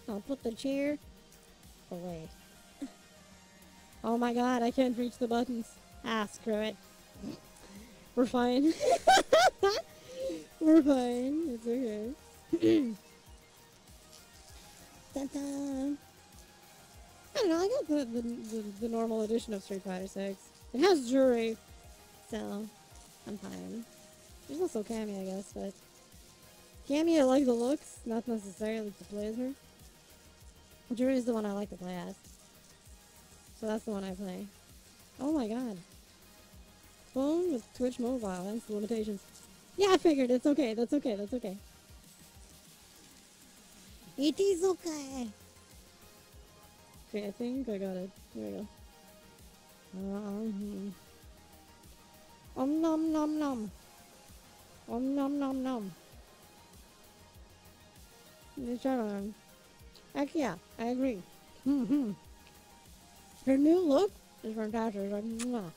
I'll put the chair away. Oh my god, I can't reach the buttons. Ah, screw it. We're fine. We're fine. It's okay. Ta-da. I don't know, I got the normal edition of Street Fighter 6. It has jewelry, so I'm fine. There's also Cammy, I guess, but Cammy, I like the looks, not necessarily to play as her. Jury is the one I like to play as. So that's the one I play. Oh my god. Phone with Twitch mobile, that's the limitations. Yeah, I figured, it's okay, that's okay, that's okay. It is okay. Okay, I think I got it. There we go. Nom nom nom. Nom nom nom. Actually, yeah, I agree. Her new look is fantastic. It's like, mwah,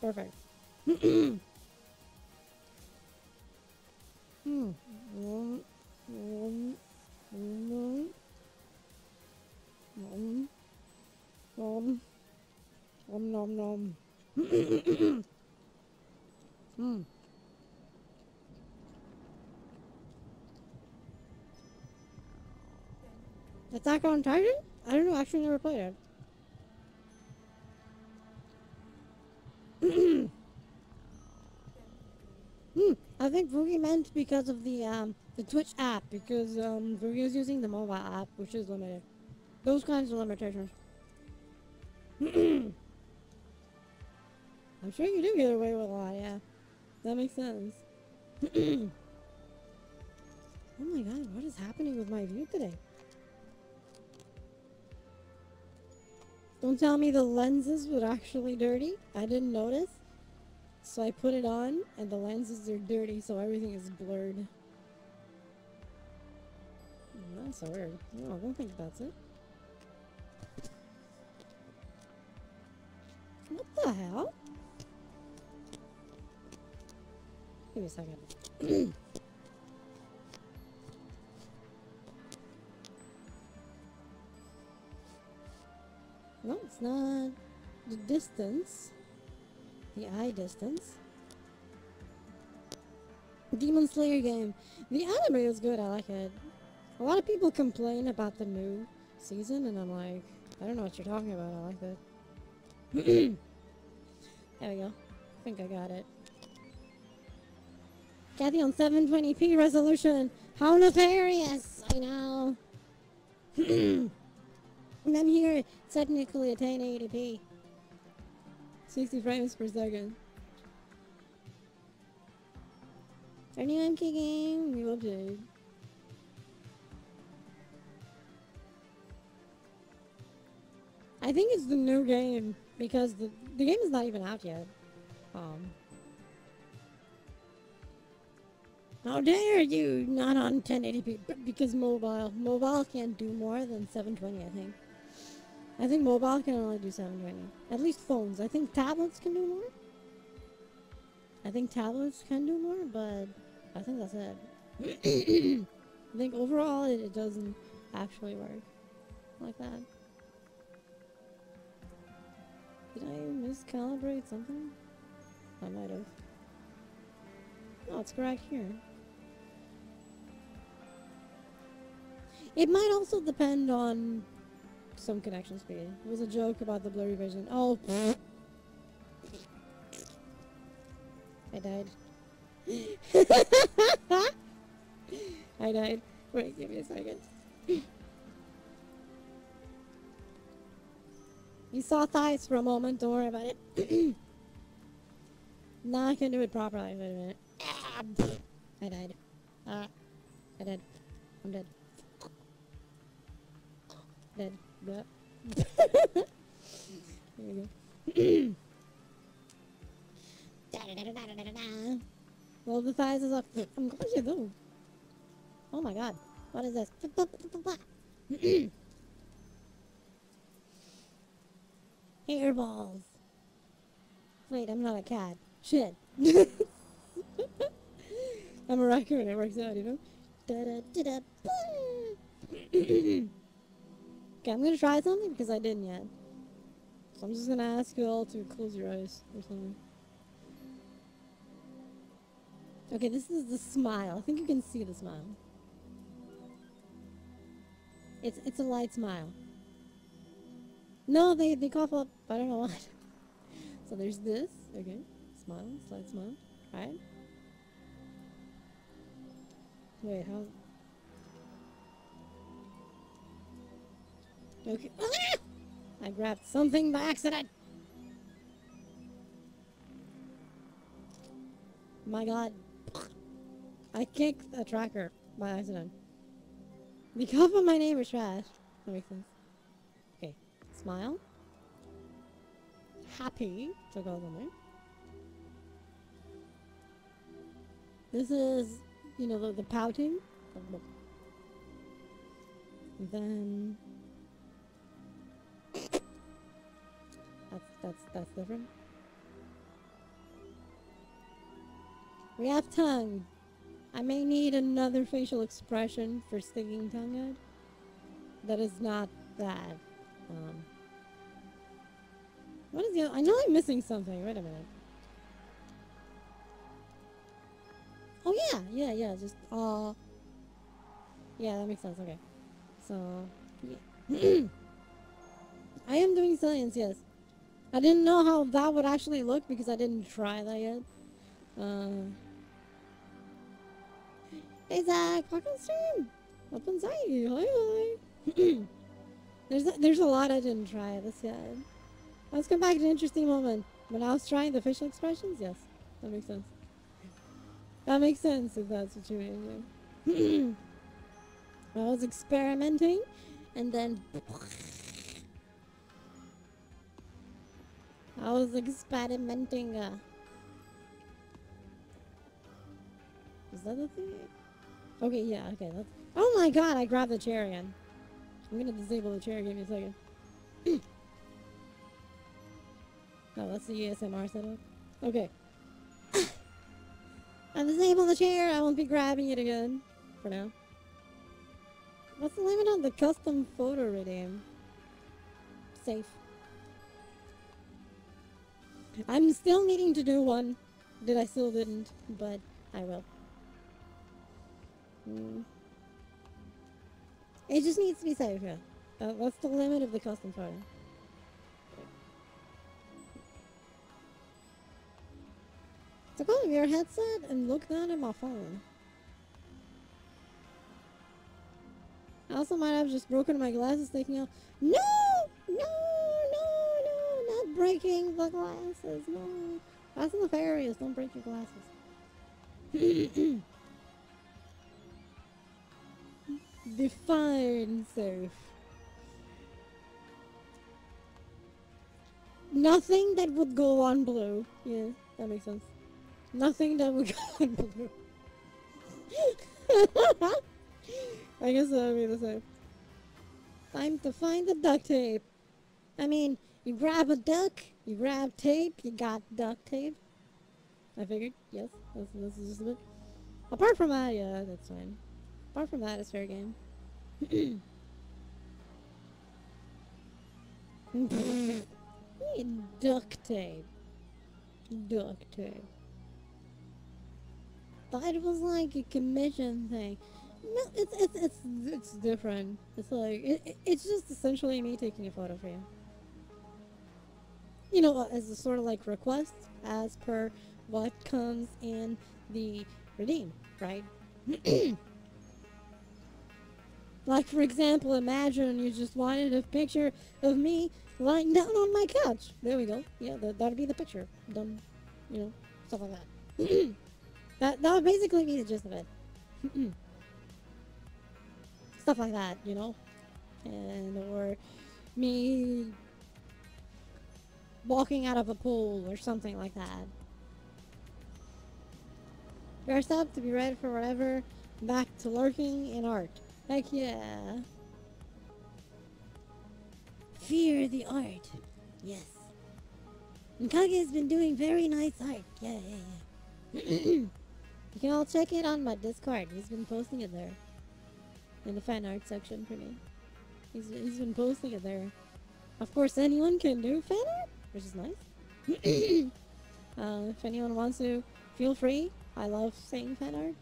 perfect. Nom nom. Attack on Titan? I don't know, actually never played it. I think Boogie meant because of the Twitch app, because Boogie is using the mobile app, which is limited. Those kinds of limitations. I'm sure you do get away with a lot, yeah. That makes sense. Oh my god, what is happening with my view today? Don't tell me the lenses were actually dirty. I didn't notice. So I put it on, and the lenses are dirty, so everything is blurred. That's so weird. No, I don't think that's it. What the hell? Give me a second. No, it's not the distance. The eye distance. Demon Slayer game. The anime is good, I like it. A lot of people complain about the new season, and I'm like, I don't know what you're talking about, I like it. There we go. I think I got it. Kathy on 720p resolution. How nefarious! I know. And I'm here technically at 1080p. 60 frames per second. Our new MK game, new update. I think it's the new game because the game is not even out yet. How dare you not on 1080p? Because mobile can't do more than 720, I think. I think mobile can only do 720. At least phones. I think tablets can do more. I think tablets can do more, but I think that's it. I think overall it doesn't actually work like that. Did I miscalibrate something? I might have. Oh, it's correct here. It might also depend on some connection speed. It was a joke about the blurry vision. Oh, I died. I died. Wait, give me a second. You saw thighs for a moment, don't worry about it. Now I can do it properly. Wait a minute. I died. I died. I'm dead. Dead. Blah. Here we go. Well, the thighs is up. I'm glad you do. Oh my god. What is this? Hairballs. Wait, I'm not a cat. Shit. I'm a raccoon. It works out, you know? Okay, I'm gonna try something because I didn't yet. So I'm just gonna ask you all to close your eyes or something. Okay, this is the smile. I think you can see the smile. It's a light smile. No, they cough up. I don't know what. So there's this. Okay, smile, slight smile. Right. Wait, how? Okay. Ah! I grabbed something by accident. My god. I kicked a tracker by accident. The cup of my name is trash. That makes sense. Okay. Smile. Happy. So goes on there. This is, you know, the pouting. And then that's different. We have tongue. I may need another facial expression for sticking tongue out. That is not that. What is the other? I know I'm missing something. Wait a minute. Oh yeah. Just yeah, that makes sense. Okay, so yeah. I am doing science. Yes, I didn't know how that would actually look because I didn't try that yet. Hey Zach, welcome stream. Up inside you. Hi. There's a lot I didn't try this yet. Let's come back to an interesting moment. When I was trying the facial expressions, yes. That makes sense. That makes sense if that's what you mean. I was experimenting and then I was experimenting. Is that the thing? Okay, yeah, okay. Oh my god, I grabbed the chair again. I'm gonna disable the chair, give me a second. Oh, that's the ASMR setup. Okay. I disable the chair, I won't be grabbing it again. For now. What's the limit on the custom photo redeem? Safe. I'm still needing to do one that I still didn't, but I will. It just needs to be safe, yeah. That's the limit of the custom photo. Took off your headset and look down at my phone. I also might have just broken my glasses taking out. No! Not breaking the glasses, no. That's nefarious, don't break your glasses. Define safe. Nothing that would go on blue. Yeah, that makes sense. Nothing that would go on blue. I guess that would be the same. Time to find the duct tape. I mean, you grab a duck, you grab tape, you got duct tape. I figured, yes, this is just a bit. Apart from that, yeah, that's fine. Apart from that, it's fair game. Duct tape. Duct tape. thought it was like a commission thing. No, it's different. It's like it's just essentially me taking a photo for you. You know, as a sort of like request as per what comes in the redeem, right? Like, for example, imagine you just wanted a picture of me lying down on my couch. There we go. Yeah, that'd be the picture. Done. You know, stuff like that. That would basically be the gist of it. Stuff like that, you know? And, or me walking out of a pool or something like that. Dressed up to be ready for whatever. Back to lurking in art. Heck yeah. Fear the art. Yes. And Kage has been doing very nice art. Yeah, yeah, yeah. You can all check it on my Discord. He's been posting it there. In the fan art section for me. He's been posting it there. Of course, anyone can do fan art, which is nice. If anyone wants to, feel free. I love saying fan art.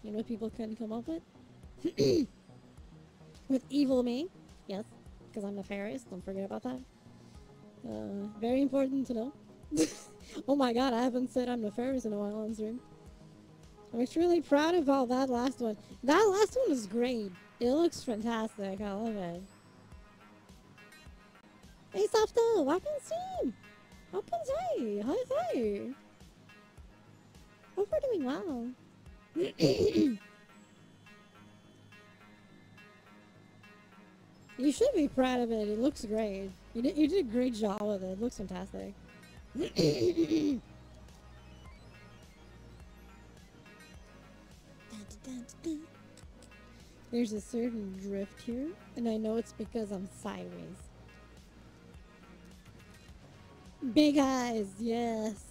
You know, people can come up with. With evil me. Yes, because I'm nefarious. Don't forget about that. Very important to know. Oh my god, I haven't said I'm nefarious in a while on stream. I'm extremely proud of all that last one. That last one was great. It looks fantastic. I love it. Hey, Softo, welcome stream. Open day. Hi, hi. Hope we're doing well. You should be proud of it. It looks great. You did a great job with it. It looks fantastic. There's a certain drift here, and I know it's because I'm sideways. Big eyes, yes.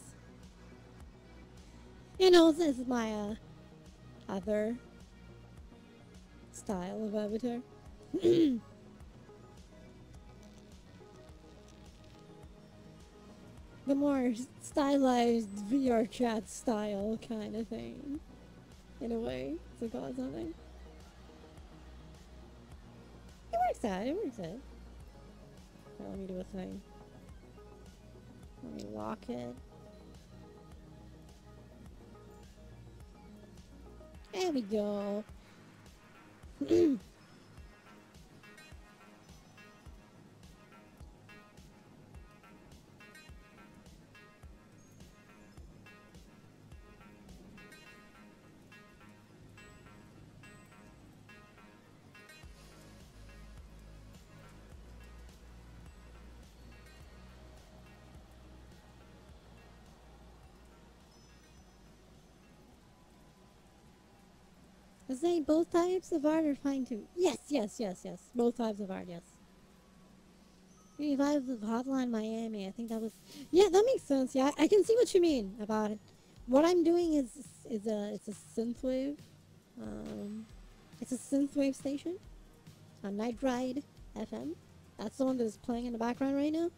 You know, this is my other style of avatar. The more stylized VR chat style kind of thing. In a way, to call it something. It works out, it works out. Now let me do a thing. Let me lock it. There we go. I say both types of art are fine too. Yes, yes, yes, yes. Both types of art, yes. 35 of Hotline Miami. I think that was. Yeah, that makes sense. Yeah, I can see what you mean about it. What I'm doing is it's a synthwave. Um, it's a synthwave station. A Night Ride FM. That's the one that is playing in the background right now.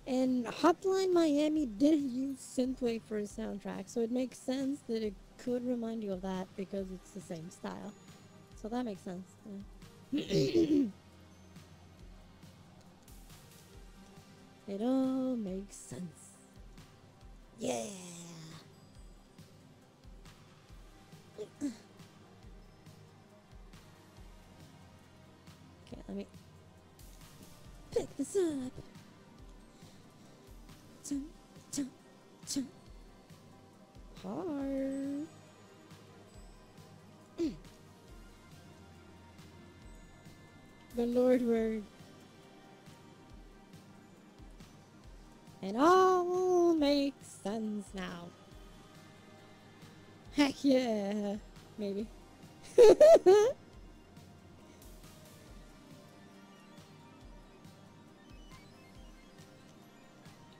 And Hotline Miami didn't use synthwave for his soundtrack, so it makes sense that it could remind you of that because it's the same style. So that makes sense. Yeah. It all makes sense. Yeah. Okay, let me pick this up. Chum, chum, chum. Hard. The Lord word. It all makes sense now. Heck yeah. Maybe.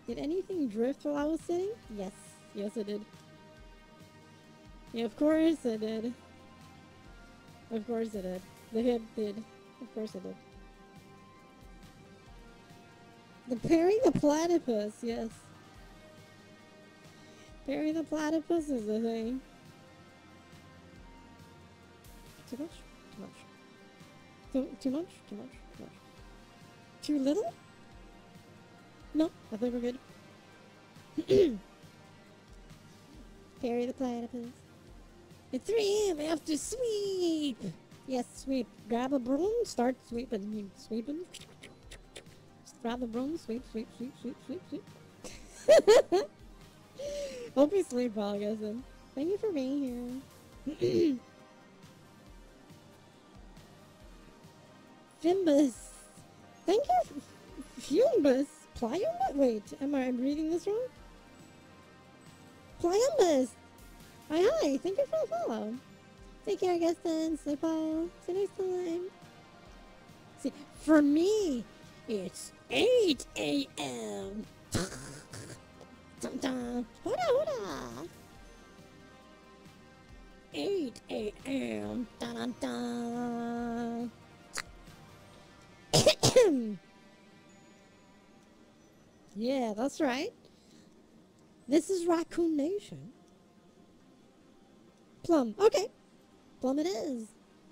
Did anything drift while I was sitting? Yes. Yes, it did. Yeah, of course it did. Of course it did. The hip did. Of course it did. The pairing the platypus, yes. Perry the platypus is the thing. Too much? Too much. Too much? Too much? Too much. Too little? No, I think we're good. Perry the platypus. It's 3 a.m. after sweep. Yes, sweep. Grab a broom, start sweeping. You sweeping. Just grab a broom, sweep, sweep, sweep, sweep, sweep, sweep. Hope you sleep well, guys. Thank you for being here. Fimbus. Thank you, Fimbus. Pliumbus? Wait, am I reading this wrong? Pliumbus. Hi, thank you for the follow. Take care, guys, then. Sleep well. See you next time. See, for me, it's 8 a.m. Dun dun. Hoda, hoda. 8 a.m. Dun dun dun. Yeah, that's right. This is Raccoon Nation. Plum. Okay. Plum it is.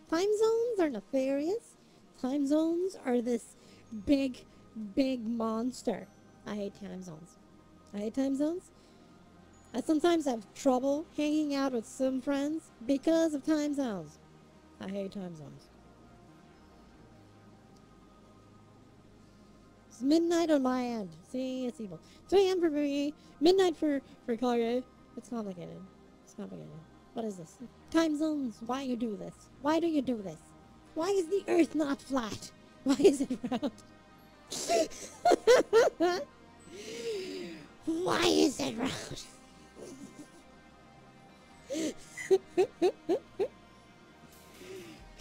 Time zones are nefarious. Time zones are this big, big monster. I hate time zones. I hate time zones. I sometimes have trouble hanging out with some friends because of time zones. I hate time zones. It's midnight on my end. See, it's evil. 2 a.m. for me. Midnight for Kage. It's complicated. It's complicated. What is this? Time zones. Why you do this? Why do you do this? Why is the earth not flat? Why is it round? Why is it round?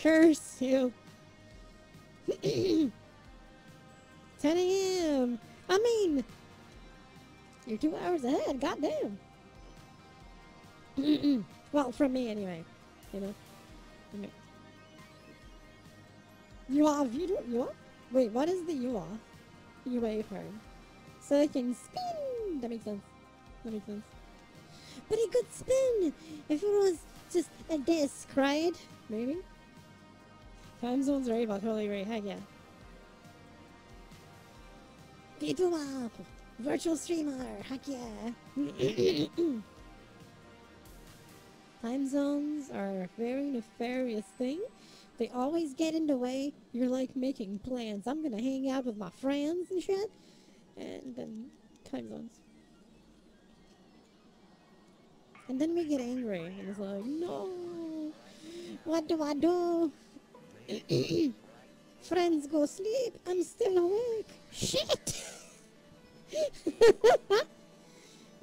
Curse you. 10 a.m. I mean, you're 2 hours ahead. Goddamn. Well, from me anyway. You know. Okay. You are. You are. Wait, what is the you are? UA part. So I can spin. That makes sense. That makes sense. But it could spin if it was just a disc, right? Maybe. Time zones are about totally right. Heck yeah. VTuber, virtual streamer. Heck yeah. Time zones are a very nefarious thing. They always get in the way. You're like making plans. I'm gonna hang out with my friends and shit. And then time zones. And then we get angry. And it's like, no. What do I do? Friends go sleep. I'm still awake. Shit.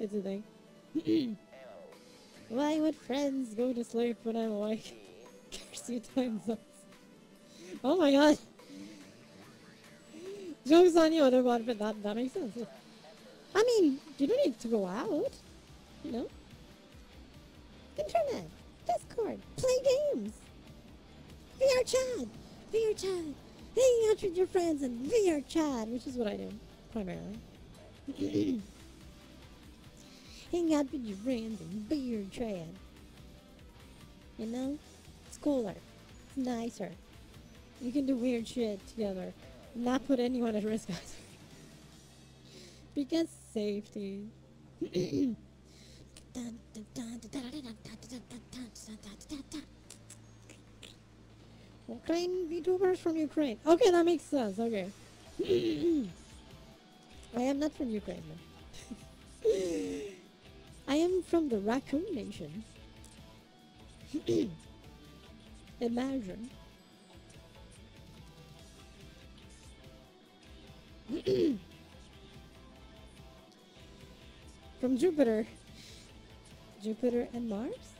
It's a thing. Why would friends go to sleep when I'm awake? Curse you time zones. Oh my god. Joke's on you, but that makes sense. I mean, you don't need to go out. You know? Internet. Discord. Play games. VR chat. VR chat. Hanging out with your friends and VR chat, which is what I do, primarily. Hang out with your friends and VR chat. You know? It's cooler. It's nicer. You can do weird shit together. Not put anyone at risk. Because safety. Ukraine VTubers from Ukraine. Okay, that makes sense. Okay. I am not from Ukraine, man. I am from the Raccoon Nation. Imagine. From Jupiter. Jupiter and Mars?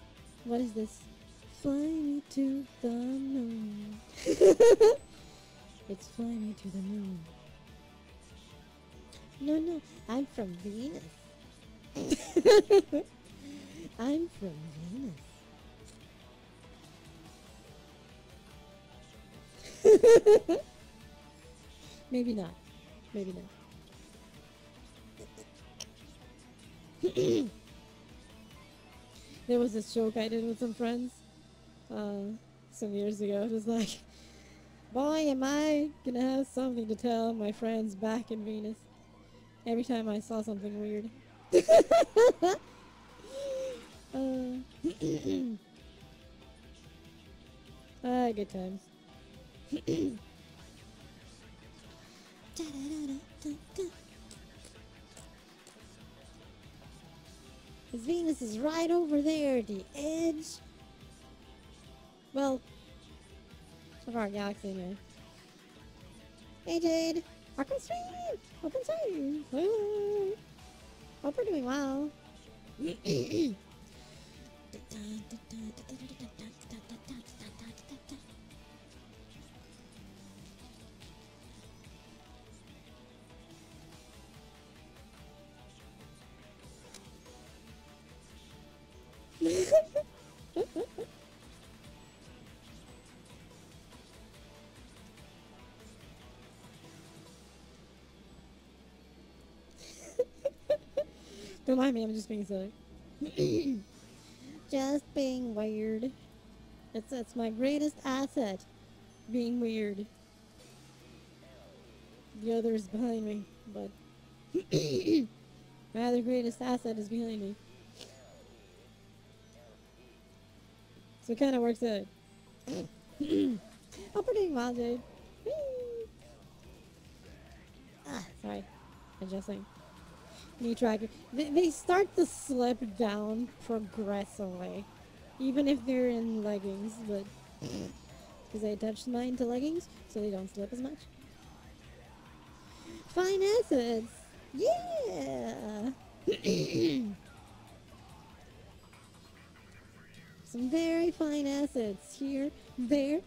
What is this? Fly me to the moon. It's fly me to the moon. No, no, I'm from Venus. I'm from Venus. Maybe not. Maybe not. There was this joke I did with some friends some years ago. It was like, boy, am I gonna have something to tell my friends back in Venus every time I saw something weird. Good times. His Venus is right over there at the edge. Well, of our galaxy anyway. Hey Jade! Welcome stream! Welcome stream! Hope we're doing well. Don't mind me, I'm just being silly. Just being weird. It's my greatest asset. Being weird. The other is behind me, but my other greatest asset is behind me. So it kind of works out. I'm pretty well, Jade. Sorry. Adjusting. Knee tracker. They start to slip down progressively. Even if they're in leggings, but because I attached mine to leggings, so they don't slip as much. Fine acids! Yeah! Some very fine acids here, there,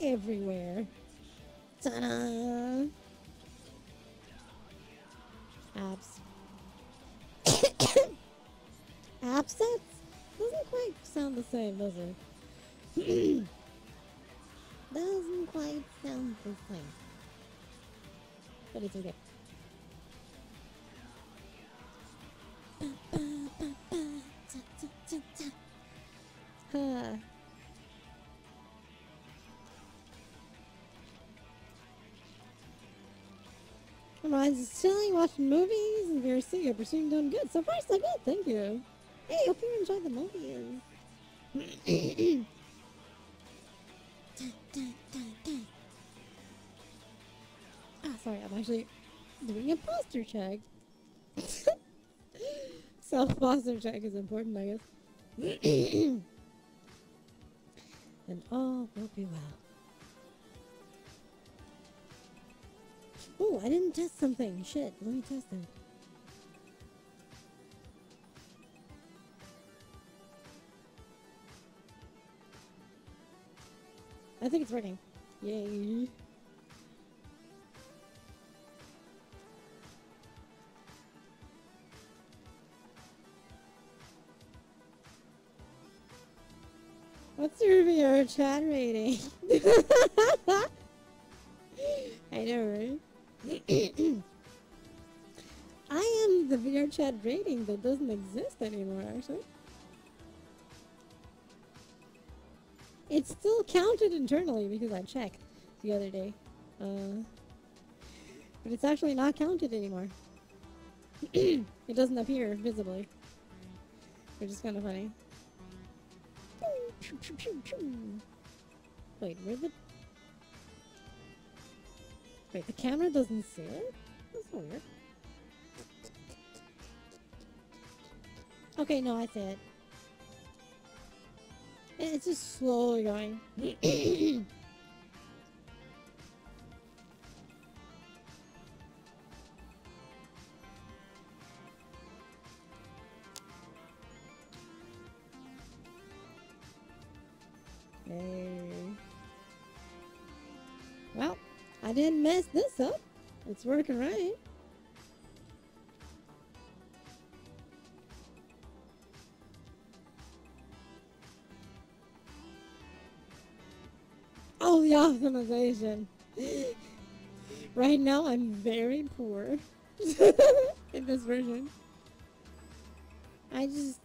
everywhere. Ta-da! Abs. Absets? Doesn't quite sound the same, does it? Doesn't quite sound the same. But it's okay. Otherwise, just chilling, watching movies, and very sick. I presume doing good. So far, so good. Thank you. Hey, hope you enjoyed the movies. Sorry, I'm actually doing a posture check. Self-posture check is important, I guess. And all will be well. Oh, I didn't test something. Shit, let me test it. I think it's working. Yay. What's your VR chat rating? I know, right? I am the VR chat rating that doesn't exist anymore, actually. It's still counted internally because I checked the other day. But it's actually not counted anymore. It doesn't appear visibly. Which is kind of funny. Wait, where the... Wait, the camera doesn't see it? That's so weird. Okay, no, I see it. It's just slowly going. Hey. Well, I didn't mess this up. It's working right. Oh, the optimization. Right now, I'm very poor in this version. I just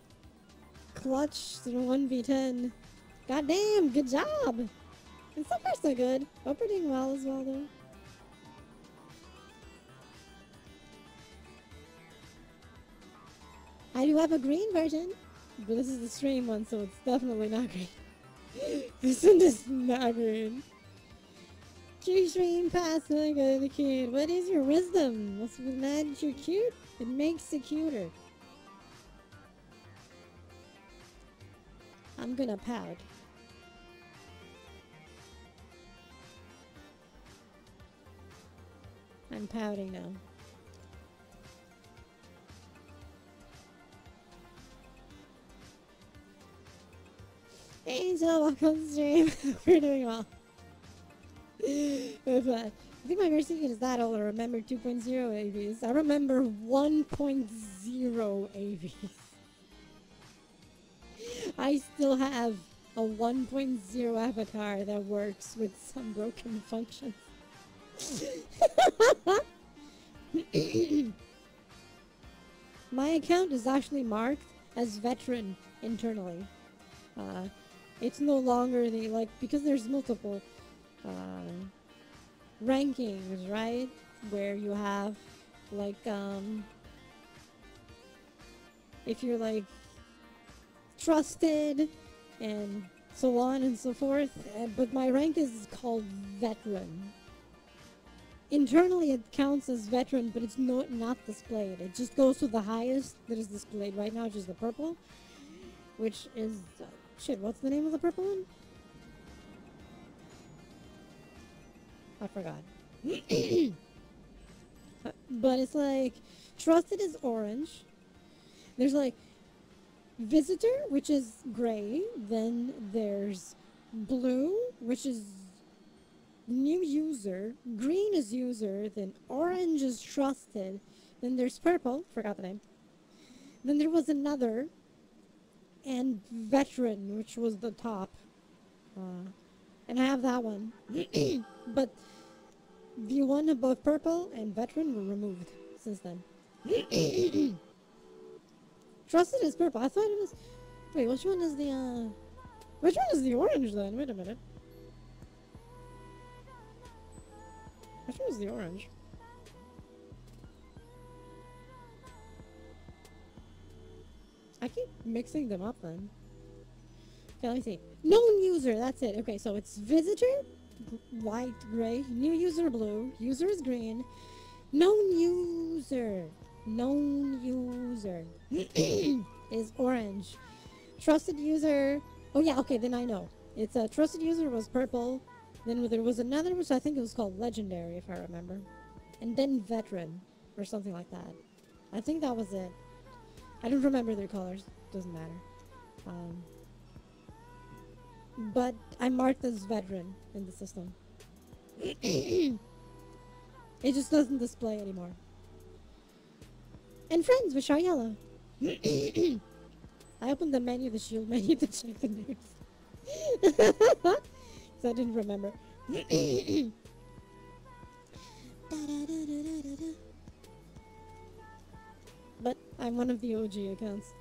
clutch to the 1v10. Goddamn, good job! And so far so good. Hope we're doing well as well though. I do have a green version, but this is the stream one, so it's definitely not green. This one is not green. Stream pass like the kid. What is your wisdom? What's with that you're cute? It makes it cuter. I'm gonna pout. I'm pouting now. Angel, welcome to the stream. We're doing well. I think my mercy is that old. I remember 2.0 AVs. I remember 1.0 AVs. I still have a 1.0 avatar that works with some broken functions. My account is actually marked as veteran internally. It's no longer the, like, because there's multiple rankings, right? Where you have, like, if you're, like, trusted and so on and so forth. But my rank is called veteran. Internally, it counts as veteran, but it's not displayed. It just goes to the highest that is displayed right now, which is the purple, which is... shit, what's the name of the purple one? I forgot. But it's like, trusted is orange. There's like, visitor, which is gray. Then there's blue, which is new user. Green is user. Then orange is trusted. Then there's purple, forgot the name. Then there was another, and veteran, which was the top. And I have that one. But the one above purple and veteran were removed since then. Trusted is purple. I thought it was... Wait, which one is the, which one is the orange then? Wait a minute. Which one is the orange? I keep mixing them up then. Okay, let me see. Known user, that's it. Okay, so it's visitor, white, gray, new user, blue, user is green, known user is orange, trusted user, oh yeah, okay, then I know. It's a trusted user was purple, then there was another, which I think it was called legendary, if I remember, and then veteran, or something like that. I think that was it. I don't remember their colors, doesn't matter. But I'm marked as veteran in the system. It just doesn't display anymore. And friends, which are yellow. I opened the menu, the shield menu, to check the news. So I didn't remember. But I'm one of the OG accounts.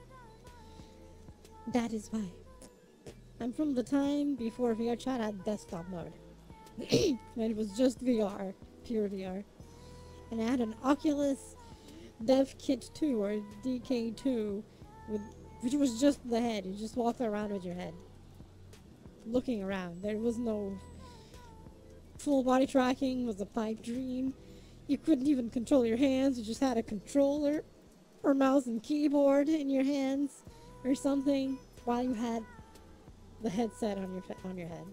That is why. I'm from the time before VR chat had desktop mode. And it was just VR, pure VR. And I had an Oculus Dev Kit 2 or DK2, which was just the head. You just walked around with your head, looking around. There was no full body tracking. It was a pipe dream. You couldn't even control your hands. You just had a controller or mouse and keyboard in your hands or something while you had the headset on your head.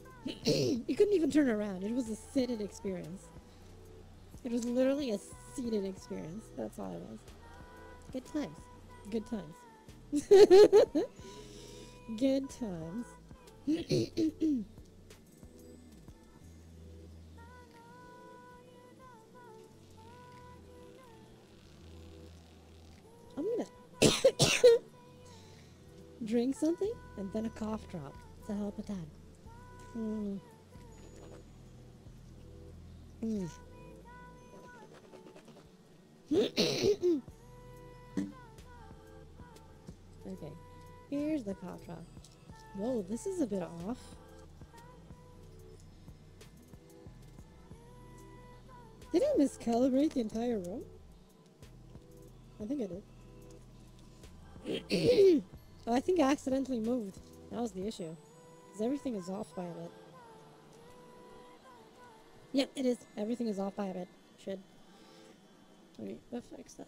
You couldn't even turn around. It was a seated experience. It was literally a seated experience. That's all it was. Good times. Good times. Good times. I'm gonna drink something and then a cough drop to help with that. Okay, here Where's the Katra? Whoa, this is a bit off. Did I miscalibrate the entire room? I think I did. Oh, I think I accidentally moved. That was the issue. Because everything is off by a bit. Yep, it is. Everything is off by a bit. Should. Let me fix that.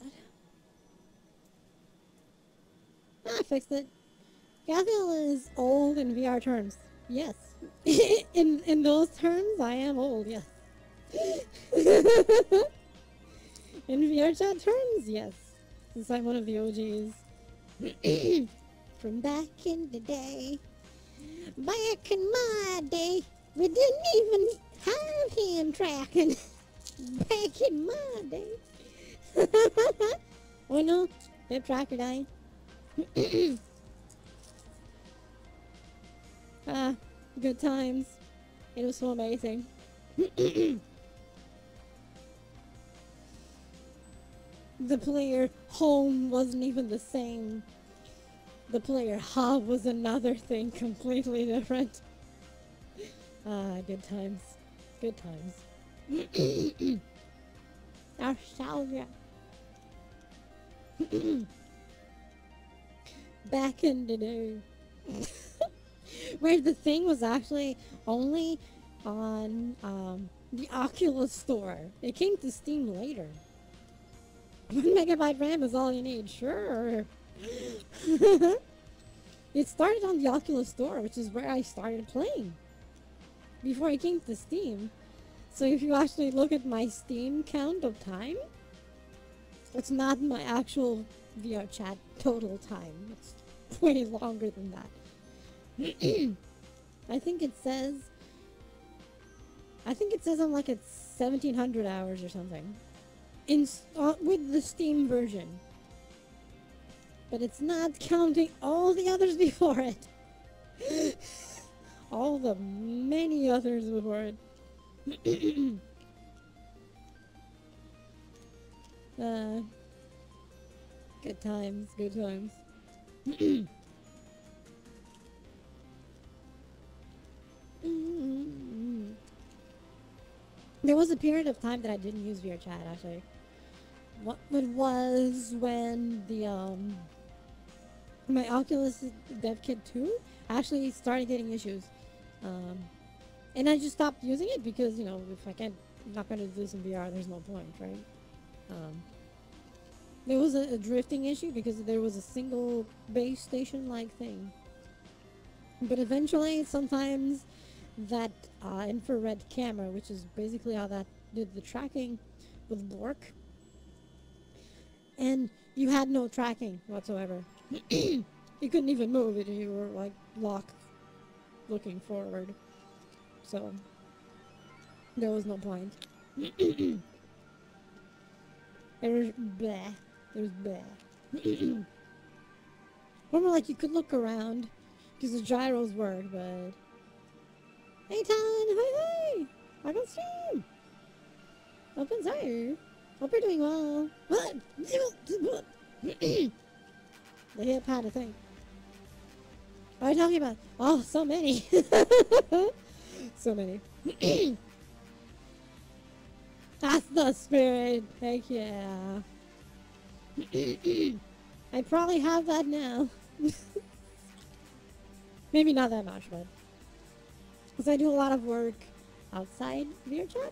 I fixed it. Gabriel is old in VR terms. Yes. in those terms, I am old, yes. In VR chat terms, yes. Since I'm one of the OGs. From back in the day. Back in my day, we didn't even have hand tracking. Back in my day. Oh no, hip tracker dying. Ah, good times. It was so amazing. The player home wasn't even the same. The player hub was another thing completely different. Ah, good times. Good times. Nostalgia. Back in the day. Where the thing was actually only on the Oculus store. It came to Steam later. 1 megabyte RAM is all you need, sure. It started on the Oculus store, which is where I started playing. Before it came to Steam. So if you actually look at my Steam count of time, it's not my actual VR chat total time. It's way longer than that. I think it says I'm like at 1700 hours or something. With the Steam version. But it's not counting all the others before it. All the many others before it. Good times, good times. There was a period of time that I didn't use VR chat, actually. What it was when the my Oculus Dev Kit 2 actually started getting issues. And I just stopped using it because, you know, if I'm not going to do this in VR, there's no point, right? There was a drifting issue because there was a single base station-like thing. But eventually, sometimes that infrared camera, which is basically how that did the tracking, would work. And you had no tracking whatsoever. You couldn't even move it. You were like locked looking forward. So there was no point. There was bleh. There was bleh. Or more like you could look around because the gyros work, but hey Talon, hey! Welcome stream! Open sorry. Hope you're doing well. What? The hip had a thing. What are you talking about? Oh, so many. So many. That's the spirit. Heck yeah. I probably have that now. Maybe not that much, but because I do a lot of work outside VR chat.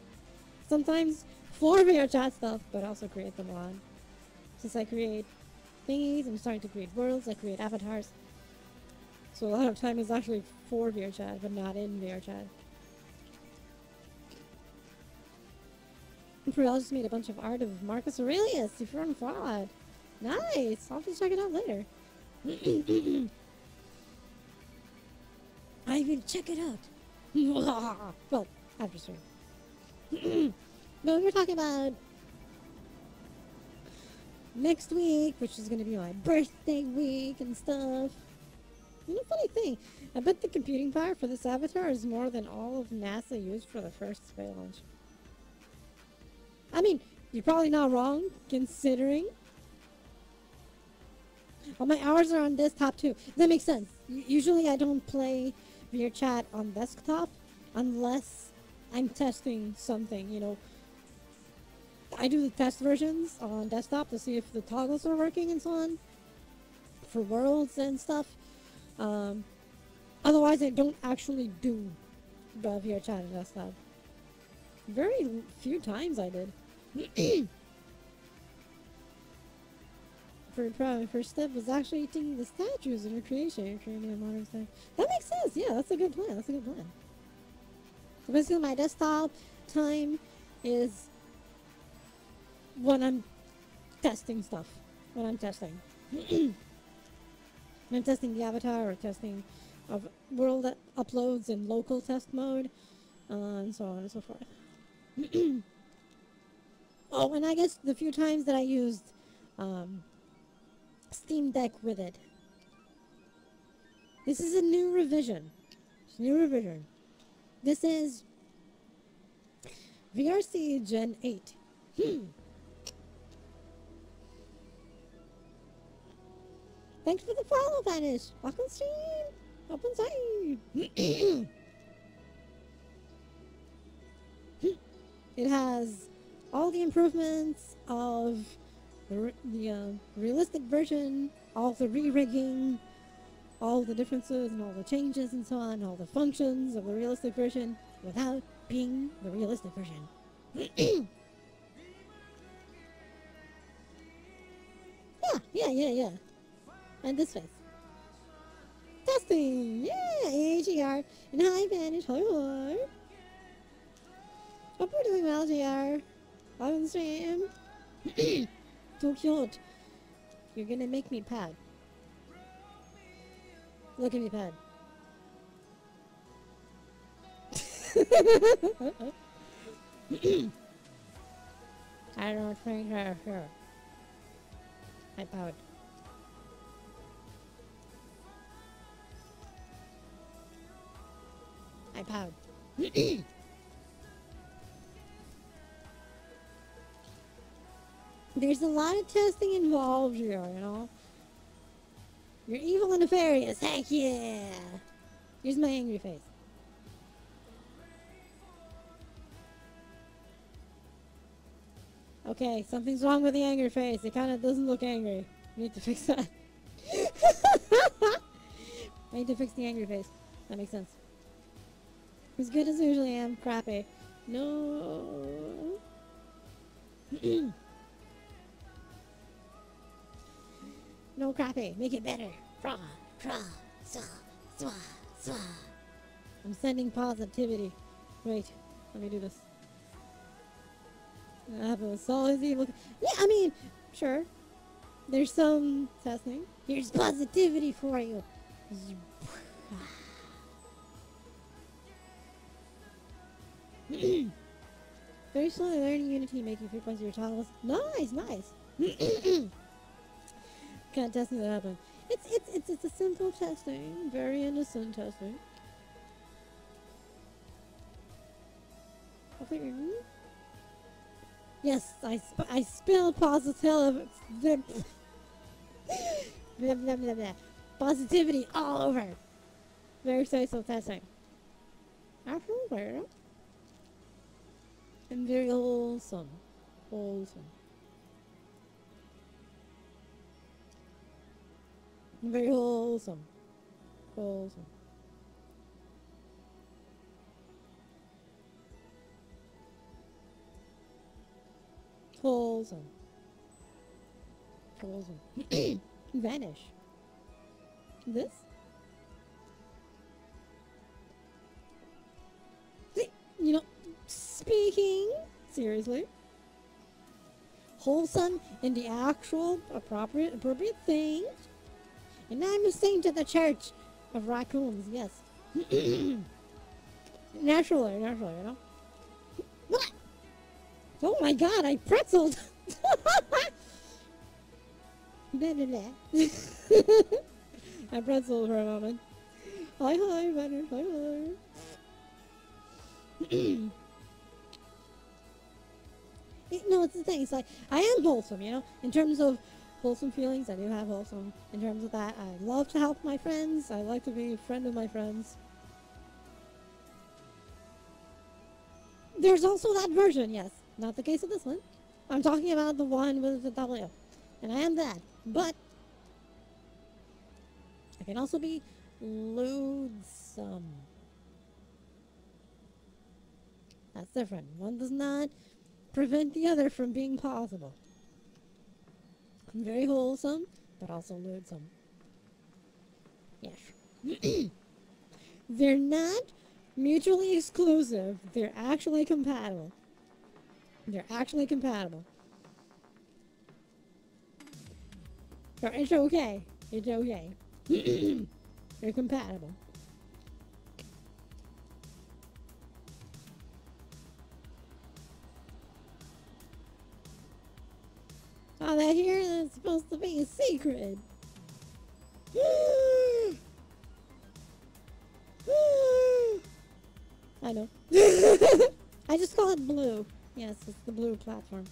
Sometimes for VR chat stuff, but also create them on. Since I create thingies, I'm starting to create worlds, I create avatars. So a lot of time is actually for VR chat, but not in VR chat. I just made a bunch of art of Marcus Aurelius if you're on Fallout. Nice! I'll have to check it out later. I will check it out. Well, after stream. No, we were talking about next week, which is going to be my birthday week and stuff. You know, funny thing, I bet the computing power for this avatar is more than all of NASA used for the first space launch. I mean, you're probably not wrong, considering All my hours are on desktop too. That makes sense. Usually I don't play VRChat on desktop unless I'm testing something, you know. I do the test versions on desktop to see if the toggles are working and so on for worlds and stuff. Otherwise, I don't actually do the VRChat on desktop. Very few times I did. Very proud. My first step was actually taking the statues in recreation, creating a modern statue. That makes sense. Yeah, that's a good plan. That's a good plan. So basically, my desktop time is when I'm testing stuff. When I'm testing. When I'm testing the avatar or testing of world uploads in local test mode, and so on and so forth. Oh, and I guess the few times that I used Steam Deck with it. This is a new revision. It's a new revision. This is VRC Gen 8. Thanks for the follow, Vanish. Welcome stream. Open side. It has all the improvements of the realistic version, all the re-rigging, all the differences and all the changes and so on, all the functions of the realistic version without being the realistic version. Yeah. And this face. Testing! Yeah, AGR. And hi, Vanish. Hi. Hope we're doing well, JR. On stream. Too cute. You're gonna make me pad. Look at me pad. I don't think her sure. I powed. I powed. There's a lot of testing involved here, you know. You're evil and nefarious. Heck yeah! Here's my angry face. Okay, something's wrong with the angry face. It kind of doesn't look angry. We need to fix that. I need to fix the angry face. That makes sense. As good as I usually am. Crappy. No. No crappy. Make it better. Fra, tra, sa, swa, swa. I'm sending positivity. Wait. Let me do this. I have a solid evil. Yeah, I mean, sure. There's some testing. Here's positivity for you. Very slowly learning Unity, making 3.0 toggles. Nice. Kind of testing that happened. It's a simple testing, very innocent testing. Yes, I spilled positive. Blah, blah, blah, blah. Positivity all over. Very social testing. Absolutely. And very wholesome. Very wholesome. Vanish. This? You know, speaking seriously, wholesome in the actual appropriate things. And now I'm just saying to the church of raccoons, yes. naturally, you know. What? Oh my god, I pretzeled! Blah, blah, blah. I pretzeled for a moment. Hi, Banner. Hi. No, it's the thing. It's like, I am wholesome, you know, in terms of wholesome feelings. I do have wholesome in terms of that. I love to help my friends. I like to be a friend of my friends. There's also that version, yes. Not the case with this one. I'm talking about the one with the W. And I am that. But I can also be loathsome. That's different. One does not prevent the other from being possible. I'm very wholesome, but also loathsome. Yes. They're not mutually exclusive. They're actually compatible. They're actually compatible. Or it's okay. It's okay. They're compatible. Oh, that here is supposed to be a secret. I know. I just call it blue. Yes, it's the blue platform.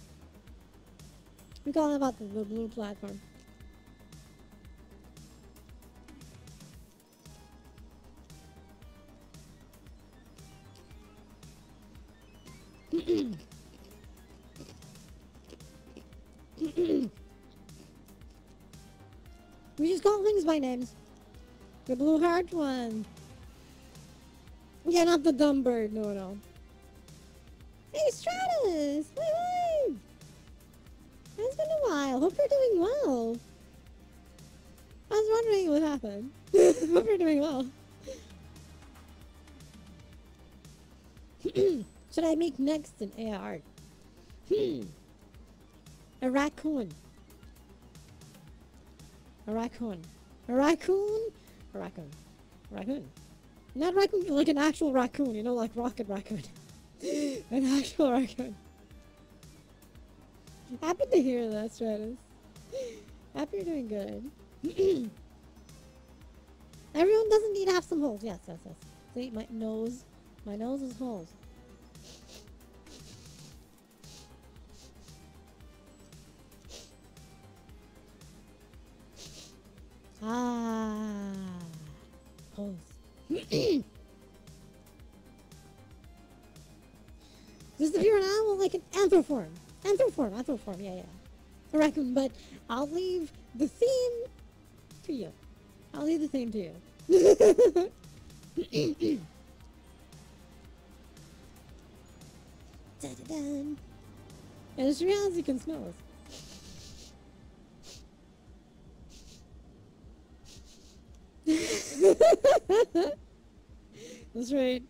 We call it about the blue platform. We just call things by names. The blue heart one. Yeah, not the dumb bird. No, no. Hey, Stratus! Wait! It's been a while. Hope you're doing well. I was wondering what happened. Hope you're doing well. Should I make next an AI art? A raccoon. A raccoon. A raccoon? A raccoon. A raccoon. Not raccoon, like an actual raccoon, you know, like Rocket Raccoon. An actual raccoon. Happy to hear that, Stratus. Happy you're doing good. Everyone doesn't need to have some holes. Yes, yes, yes. See, my nose is holes. Ah, holes. Just if you're an animal, like an anthroform. Anthroform, yeah. A raccoon, but I'll leave the theme to you. I'll leave the theme to you. Da-da-dun. And it's real you can smell us. That's right.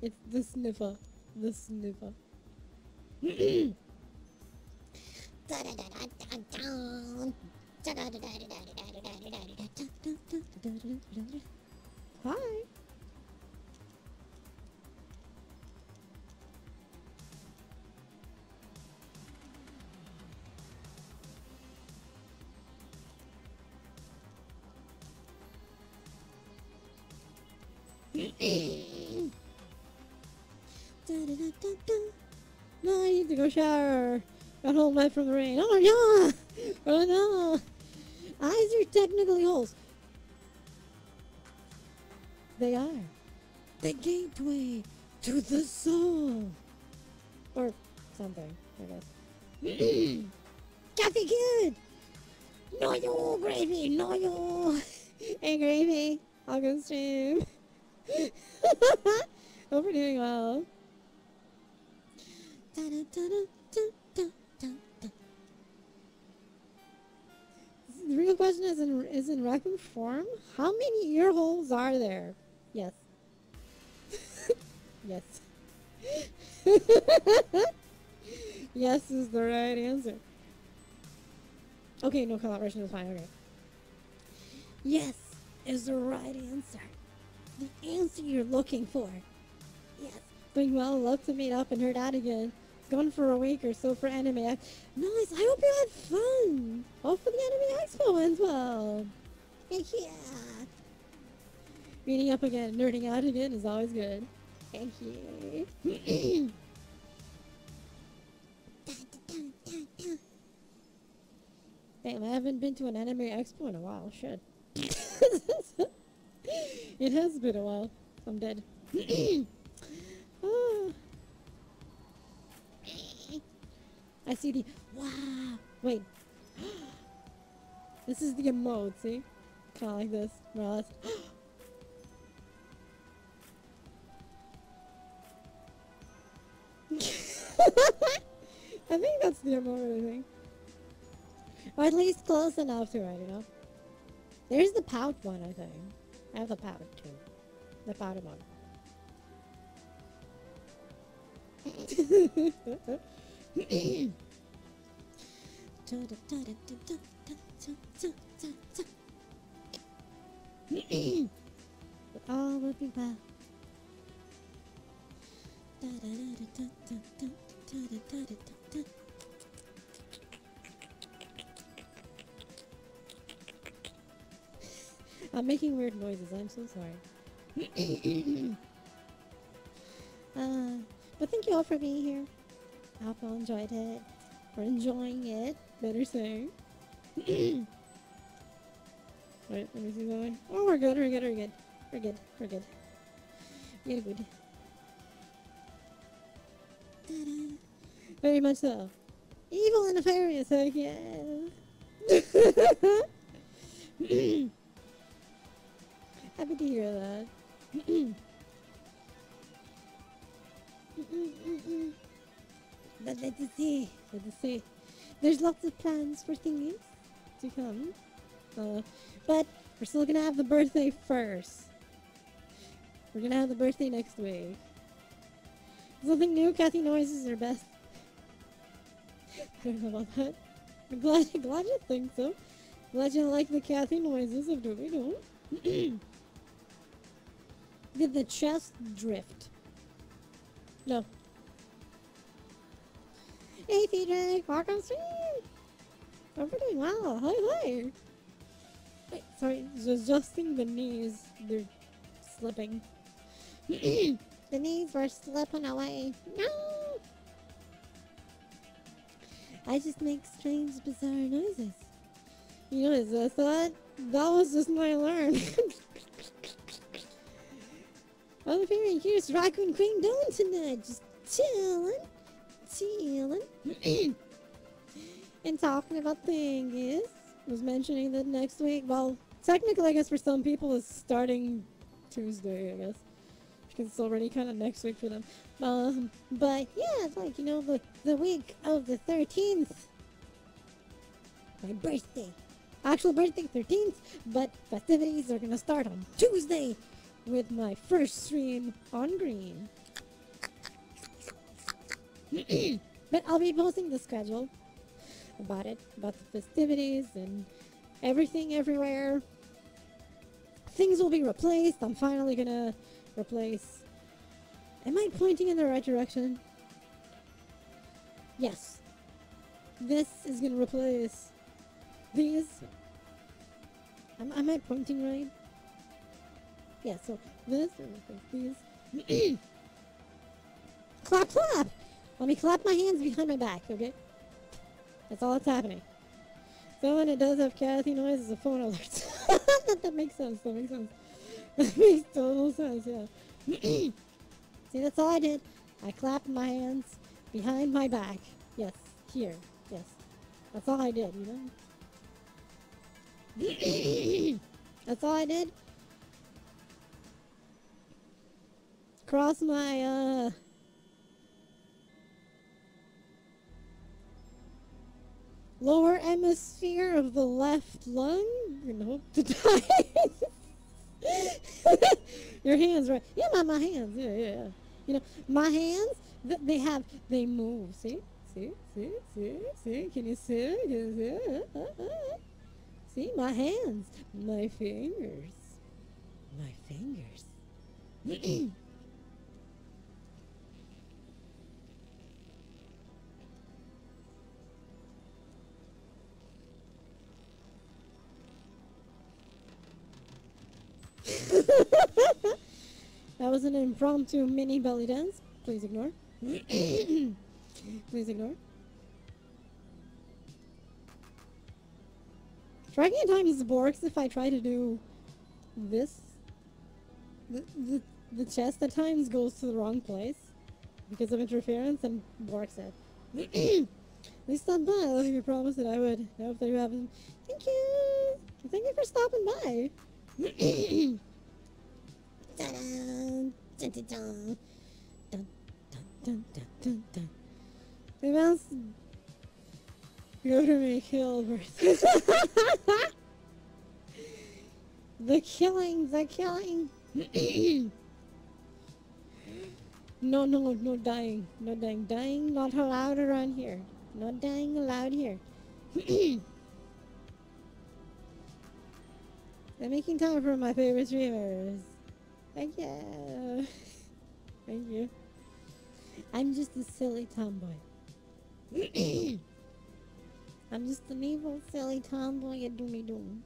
It's the sniffer. The sniffer. Hi. No, I need to go shower. Got home right from the rain. Oh no! Oh no! Eyes are technically holes. They are. The gateway to the soul. Or something, I guess. Kathy Kid! No you, Gravy! No you! Hey Gravy! Welcome stream. Hope you're doing well. The real question is in raccoon form? How many ear holes are there? Yes. Yes. Yes is the right answer. Okay, no collaboration is fine, okay. Yes is the right answer. The answer you're looking for. Yes. Doing well, love to meet up and heard that again. Gone for a week or so for anime. Nice. I hope you had fun. Hopefully the anime expo went well. Yeah. Meeting up again, nerding out again is always good. Thank you. Damn, I haven't been to an anime expo in a while. Shit. It has been a while. I'm dead. Ah. I see the. Wow. Wait. This is the emote, see? Kind of like this. More or less. I think that's the emote, I think. Or at least close enough to it, you know? There's the pout one, I think. I have the pout too. The pout emote. All will be well. I'm making weird noises, I'm so sorry. But thank you all for being here. I hope you all enjoyed it. Or enjoying it, better say. Wait, let me see that one. Oh, we're good, we're good, we're good. We're good, we're good. You're good. Ta-da. Very much so. Evil and nefarious, heck yeah. Happy to hear that. But let's see. There's lots of plans for thingies to come. But we're still gonna have the birthday first. We're gonna have the birthday next week. Something new, Kathy noises are best. I don't know about that. I'm glad you think so. Glad you like the Kathy noises of Doobie-Doo. Did the chest drift? No. Hey TJ, welcome stream! I'm doing well, hi. Wait, sorry, just adjusting the knees. They're slipping. The knees were slipping away. No! I just make strange, bizarre noises. You know, I thought that was just my alarm. Oh, very here's Raccoon Queen doing tonight. Just chilling. And talking about thingies. Was mentioning that next week, well, technically, I guess for some people, it's starting Tuesday, I guess. Because it's already kind of next week for them. But yeah, it's like, you know, the week of the 13th. My birthday. Actual birthday, 13th, but festivities are gonna start on Tuesday with my first stream on Green. But I'll be posting the schedule about it, about the festivities and everything everywhere. Things will be replaced. I'm finally gonna replace. Am I pointing in the right direction? Yes. This is gonna replace these. Am I pointing right? Yeah, so this will replace these. Clap, clap! Let me clap my hands behind my back, okay? That's all that's happening. So when it does have Kathy noise, it's a phone alert. that makes sense, that makes sense. That makes total sense, yeah. See, that's all I did. I clapped my hands behind my back. Yes, here, yes. That's all I did, you know? That's all I did. Cross my, lower hemisphere of the left lung and hope to die. Your hands, right? Yeah, my hands. Yeah. You know, my hands, they move. See? Can you see? See, my hands, my fingers. That was an impromptu mini belly dance. Please ignore. Please ignore. Tracking at times works if I try to do this. The, the, the chest at times goes to the wrong place because of interference and works it. Please stop by. Like you promised that I would. I hope that you haven't. Thank you. Thank you for stopping by. Dun, dun, dun, dun, dun, dun, dun, dun, dun. They must go to me kill person. The killing. No, no dying. No dying. Dying not allowed around here. Not dying allowed here. I'm making time for my favorite streamers. Thank you. Thank you. I'm just a silly tomboy. I'm just an evil, silly tomboy at doomy doom.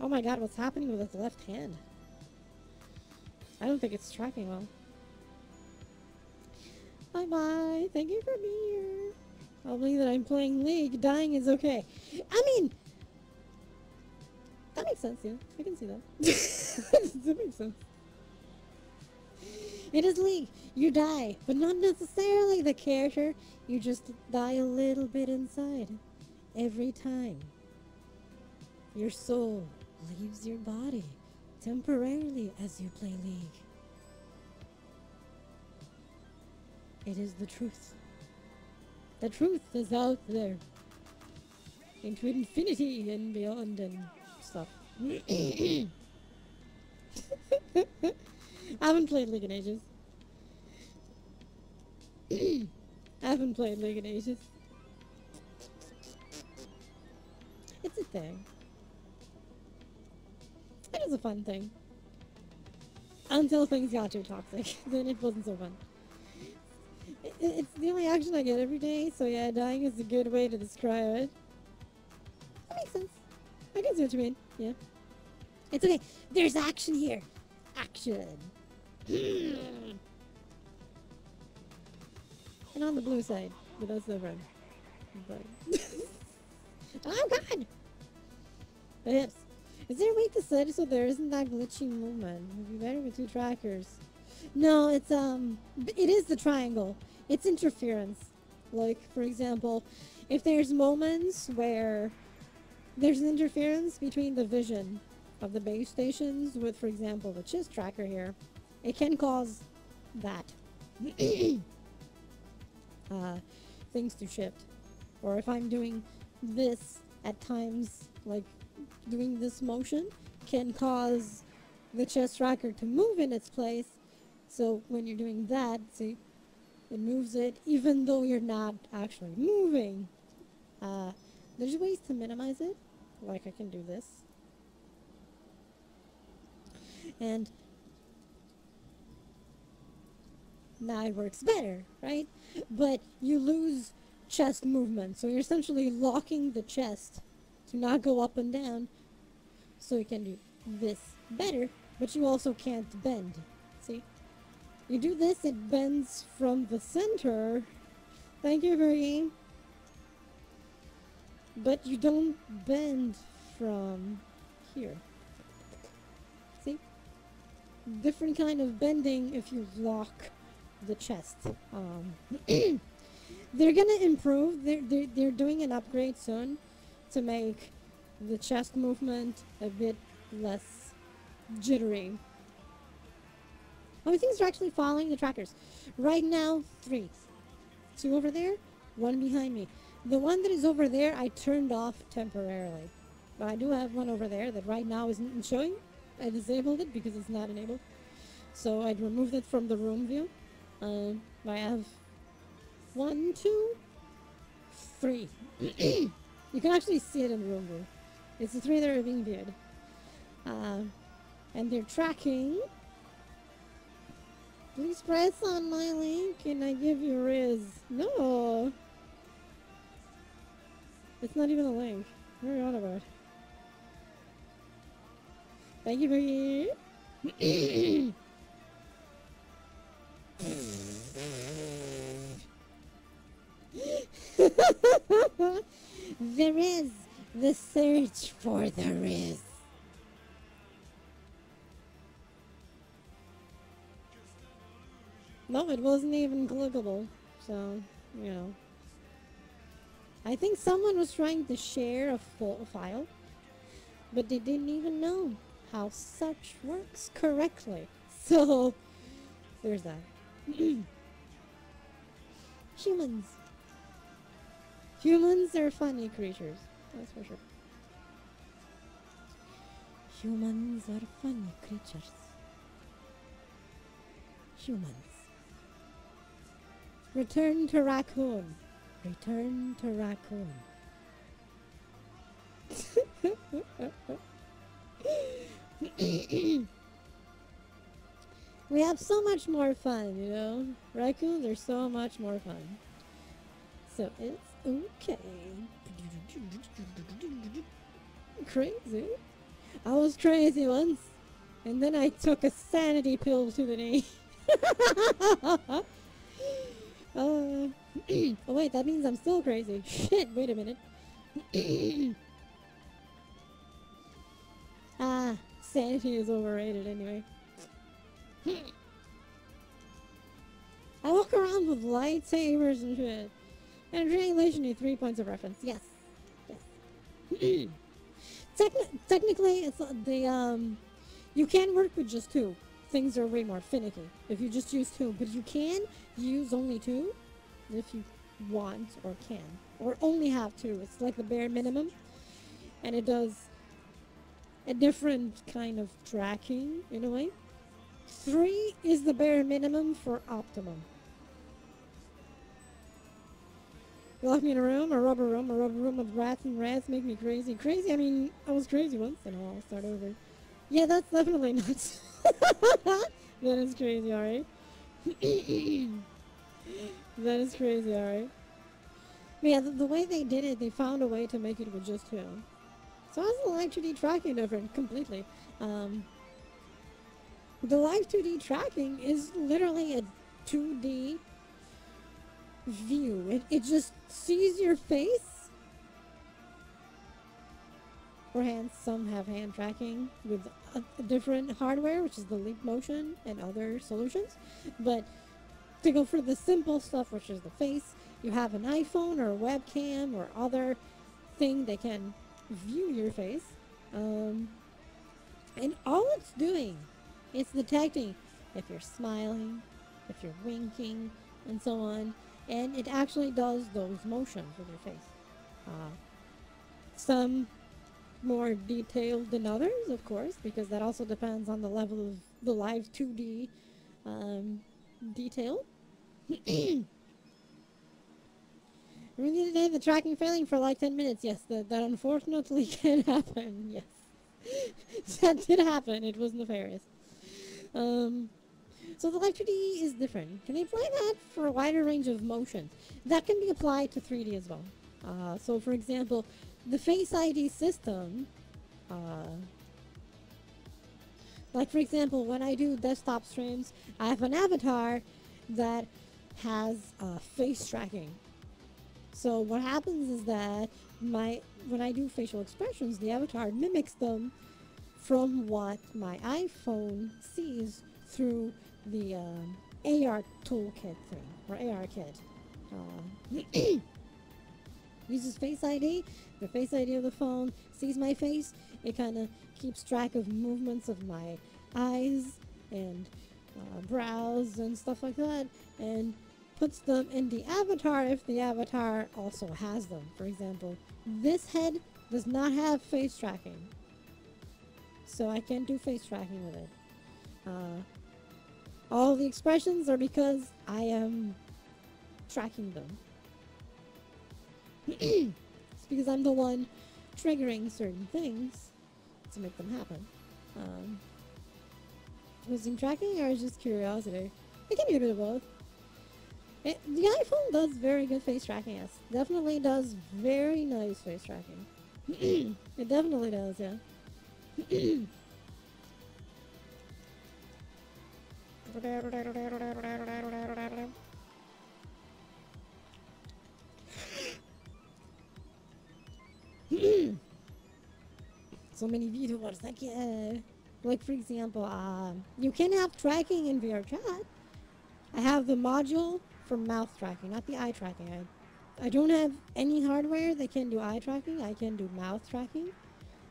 Oh my god, what's happening with his left hand? I don't think it's tracking well. Bye bye. Thank you for being here. I'll believe that I'm playing League. Dying is okay. I mean, that makes sense, yeah. I can see that. That makes sense. It is League. You die, but not necessarily the character. You just die a little bit inside. Every time. Your soul leaves your body temporarily as you play League. It is the truth. The truth is out there. Into infinity and beyond and stuff. I haven't played League in ages. I haven't played League in ages. It's a thing. It is a fun thing. Until things got too toxic. Then it wasn't so fun. It's the only action I get every day, so yeah, dying is a good way to describe it. That makes sense. I can see what you mean. Yeah. It's okay. There's action here. Action. And on the blue side, but that's the red. But oh god! The hips. Is there a way to set it so there isn't that glitchy movement? It would be better with two trackers. No, it's it is the triangle. It's interference. Like, for example, if there's moments where there's an interference between the vision of the base stations with, for example, the chest tracker here, it can cause that. Things to shift. Or if I'm doing this at times, like doing this motion can cause the chest tracker to move in its place. So when you're doing that, see, it moves it even though you're not actually moving. There's ways to minimize it. Like I can do this. And now it works better, right? But you lose chest movement. So you're essentially locking the chest to not go up and down. So you can do this better, but you also can't bend. See? You do this, it bends from the center. Thank you, Bergie. But you don't bend from here. See? Different kind of bending if you lock the chest. They're gonna improve. They're doing an upgrade soon to make the chest movement a bit less jittery. Oh, things are actually following the trackers. Right now, 3. 2 over there, 1 behind me. The one that is over there, I turned off temporarily. But I do have one over there that right now isn't showing. I disabled it because it's not enabled. So I removed it from the room view. I have 1, 2, 3. You can actually see it in the room view. It's the 3 that are being viewed. And they're tracking. Please press on my link and I give you Riz. No! It's not even a link. What are you on about? Thank you for you. There is The search for the risk. No, it wasn't even clickable. So, you know. I think someone was trying to share a full file, but they didn't even know how such works correctly. So, there's that. Humans. Humans are funny creatures. That's for sure. Humans are funny creatures. Humans. Return to raccoon. Return to raccoon. We have so much more fun, you know? Raccoons are so much more fun. So it's okay. Crazy. I was crazy once, and then I took a sanity pill to the knee. Oh wait, that means I'm still crazy. Shit, wait a minute. Sanity is overrated anyway. I walk around with lightsabers and shit. And triangulation need 3 points of reference. Yes. Yes. Technically, it's you can work with just 2. Things are way more finicky if you just use 2, but you can use only 2 if you want or can, or only have 2. It's like the bare minimum, and it does a different kind of tracking in a way. 3 is the bare minimum for optimum. You lock me in a rubber room of rats, and rats make me crazy. Crazy? I mean, I was crazy once, and I'll start over. Yeah, that's definitely nuts. That is crazy, alright? That is crazy, alright? But yeah, the way they did it, they found a way to make it with just 2. So how's the live 2D tracking different? Completely. The live 2D tracking is literally a 2D view. It just sees your face. Or hands. Some have hand tracking with a different hardware, which is the Leap Motion and other solutions. But to go for the simple stuff, which is the face, you have an iPhone or a webcam or other thing that can view your face. And all it's doing, it's detecting if you're smiling, if you're winking, and so on. And it actually does those motions with your face. Some more detailed than others, of course, because that also depends on the level of the live 2D detail. Really today, the tracking failing for like 10 minutes. Yes, that unfortunately can happen. Yes. That did happen. It was nefarious. So the live 2D is different. Can they apply that for a wider range of motions? That can be applied to 3D as well. So for example, the Face ID system, like for example, when I do desktop streams, I have an avatar that has face tracking. So what happens is that when I do facial expressions, the avatar mimics them from what my iPhone sees through the AR toolkit thing, or AR kit. Uses Face ID. The Face ID of the phone sees my face. It kind of keeps track of movements of my eyes and brows and stuff like that, and puts them in the avatar if the avatar also has them. For example, this head does not have face tracking, so I can't do face tracking with it. All the expressions are because I am tracking them. It's because I'm the one triggering certain things to make them happen. Using tracking or just curiosity? It can be a bit of both. The iPhone does very good face tracking, yes. Definitely does very nice face tracking. It definitely does, yeah. so many VTubers. Like for example, you can have tracking in VRChat. I have the module for mouth tracking, not the eye tracking. I don't have any hardware that can do eye tracking. I can do mouth tracking,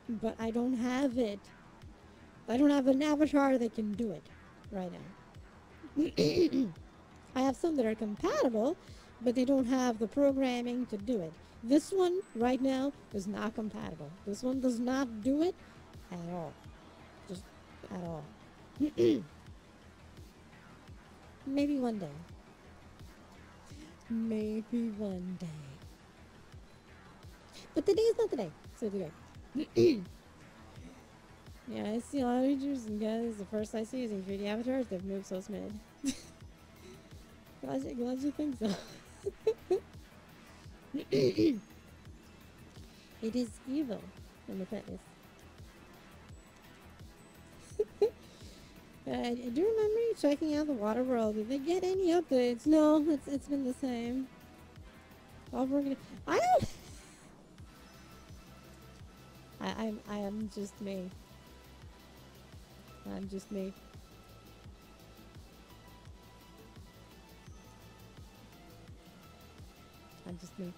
but I don't have it. I don't have an avatar that can do it right now. I have some that are compatible, but they don't have the programming to do it. This one right now is not compatible. This one does not do it at all. Just at all. Maybe one day. Maybe one day. But today is not the day. So today. Yeah, I see a lot of features and guys. The first I see using 3D avatars, they've moved so smid. Glad you think so. It is evil in the face. I do remember you checking out the water world. Did they get any updates? No, it's been the same. I don't. I am just me. I'm just me. I'm just me.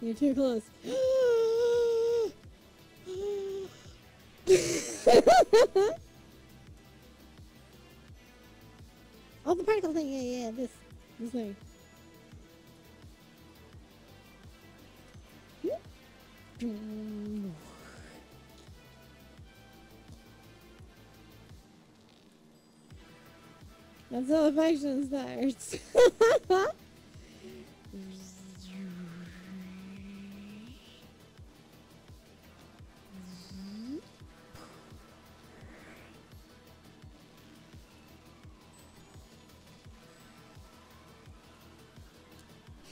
You're too close. Oh, the particle thing. Yeah, this thing. That's how affection starts.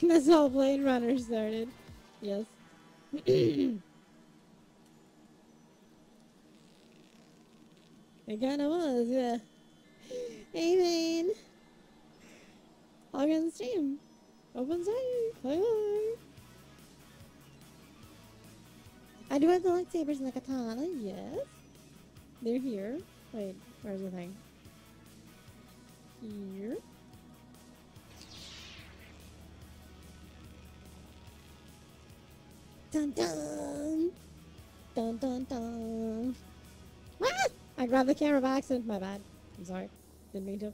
That's how Blade Runner started. Yes. It kinda was, yeah. Hey, man. Log on Steam. Open site. Bye-bye. I do have the lightsabers and the katana, yes. They're here. Wait, where's the thing? Here. Dun dun! Dun dun dun! Ah! I grabbed the camera by accident. My bad. I'm sorry. Didn't mean to.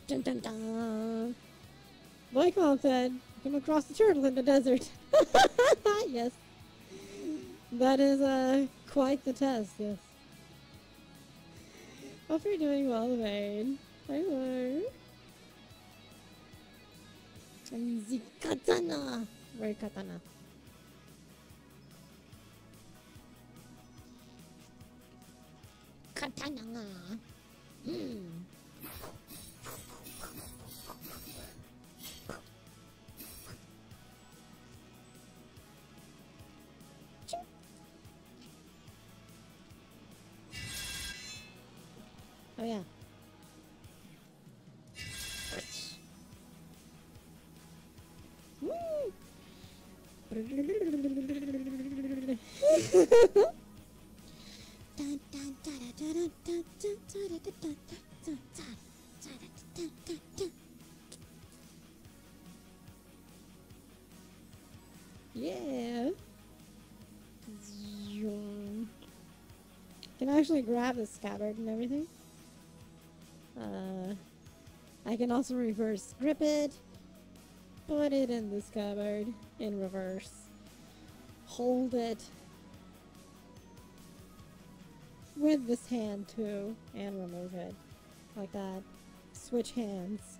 Dun dun dun! Like Mom said, come across the turtle in the desert. Yes. That is quite the test, yes. Hope you're doing well, Wayne. Hello. And the katana. Where katana? Katana. Oh yeah. Yeah. Can I actually grab the scabbard and everything? I can also reverse grip it, put it in the scabbard in reverse, hold it with this hand too, and remove it like that. Switch hands.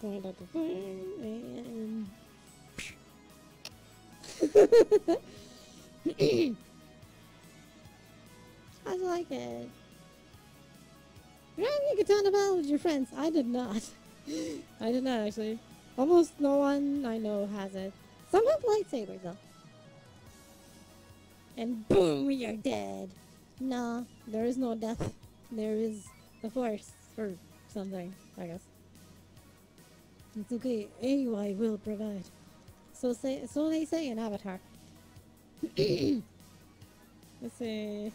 Point at the thing and I like it. You're having a katana battle with your friends. I did not. I did not actually. Almost no one I know has it. Some have lightsabers though. And boom, you're dead. Nah, there is no death. There is the force or something, I guess. It's okay. AY will provide. So they say in Avatar. Let's see.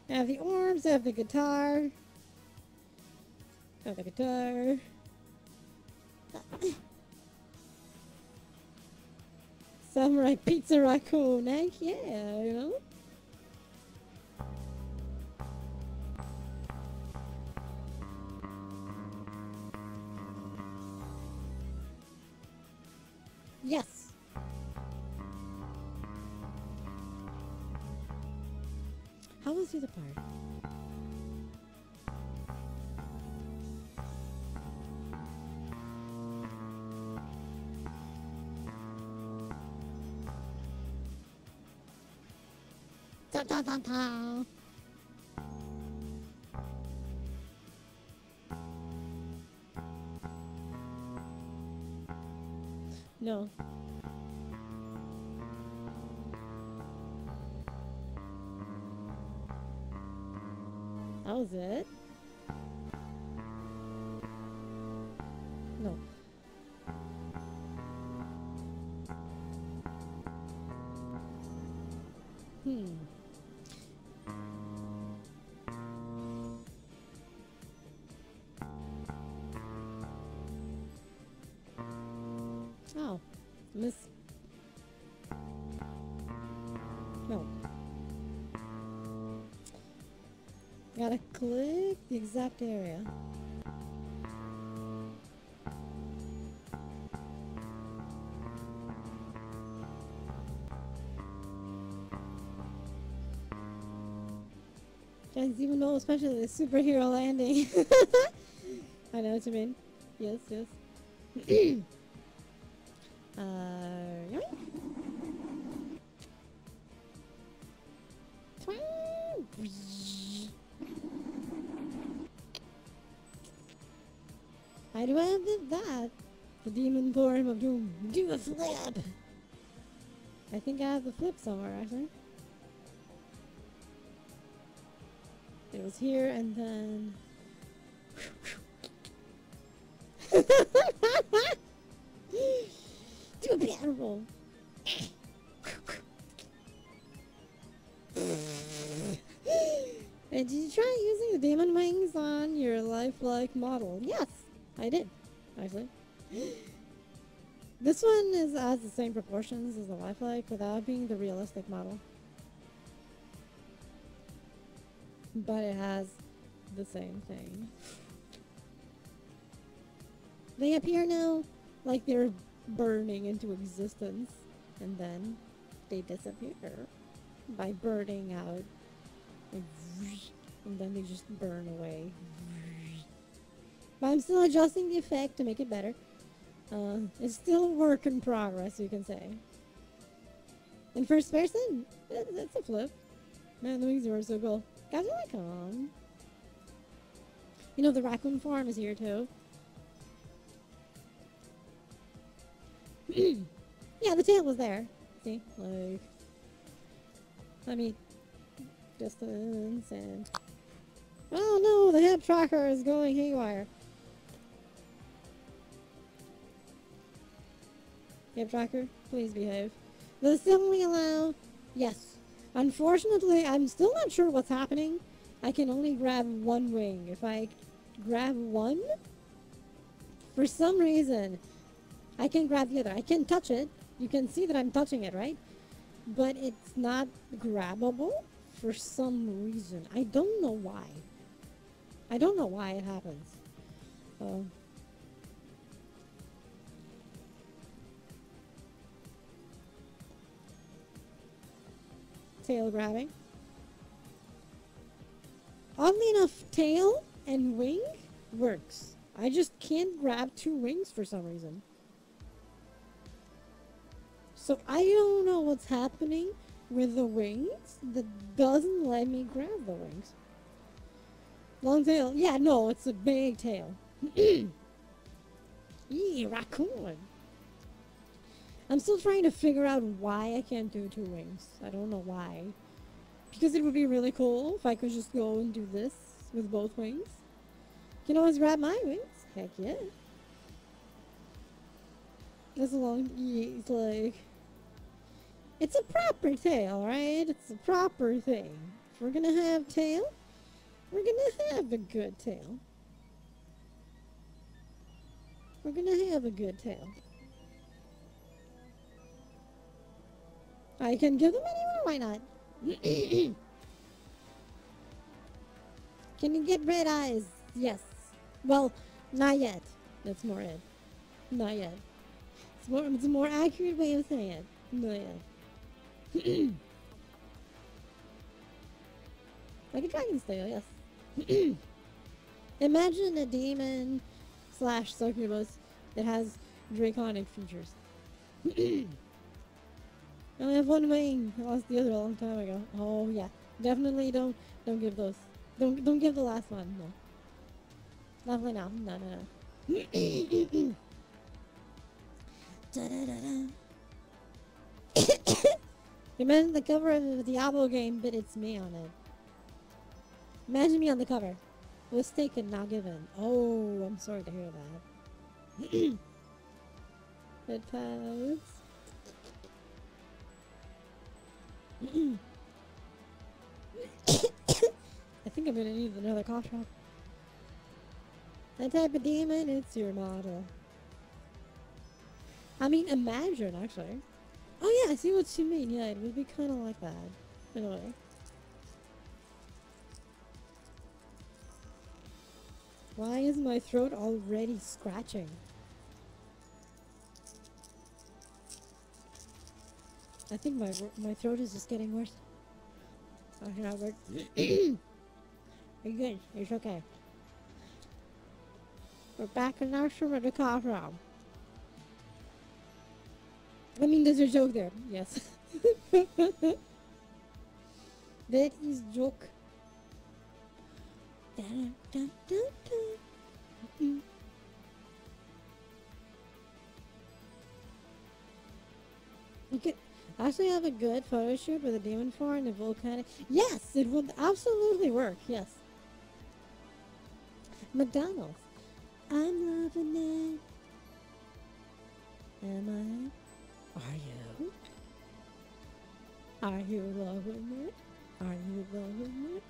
I have the orbs, I have the guitar. I have the guitar. Samurai pizza raccoon egg, yeah, you know? Yes. How was the other part? Ta ta ta ta. No. That was it? No. Hmm. Oh. Miss. No. Gotta click the exact area. Guys, even though especially the superhero landing. I know what you mean. Yes, yes. Yeah. I do have that. The demon form of doom. Do a flip! I think I have the flip somewhere, actually. It was here and then... Do a barrel roll. And did you try using the demon wings on your lifelike model? Yes, I did, actually. This one has the same proportions as the lifelike without being the realistic model. But it has the same thing. They appear now like they're burning into existence, and then they disappear by burning out. And then they just burn away. But I'm still adjusting the effect to make it better. It's still a work in progress, you can say. In first person, it's a flip. Man, the wings are so cool. Guys, here I come. You know, the raccoon form is here too. Yeah, the tail was there. See? Like... Let me... Distance and... Oh no, the hip tracker is going haywire. Hip tracker, please behave. Does it still only allow... Yes. Unfortunately, I'm still not sure what's happening. I can only grab one wing. If I grab one, for some reason, I can grab the other. I can touch it. You can see that I'm touching it, right? But it's not grabbable for some reason. I don't know why. I don't know why it happens. Tail grabbing. Oddly enough, tail and wing works. I just can't grab two wings for some reason. So I don't know what's happening, with the wings that doesn't let me grab the wings. Long tail. Yeah, no, it's a big tail. Yee, raccoon. I'm still trying to figure out why I can't do two wings. I don't know why. Because it would be really cool if I could just go and do this with both wings. You can always grab my wings. Heck yeah. That's a long. It's like. It's a proper tail, right? It's a proper thing. If we're gonna have tail, we're gonna have a good tail. We're gonna have a good tail. I can give them anywhere, why not? Can you get red eyes? Yes. Well, not yet. That's more it. Not yet. It's a more accurate way of saying it. Not yet. Like a dragon's tail, yes. Imagine a demon slash succubus that has draconic features. I only have one wing. I lost the other a long time ago. Oh yeah, definitely don't give those. Don't give the last one. No, definitely no. No. Imagine the cover of a Diablo game, but it's me on it. Imagine me on the cover. Was taken, not given. Oh, I'm sorry to hear that. Red pads. I think I'm gonna need another cough drop. That type of demon, it's your model. I mean, imagine, actually. Oh yeah, I see what you mean. Yeah, it would be kind of like that. In a way. Why is my throat already scratching? I think my throat is just getting worse. Okay, now we're you're good. It's okay. We're back in our room at the cough room. I mean, there's a joke there. Yes. That is joke. Da, da, da, da. You could actually have a good photo shoot with a demon form and a volcanic. Yes, it would absolutely work. Yes. McDonald's. I'm loving it. Am I? Are you? Are you loving it? Are you loving it?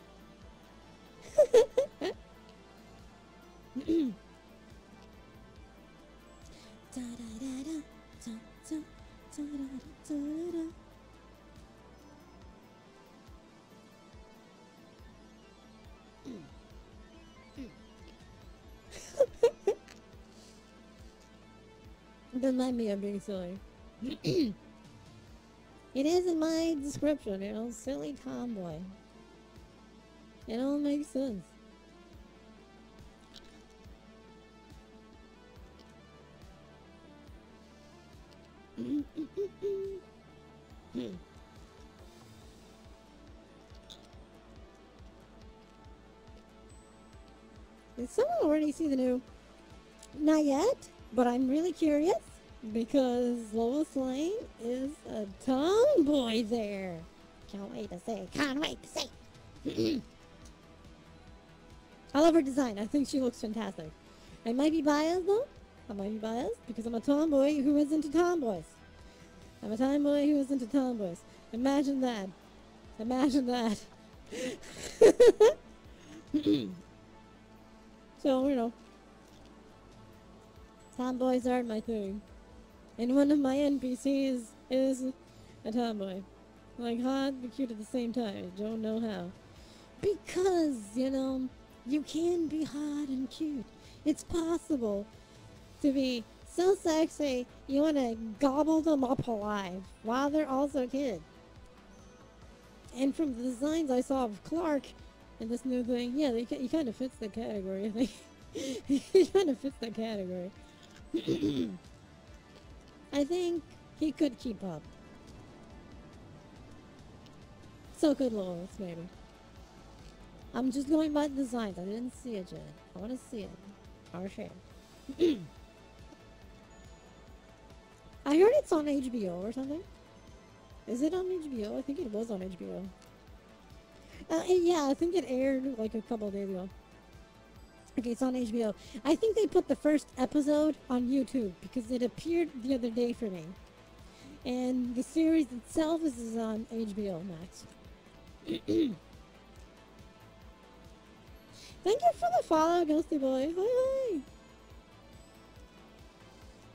Da, da, da, da, da, da, da, da, da, da. Don't mind me, I'm being silly. It is in my description, you know, silly tomboy. It all makes sense. Did someone already see the new? Not yet, but I'm really curious because Lois Lane is a tomboy there. Can't wait to see. Can't wait to see. I love her design. I think she looks fantastic. I might be biased though. I might be biased because I'm a tomboy who is into tomboys. I'm a tomboy who is into tomboys. Imagine that. Imagine that. So, you know, tomboys aren't my thing. And one of my NPCs is a tomboy. Like hot but cute at the same time. I don't know how. Because, you know, you can be hot and cute. It's possible to be so sexy you want to gobble them up alive while they're also kids. And from the designs I saw of Clark in this new thing, yeah, he kind of fits the category, I think. He kind of fits the category. I think he could keep up. So good, Lois, maybe. I'm just going by the designs. I didn't see it yet. I want to see it. Or share. I heard it's on HBO or something. Is it on HBO? I think it was on HBO. Yeah, I think it aired like a couple of days ago. Okay, it's on HBO. I think they put the first episode on YouTube because it appeared the other day for me. And the series itself is on HBO Max. Thank you for the follow, Ghosty Boy. Hi, hi.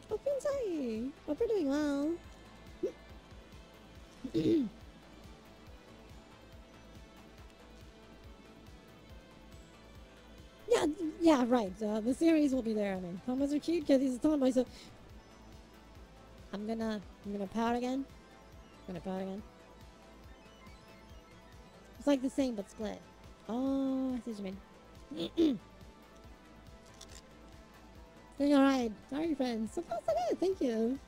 Hope you're inside. Hope you're doing well. Yeah, yeah, right. The series will be there. I mean, tomboys are cute because he's a tomboy. So I'm gonna pout again. I'm gonna pout again. It's like the same but split. Oh, I see what you mean. Doing alright. Sorry, friends. So far, so good. Thank you.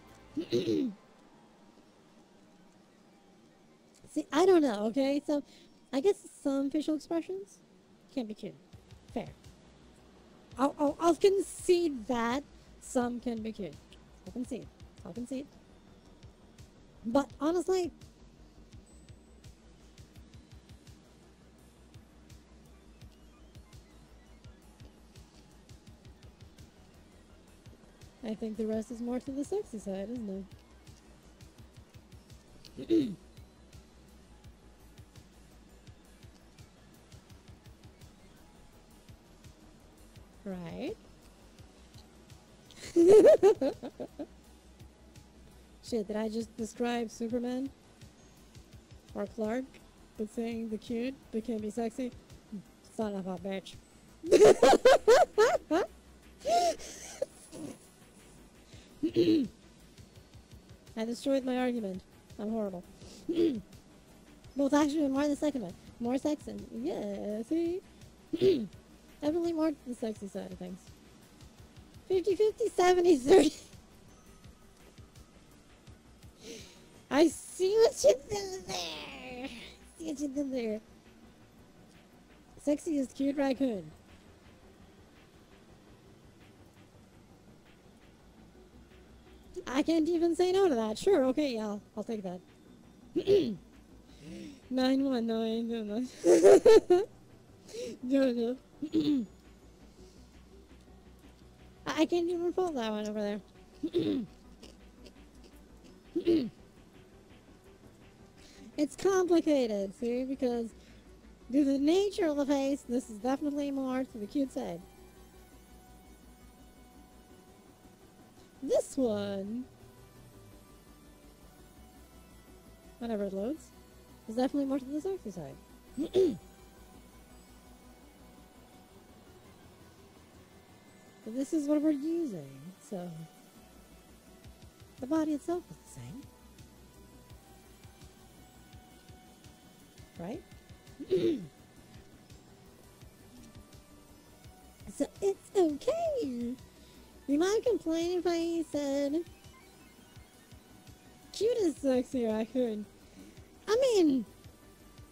See, I don't know, okay? So, I guess some facial expressions can be cute. Fair. I'll concede that some can be cute. I'll concede. I'll concede. But, honestly, I think the rest is more to the sexy side, isn't it? Right? Shit, did I just describe Superman? Or Clark? With saying the cute, but can be sexy? Son of a bitch. I destroyed my argument. I'm horrible. Both actually more the second one. More sex and yeah, see? Definitely more the sexy side of things. 50-50, 70-30. I see what you did there. See what you did there. Sexiest cute raccoon. I can't even say no to that. Sure, okay, yeah, I'll take that. 919. Jojo. I can't even pull that one over there. It's complicated, see, because due to the nature of the face, this is definitely more to the cute side. This one, whenever it loads, is definitely more to the sexy side. But this is what we're using, so the body itself is the same. Right? So it's okay. You might complain if I said cute is sexy raccoon. I mean,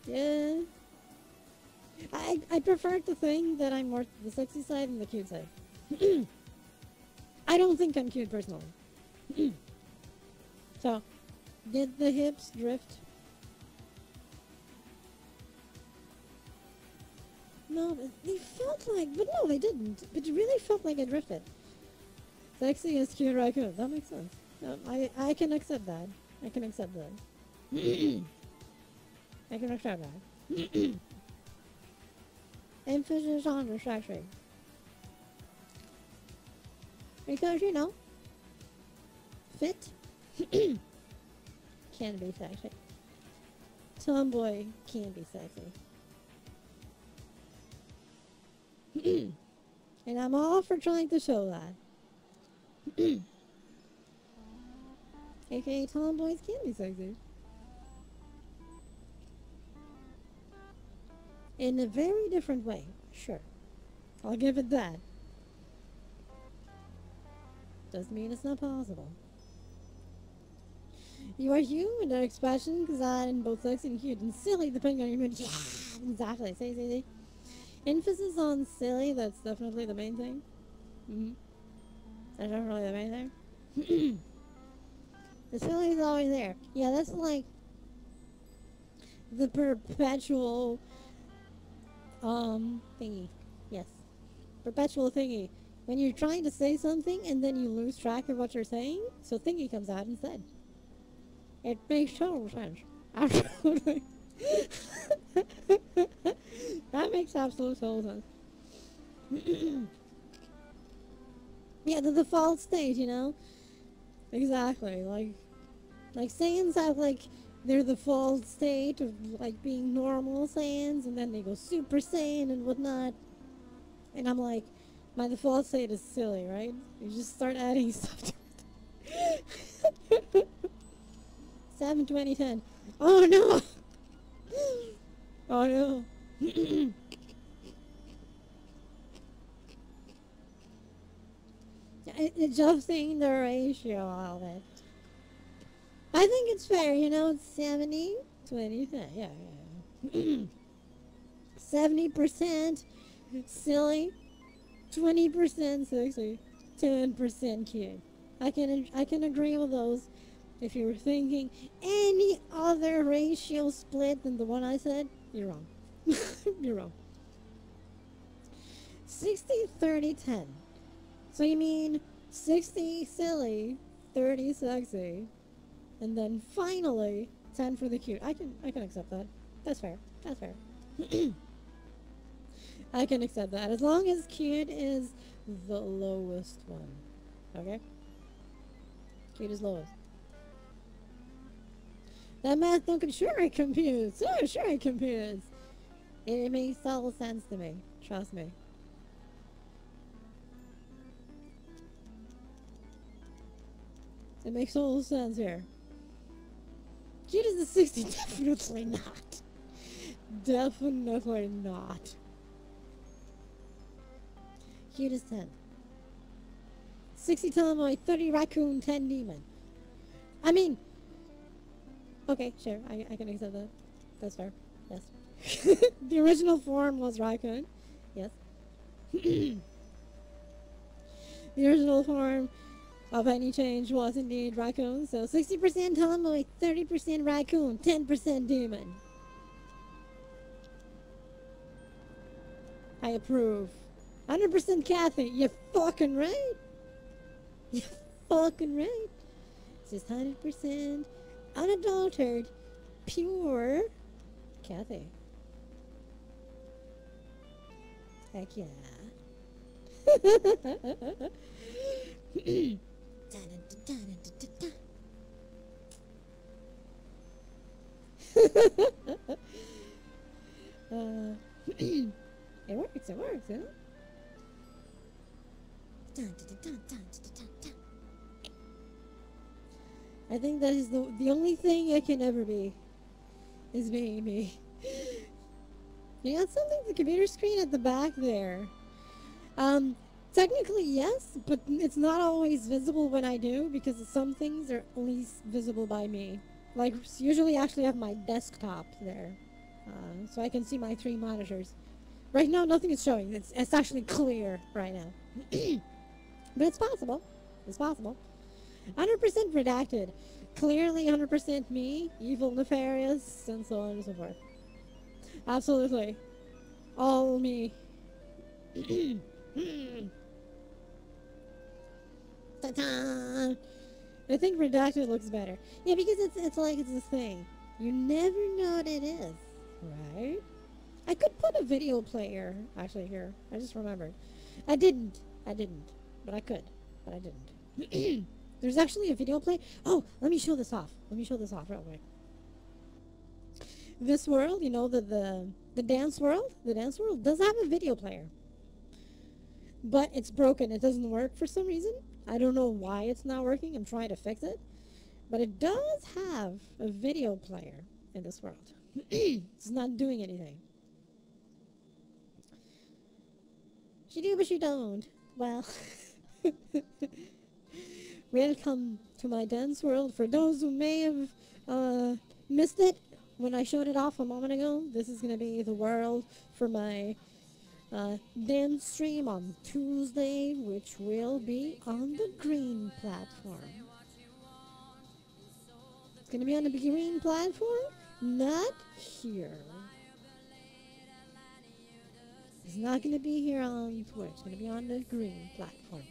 yeah. I prefer to think that I'm more the sexy side than the cute side. I don't think I'm cute personally. So, did the hips drift? No, they felt like, but no, they didn't. But it really felt like it drifted. Sexy is cute raccoon. That makes sense. No, I can accept that. I can accept that. I can accept that. Emphasis on the sexy. Because, you know, fit can be sexy. Tomboy can be sexy. And I'm all for trying to show that. AKA tomboys can be sexy. In a very different way, sure. I'll give it that. Doesn't mean it's not possible. You are you and their expressions are in both sexy and cute and silly depending on your mood. Yeah, exactly. See. Emphasis on silly, that's definitely the main thing. Mm-hmm. That's definitely the main thing. The silly is always there. Yeah, that's like the perpetual thingy. Yes. Perpetual thingy. When you're trying to say something and then you lose track of what you're saying, so thingy comes out instead. It makes total sense. Absolutely. That makes absolute total sense. Yeah, the default state, you know? Exactly. Like Saiyans have like their default state of like being normal Saiyans and then they go Super Saiyan and whatnot. And I'm like, my default state is silly, right? You just start adding stuff to it. 7 2010. Oh no! Oh no. Adjusting the ratio of it. I think it's fair, you know, it's 70 20. Yeah. 70% silly, 20% sexy, 10% cute. I can agree with those. If you're thinking any other ratio split than the one I said, you're wrong. You're wrong. 60 30 10. So you mean 60 silly, 30 sexy, and then finally 10 for the cute. I can accept that. That's fair. That's fair. I can accept that as long as cute is the lowest one. Okay? Cute is lowest. That math don't sure it computes. Oh, sure it computes. It makes total sense to me. Trust me. It makes total sense here. Cute is the 60. Definitely not. Definitely not. Cute is 10. 60 Telemoy, 30 Raccoon, 10 Demon. I mean, okay, sure, I can accept that. That's fair. Yes. The original form was Raccoon. Yes. The original form of any change was indeed Raccoon. So 60% Telemoy, 30% Raccoon, 10% Demon. I approve. 100% Kathy. You're fucking right. You're fucking right. It's just 100% unadulterated, pure Kathy. Heck yeah. It works, huh? I think that is the only thing I can ever be, is being me. You got something the computer screen at the back there. Technically yes, but it's not always visible when I do because some things are only visible by me. Like usually I actually have my desktop there, so I can see my 3 monitors. Right now nothing is showing. It's actually clear right now. But it's possible. It's possible. 100% redacted. Clearly 100% me, evil, nefarious, and so on and so forth. Absolutely. All me. Ta-da! I think redacted looks better. Yeah, because it's like it's this thing. You never know what it is, right? I could put a video player actually here. I just remembered. I didn't. But I could. But I didn't. There's actually a video player. Oh, let me show this off. Real quick. This world, you know, the dance world. The dance world does have a video player, but it's broken. It doesn't work for some reason. I don't know why it's not working. I'm trying to fix it, but it does have a video player in this world. It's not doing anything. She do, but she don't. Well, welcome to my dance world. For those who may have missed it when I showed it off a moment ago, this is gonna be the world for my dance stream on Tuesday, which will be on the green platform. It's gonna be on the green platform, not here. It's not gonna be here on Twitch. It's gonna be on the green platform.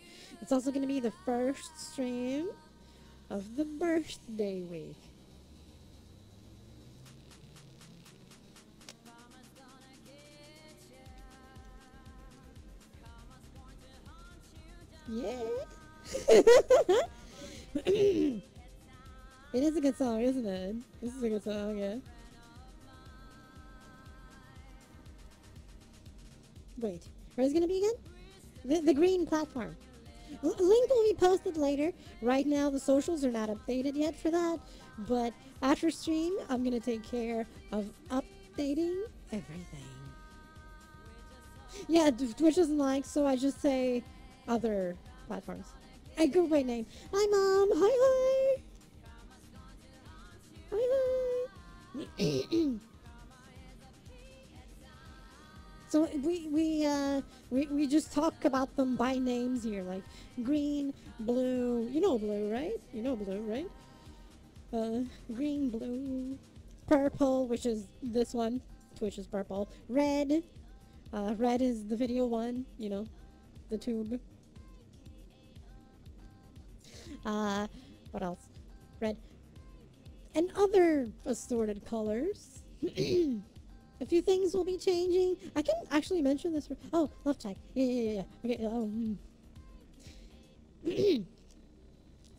It's also gonna be the first stream of the birthday week. Yeah. It is a good song, isn't it? This is a good song, yeah. Wait, where's it gonna be again? The green platform. Link will be posted later. Right now, the socials are not updated yet for that, but after stream, I'm gonna take care of updating everything. Yeah, Twitch doesn't like, so I just say other platforms. I go by name. Hi, Mom. Hi, hi. Hi, hi. So we just talk about them by names here, like green, blue. You know blue, right? You know blue, right? Green, blue, purple, which is this one. Twitch is purple. Red. Red is the video one. You know, the tube. What else? Red. And other assorted colors. A few things will be changing. I can actually mention this. Oh, love tag. Yeah. Okay.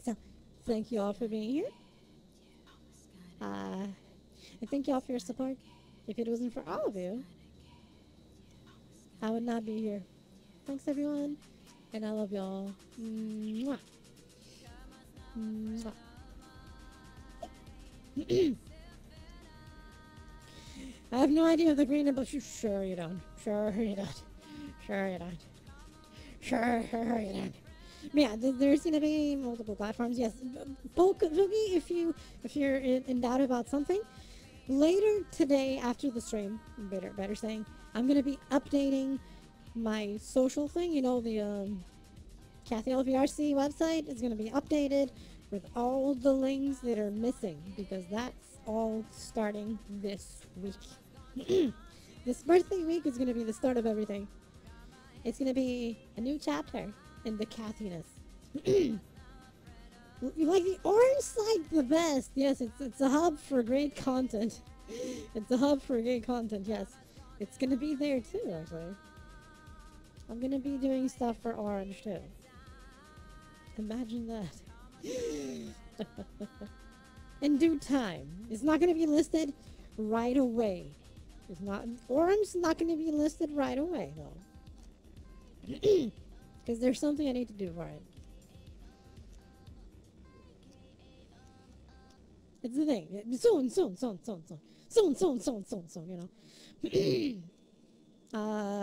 So, thank you all for being here. And thank you all for your support. If it wasn't for all of you, I would not be here. Thanks, everyone. And I love y'all. Mwah. Mwah. I have no idea if the green and blue. Sure you don't. Sure you don't. Sure you don't. Sure you don't. But yeah, there's gonna be multiple platforms. Yes, Boogie, if you're in doubt about something, later today after the stream, better saying, I'm gonna be updating my social thing. You know, the Kathy LVRC website is gonna be updated with all the links that are missing because that's all starting this week. This birthday week is going to be the start of everything. It's going to be a new chapter in the Kathiness. You like the orange side the best. Yes, it's a hub for great content. It's a hub for great content, yes. It's going to be there too, actually. I'm going to be doing stuff for orange too. Imagine that. In due time. It's not going to be listed right away. It's not orange is not going to be listed right away though. Because there's something I need to do for it. It's the thing. Soon, you know.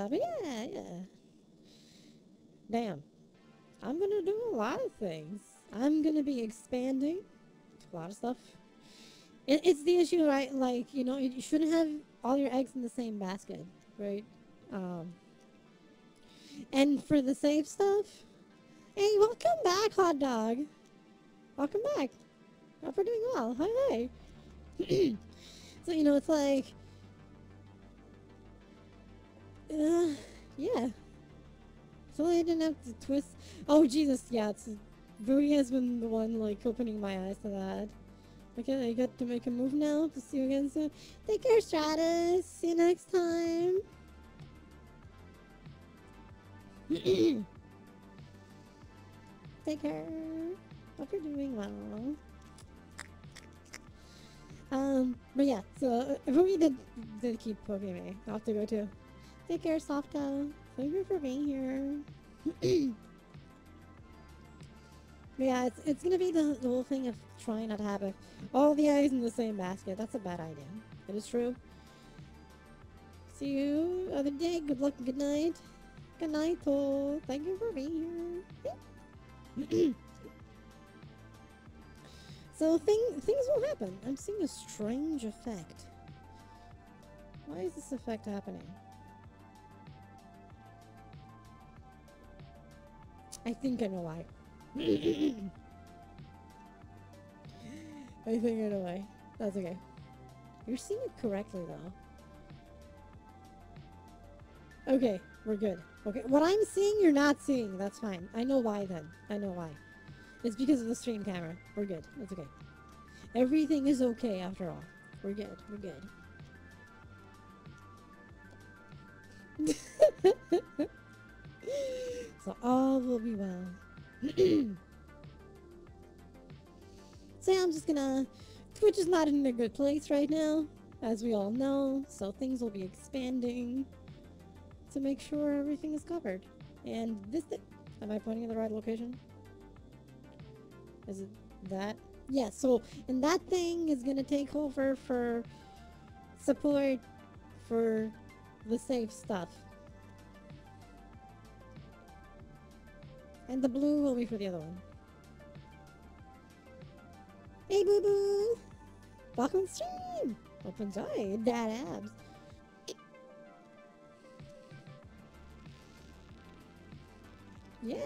But yeah. Damn. I'm gonna do a lot of things. I'm gonna be expanding a lot of stuff. It's the issue, right? Like, you know, you shouldn't have all your eggs in the same basket, right? And for the safe stuff, hey, welcome back, hot dog. Welcome back. Hope you're doing well. Hi. So, you know, it's like, yeah. So I didn't have to twist. Oh, Jesus, yeah. Boogie has been the one, like, opening my eyes to that. Okay, I got to make a move now. To see you again soon. Take care, Stratus. See you next time. Take care. Hope you're doing well. But yeah, so Boogie did keep poking me. I'll have to go too. Take care, Softo. Thank you for being here. But yeah, it's gonna be the whole thing of trying not to have all the eggs in the same basket. That's a bad idea. It is true. See you other day. Good luck. Good night. Good night, Paul. Thank you for being here. So things will happen. I'm seeing a strange effect. Why is this effect happening? I think I know why. I think I know why. That's okay. You're seeing it correctly though. Okay, we're good. Okay, what I'm seeing, you're not seeing. That's fine. I know why then. I know why. It's because of the stream camera. We're good. It's okay. Everything is okay after all. We're good. We're good. So all will be well. So yeah, I'm just gonna... Twitch is not in a good place right now, as we all know. So things will be expanding to make sure everything is covered. And this thing... Am I pointing in the right location? Is it that? Yeah, so... And that thing is gonna take over for support for the safe stuff. And the blue will be for the other one. Hey, boo boo! Welcome to stream! Hope you enjoy dad abs. Yeah.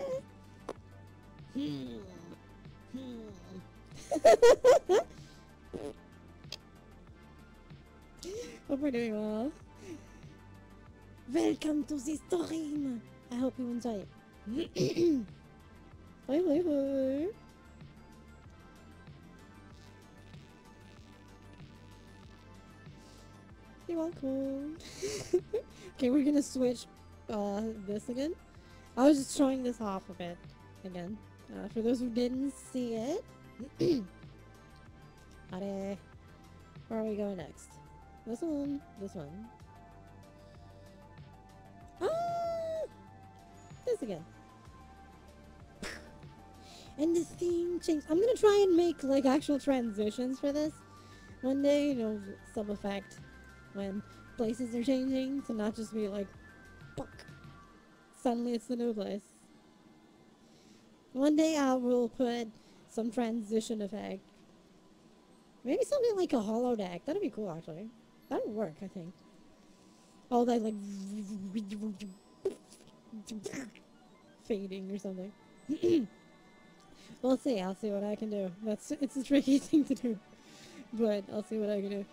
Hope we're doing well. Welcome to the stream! I hope you enjoy it. Bye bye bye. You're welcome. Okay, we're gonna switch this again. I was just showing this off a bit again. For those who didn't see it. Where are we going next? This one. This one. This again. And the theme changed. I'm gonna try and make like actual transitions for this one day, you know, some effect when places are changing to not just be like, fuck, suddenly it's the new place. One day I will put some transition effect. Maybe something like a holodeck. That'd be cool actually. That would work, I think. All that like fading or something. We'll see. I'll see what I can do. It's a tricky thing to do, but I'll see what I can do.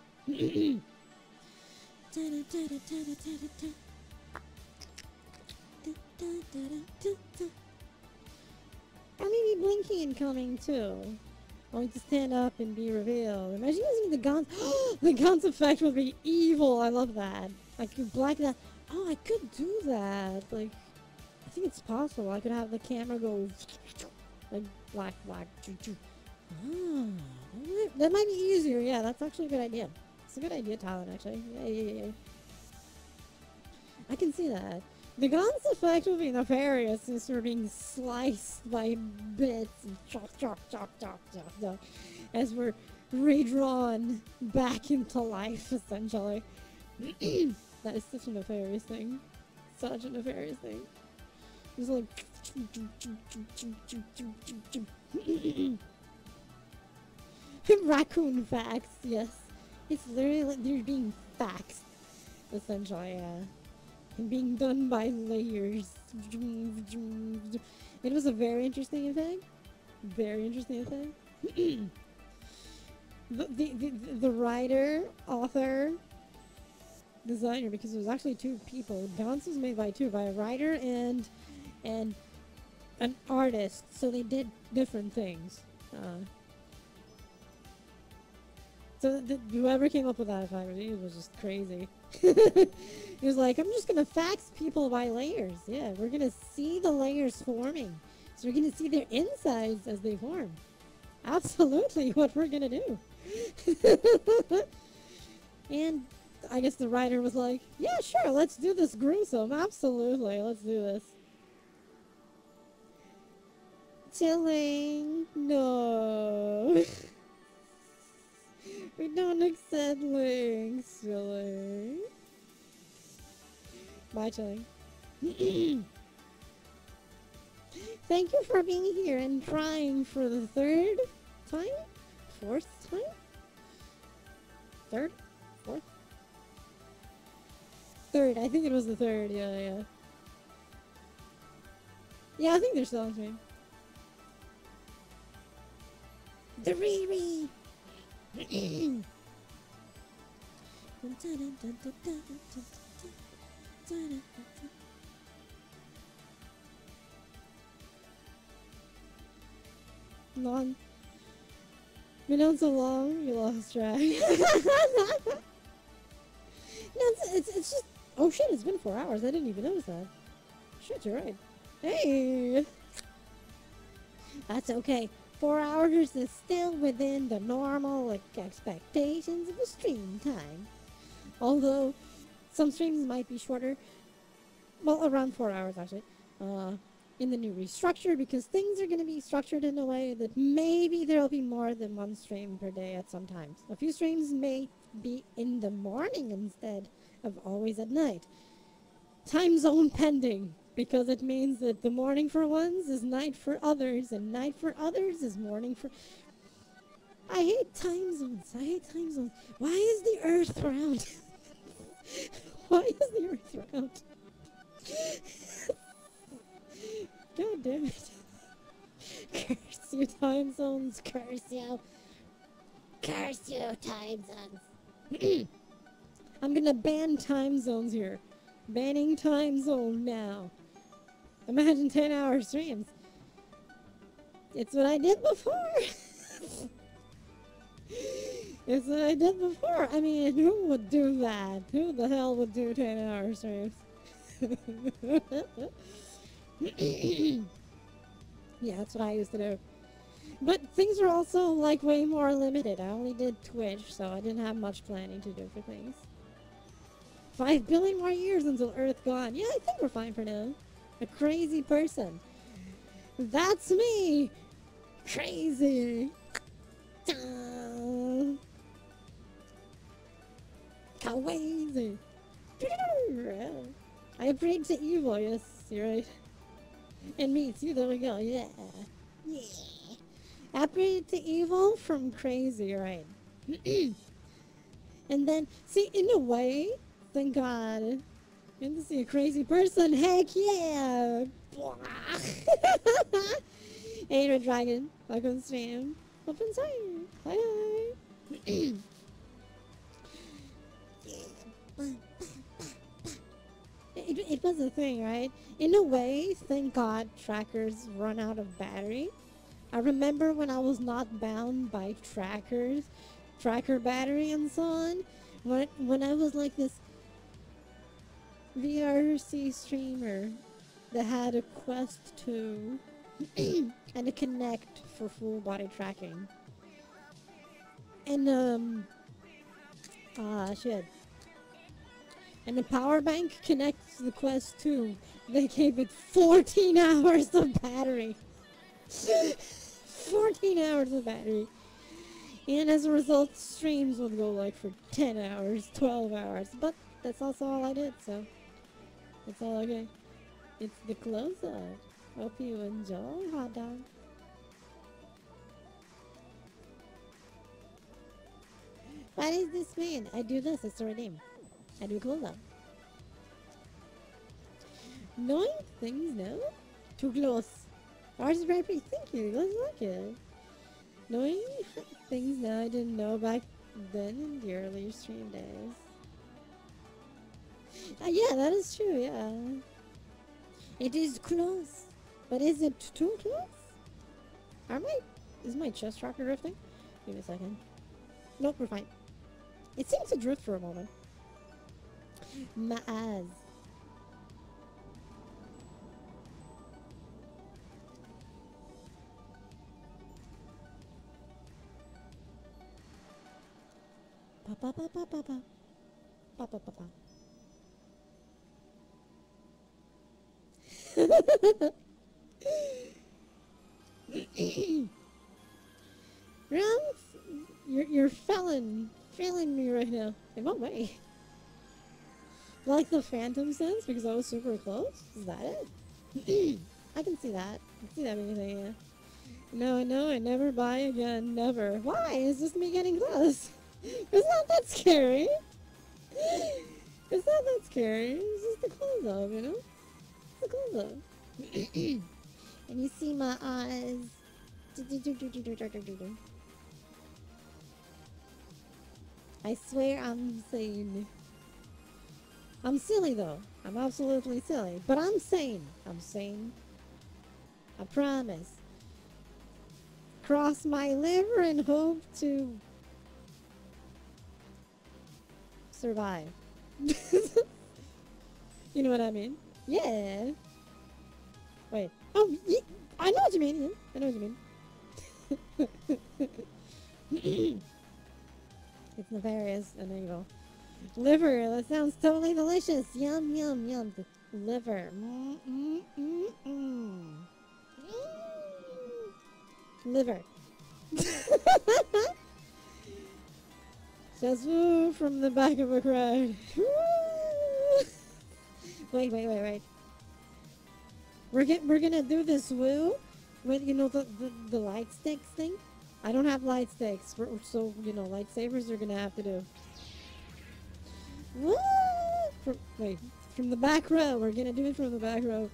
Or maybe Blinky incoming too. Going to stand up and be revealed. Imagine using the guns. The guns effect would be evil. I love that. I could black that. Oh, I could do that. Like, I think it's possible. I could have the camera go like black. Ah, that might be easier. Yeah, that's actually a good idea. It's a good idea, Talon, actually. Yeah. I can see that. The guns effect will be nefarious since we're being sliced by bits and chop, as we're redrawn back into life, essentially. That is such a nefarious thing. Such a nefarious thing. It's like... Raccoon facts, yes. It's literally like they're being faxed, essentially, yeah. And being done by layers. It was a very interesting effect. Very interesting effect. The writer, author, designer, because it was actually two people. Dance was made by a writer and an artist. So they did different things. So whoever came up with that effect, it was just crazy. He was like, I'm just gonna fax people by layers. Yeah, we're gonna see the layers forming. So we're gonna see their insides as they form. Absolutely what we're gonna do. And I guess the writer was like, yeah, sure, let's do this gruesome. Absolutely, let's do this. Chilling. No. We don't accept links, Chilling. Bye, Chilling. Thank you for being here and trying for the third time? fourth time? Third? Fourth? Third. I think it was the third. Yeah, yeah. Yeah, I think they're still on stream. The Riri! Long. Been on so long, you lost track. No, it's just. Oh shit, it's been 4 hours. I didn't even notice that. Shit, you're right. Hey! That's okay. 4 hours is still within the normal expectations of a stream time. Although, some streams might be shorter. Well, around 4 hours actually. In the new restructure, because things are going to be structured in a way that maybe there'll be more than one stream per day at some times. A few streams may be in the morning instead of always at night. Time zone pending, because it means that the morning for ones is night for others, and night for others is morning for... I hate time zones. I hate time zones. Why is the earth round? Why is the earth round? God damn it. Curse you, time zones. Curse you. Curse you, time zones. I'm gonna ban time zones here. Banning time zone now. Imagine 10-hour streams. It's what I did before. It's what I did before. I mean, who would do that? Who the hell would do 10-hour streams? Yeah, that's what I used to do. But things are also, like, way more limited. I only did Twitch, so I didn't have much planning to do for things. 5 billion more years until Earth gone. Yeah, I think we're fine for now. A crazy person. That's me! Crazy! Crazy! I prayed to evil, yes, you're right. And me too, there we go, yeah. Yeah. I prayed to evil from crazy, right? And then, see, in a way, thank God. Good to see a crazy person, heck yeah! Hey, Dragon, welcome stream. Open time. Hi, hi. It was a thing, right? In a way, thank God trackers run out of battery. I remember when I was not bound by tracker battery and so on. When I was like this VRC streamer that had a Quest 2 and a Kinect for full body tracking. And shit. And the power bank connects to the Quest 2. They gave it 14 hours of battery. 14 hours of battery. And as a result, streams would go like for 10 hours, 12 hours. But that's also all I did, so it's all okay. It's the close-up. Hope you enjoy, hot dog. What does this mean? I do this, it's a redeem. I do close-up. Knowing things now? Too close. Ours is very pretty. Thank you. Let's like it. Knowing things now I didn't know back then in the earlier stream days. Yeah, that is true, yeah. It is close. But is it too close? Is my chest tracker drifting? Give me a second. Nope, we're fine. It seemed to drift for a moment. My eyes. Pa pa pa pa pa pa. Pa pa pa pa. Ralph, you're failing me right now. In what way? Like the phantom sense because I was super close? Is that it? I can see that. I can see that being a thing, yeah. No, no, I never buy again. Never. Why? It's just me getting close. It's not that scary. It's not that scary. It's just the close up, you know? It's the close up. And you see my eyes. I swear I'm sane. I'm silly though. I'm absolutely silly. But I'm sane. I'm sane. I promise. Cross my liver and hope to survive. You know what I mean? Yeah. Wait. Oh, I know what you mean. I know what you mean. It's nefarious and evil. Liver. That sounds totally delicious. Yum, yum, yum. The liver. Liver. Just woo from the back of a crowd. Wait. We're gonna do this woo with, you know, the light sticks thing. I don't have light sticks, so, you know, lightsabers are gonna have to do. Woo! Wait, from the back row. We're gonna do it from the back row.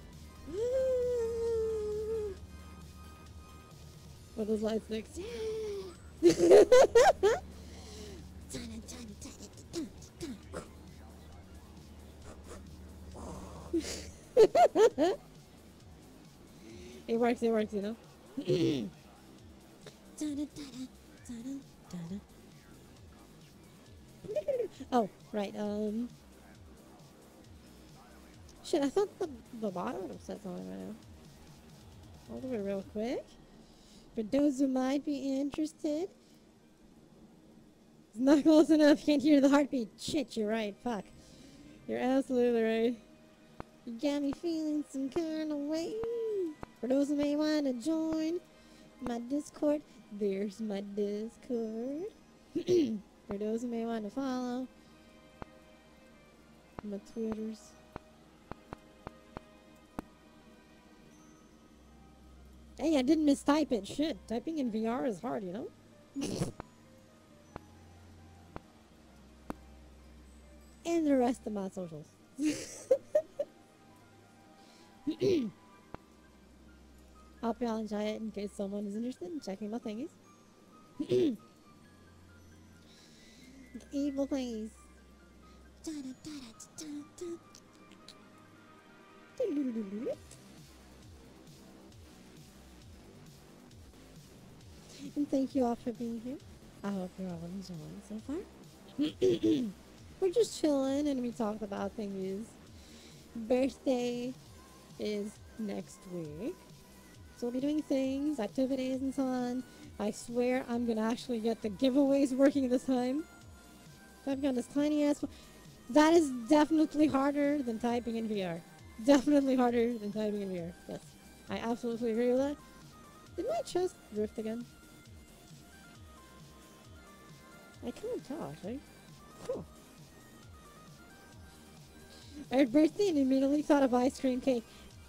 With those light sticks. It works, you know? Oh, right, shit, I thought the bottom would have said something right now. I'll do it real quick. For those who might be interested. It's not close enough, can't hear the heartbeat. Shit, you're right, fuck. You're absolutely right. You got me feeling some kind of way. For those who may want to join my Discord, there's my Discord. For those who may want to follow my Twitters. Hey, I didn't mistype it. Shit, typing in VR is hard, you know? And the rest of my socials. Hope y'all enjoy it in case someone is interested in checking my thingies. The evil thingies. And thank you all for being here. I hope you're all enjoying so far. We're just chilling and we talked about thingies. Birthday is next week. So we'll be doing things, activities and so on. I swear I'm gonna actually get the giveaways working this time. I've got this tiny ass. That is definitely harder than typing in VR. Definitely harder than typing in VR. Yes. I absolutely agree with that. Did my chest drift again? I can't tell, actually. Cool. I heard birthday and immediately thought of ice cream cake.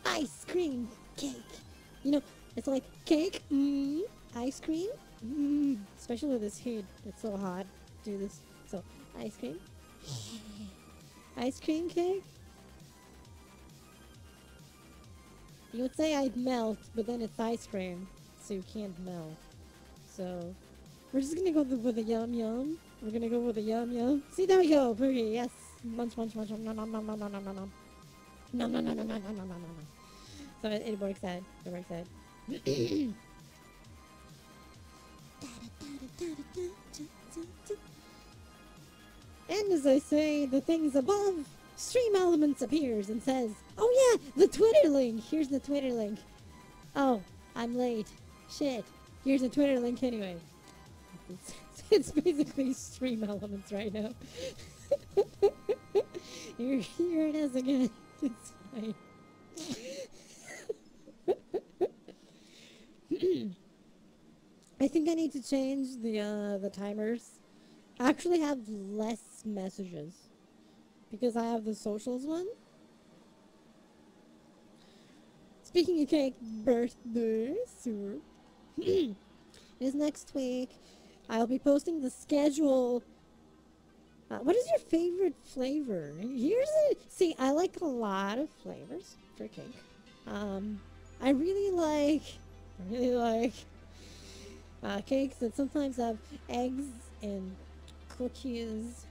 Ice cream cake! You know, it's like cake, ice cream, especially with this heat. It's so hot. Do this. So, ice cream. Ice cream cake? You would say I'd melt, but then it's ice cream, so you can't melt. So, we're just gonna go with the yum yum. We're gonna go with the yum yum. See, there we go. Boogie, yes. Munch, munch, munch. Nom, nom, nom, nom, nom, nom, nom, nom. Nom, nom, nom, nom, nom, nom, nom, nom, nom. So it works out. It works out. And as I say the things above, Stream Elements appears and says, oh yeah, the Twitter link. Here's the Twitter link. Oh, I'm late. Shit. Here's the Twitter link anyway. It's basically Stream Elements right now. Here it is again. It's fine. I think I need to change the timers. I actually have less messages because I have the socials one. Speaking of cake, birthday, sir. This next week, I'll be posting the schedule. What is your favorite flavor? See, I like a lot of flavors for cake. Um, I really like cakes that sometimes have eggs and cookies.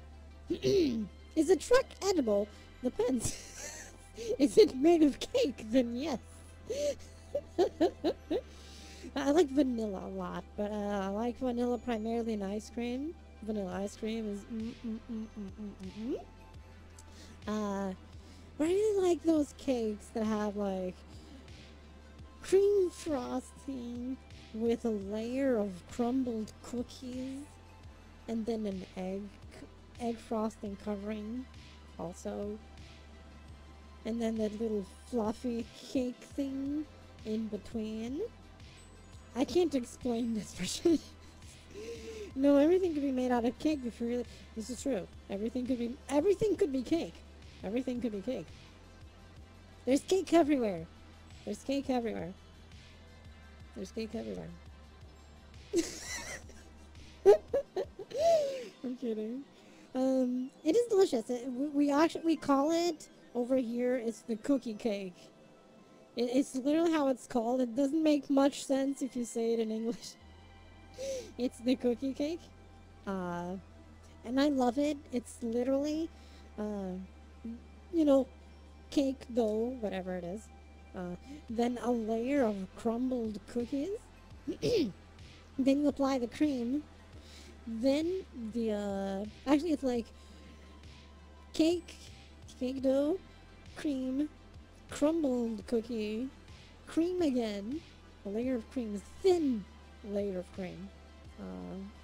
Is a truck edible? Depends. Is it made of cake? Then yes. I like vanilla a lot, but I like vanilla primarily in ice cream. Vanilla ice cream is but I really like those cakes that have like cream frosting with a layer of crumbled cookies and then an egg frosting covering also, and then that little fluffy cake thing in between. I can't explain this for sure. No, everything could be made out of cake if you really. This is true. Everything could be cake. Everything could be cake. There's cake everywhere. There's cake everywhere. There's cake everywhere. I'm kidding. It is delicious. We call it over here. It's the cookie cake. It's literally how it's called. It doesn't make much sense if you say it in English. It's the cookie cake. And I love it. It's literally, you know, cake dough, whatever it is. Then a layer of crumbled cookies. Then you apply the cream. Then actually it's like cake dough, cream, crumbled cookie, cream again, a layer of cream, thin layer of cream,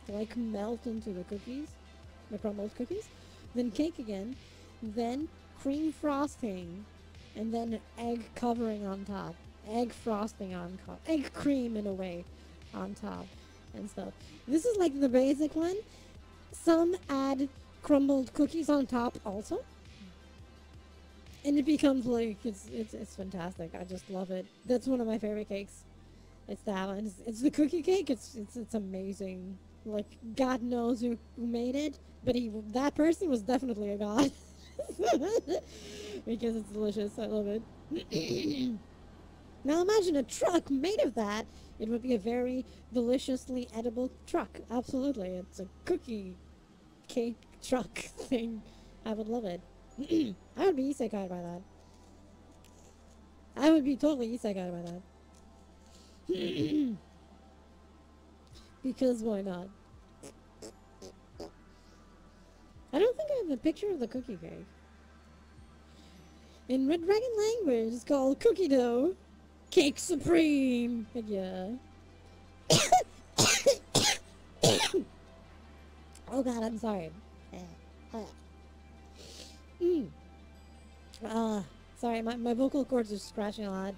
to like melt into the cookies, the crumbled cookies, then cake again, then cream frosting, and then egg covering on top, egg frosting on top, egg cream in a way on top and stuff. This is like the basic one. Some add crumbled cookies on top also. And it becomes like it's fantastic. I just love it. That's one of my favorite cakes. It's that one. It's the cookie cake. It's amazing. Like God knows who made it, but that person was definitely a god. Because it's delicious. I love it. Now imagine a truck made of that. It would be a very deliciously edible truck. Absolutely. It's a cookie cake truck thing. I would love it. I would be isekai by that. I would be totally isekai by that. Because why not? I don't think I have a picture of the cookie cake. In Red Dragon language, it's called cookie dough. Cake supreme. But yeah. Oh god, I'm sorry. Sorry, my vocal cords are scratching a lot.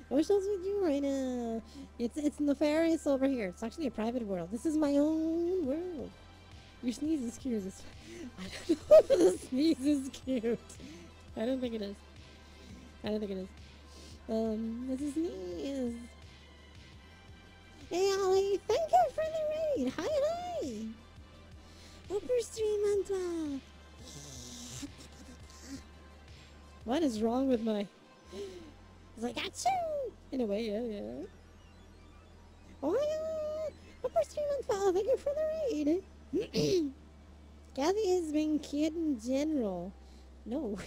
What else we do right now? It's nefarious over here. It's actually a private world. This is my own world. Your sneeze is cute. I don't know if the sneeze is cute. I don't think it is. This is sneeze. Hey Ollie, thank you for the raid. Hi. Upper stream on top. What is wrong with my... It's like, achoo! In a way, yeah. Oh my god! Upper stream on top, thank you for the raid. Kathy is being cute in general. No.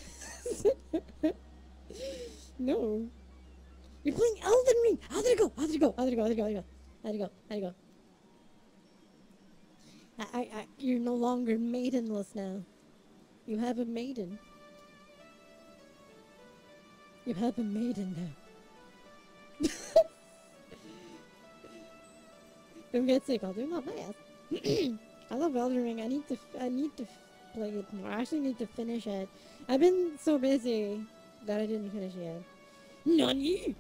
No. You're playing Elden Ring! How did it go? You're no longer maidenless now. You have a maiden. You have a maiden now. Don't get sick, I'll do my best. I love Elden Ring. I need to play it more. I actually need to finish it. I've been so busy that I didn't finish it yet. Nani?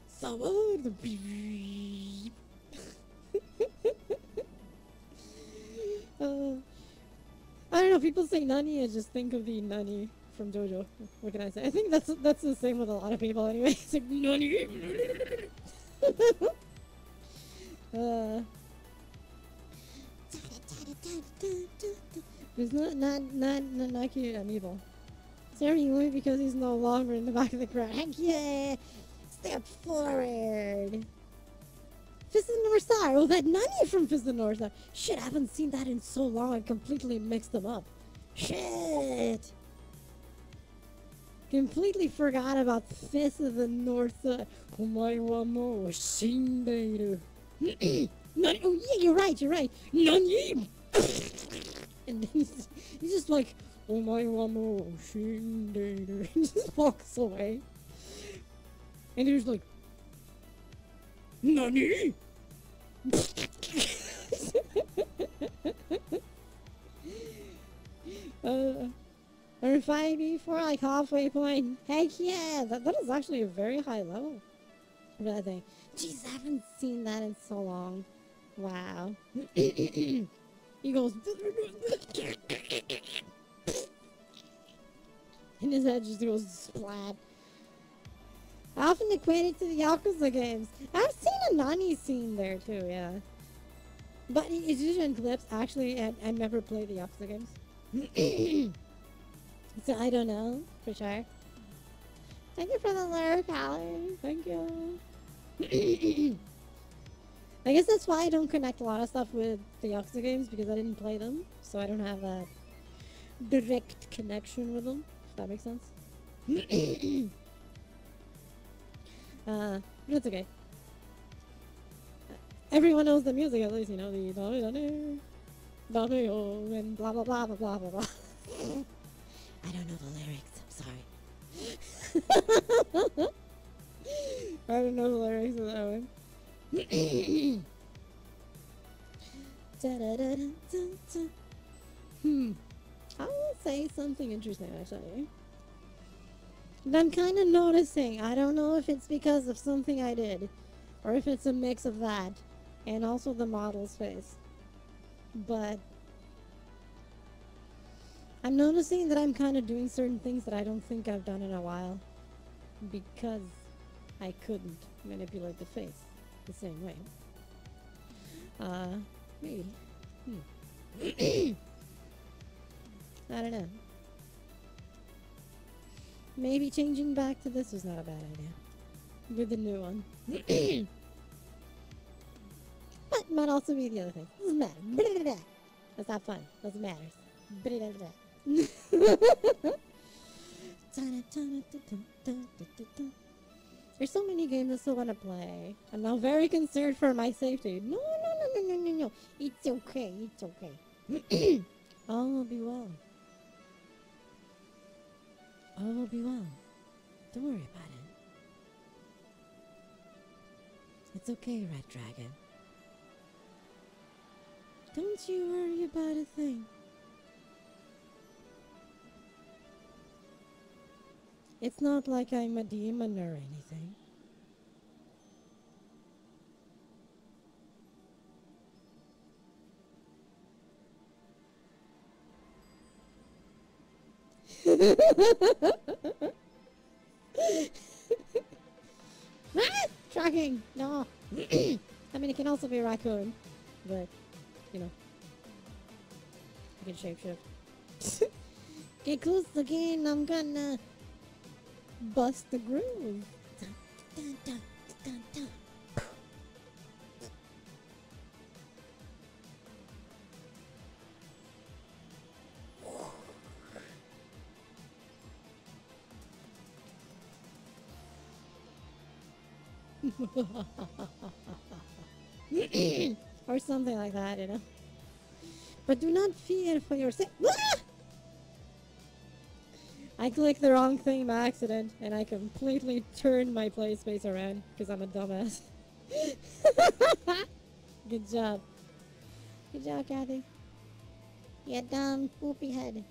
Someone. I don't know. People say Nani, I just think of the Nani from JoJo. What can I say? I think that's the same with a lot of people anyway. It's like Nani. It's not cute. I'm evil. Staring only because he's no longer in the back of the crowd. Heck yeah! Step forward. Fist of the North Star. Oh, that Nani from Fist of the North Star. Shit, I haven't seen that in so long. I completely mixed them up. Shit. Completely forgot about Fist of the North Star. Omae wa mou shindeiru. Nani? Oh yeah, you're right. Nani? And then he's just like, Omae wa mou shindeiru. He just walks away. And he was like, Nani? Or 5 for like halfway point. Heck yeah, that is actually a very high level for that thing. Jeez, I haven't seen that in so long. Wow. He goes, and his head just goes splat. I often equate it to the Yakuza games. I've seen a Nani scene there too, yeah. But it's usually in clips. Actually, I never played the Yakuza games. So I don't know, for sure. Thank you for the lyric, Allie. Thank you. I guess that's why I don't connect a lot of stuff with the Yakuza games, because I didn't play them. So I don't have that direct connection with them, if that makes sense. But it's okay. Everyone knows the music, at least, you know, the and blah blah blah blah blah blah blah. I don't know the lyrics, I'm sorry. I don't know the lyrics of that one. I will say something interesting, actually. But I'm kind of noticing, I don't know if it's because of something I did, or if it's a mix of that, and also the model's face. But I'm noticing that I'm kind of doing certain things that I don't think I've done in a while, because I couldn't manipulate the face the same way. Maybe. I don't know. Maybe changing back to this was not a bad idea. With the new one. But might also be the other thing. Doesn't matter. That's not fun. Doesn't matter. There's so many games I still want to play. I'm now very concerned for my safety. No. It's okay. All will be well. All will be well. Don't worry about it. It's okay, Red Dragon. Don't you worry about a thing. It's not like I'm a demon or anything. Tracking! No! I mean, it can also be a raccoon, but, you know, you can shapeshift. Get close again, I'm gonna bust the groove. Dun, dun, dun, dun, dun. Or something like that, you know. But do not fear for your sake. I clicked the wrong thing by accident, and I completely turned my play space around because I'm a dumbass. Good job. Good job, Kathy. You dumb poopy head.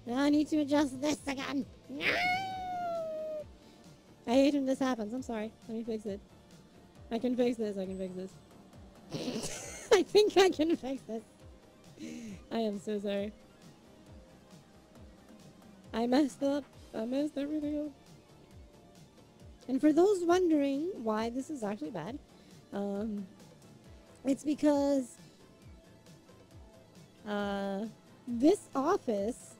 Now I need to adjust this again. I hate when this happens. I'm sorry. Let me fix it. I can fix this. I think I can fix this. I am so sorry. I messed up. I messed everything up. And for those wondering why this is actually bad, um, it's because this office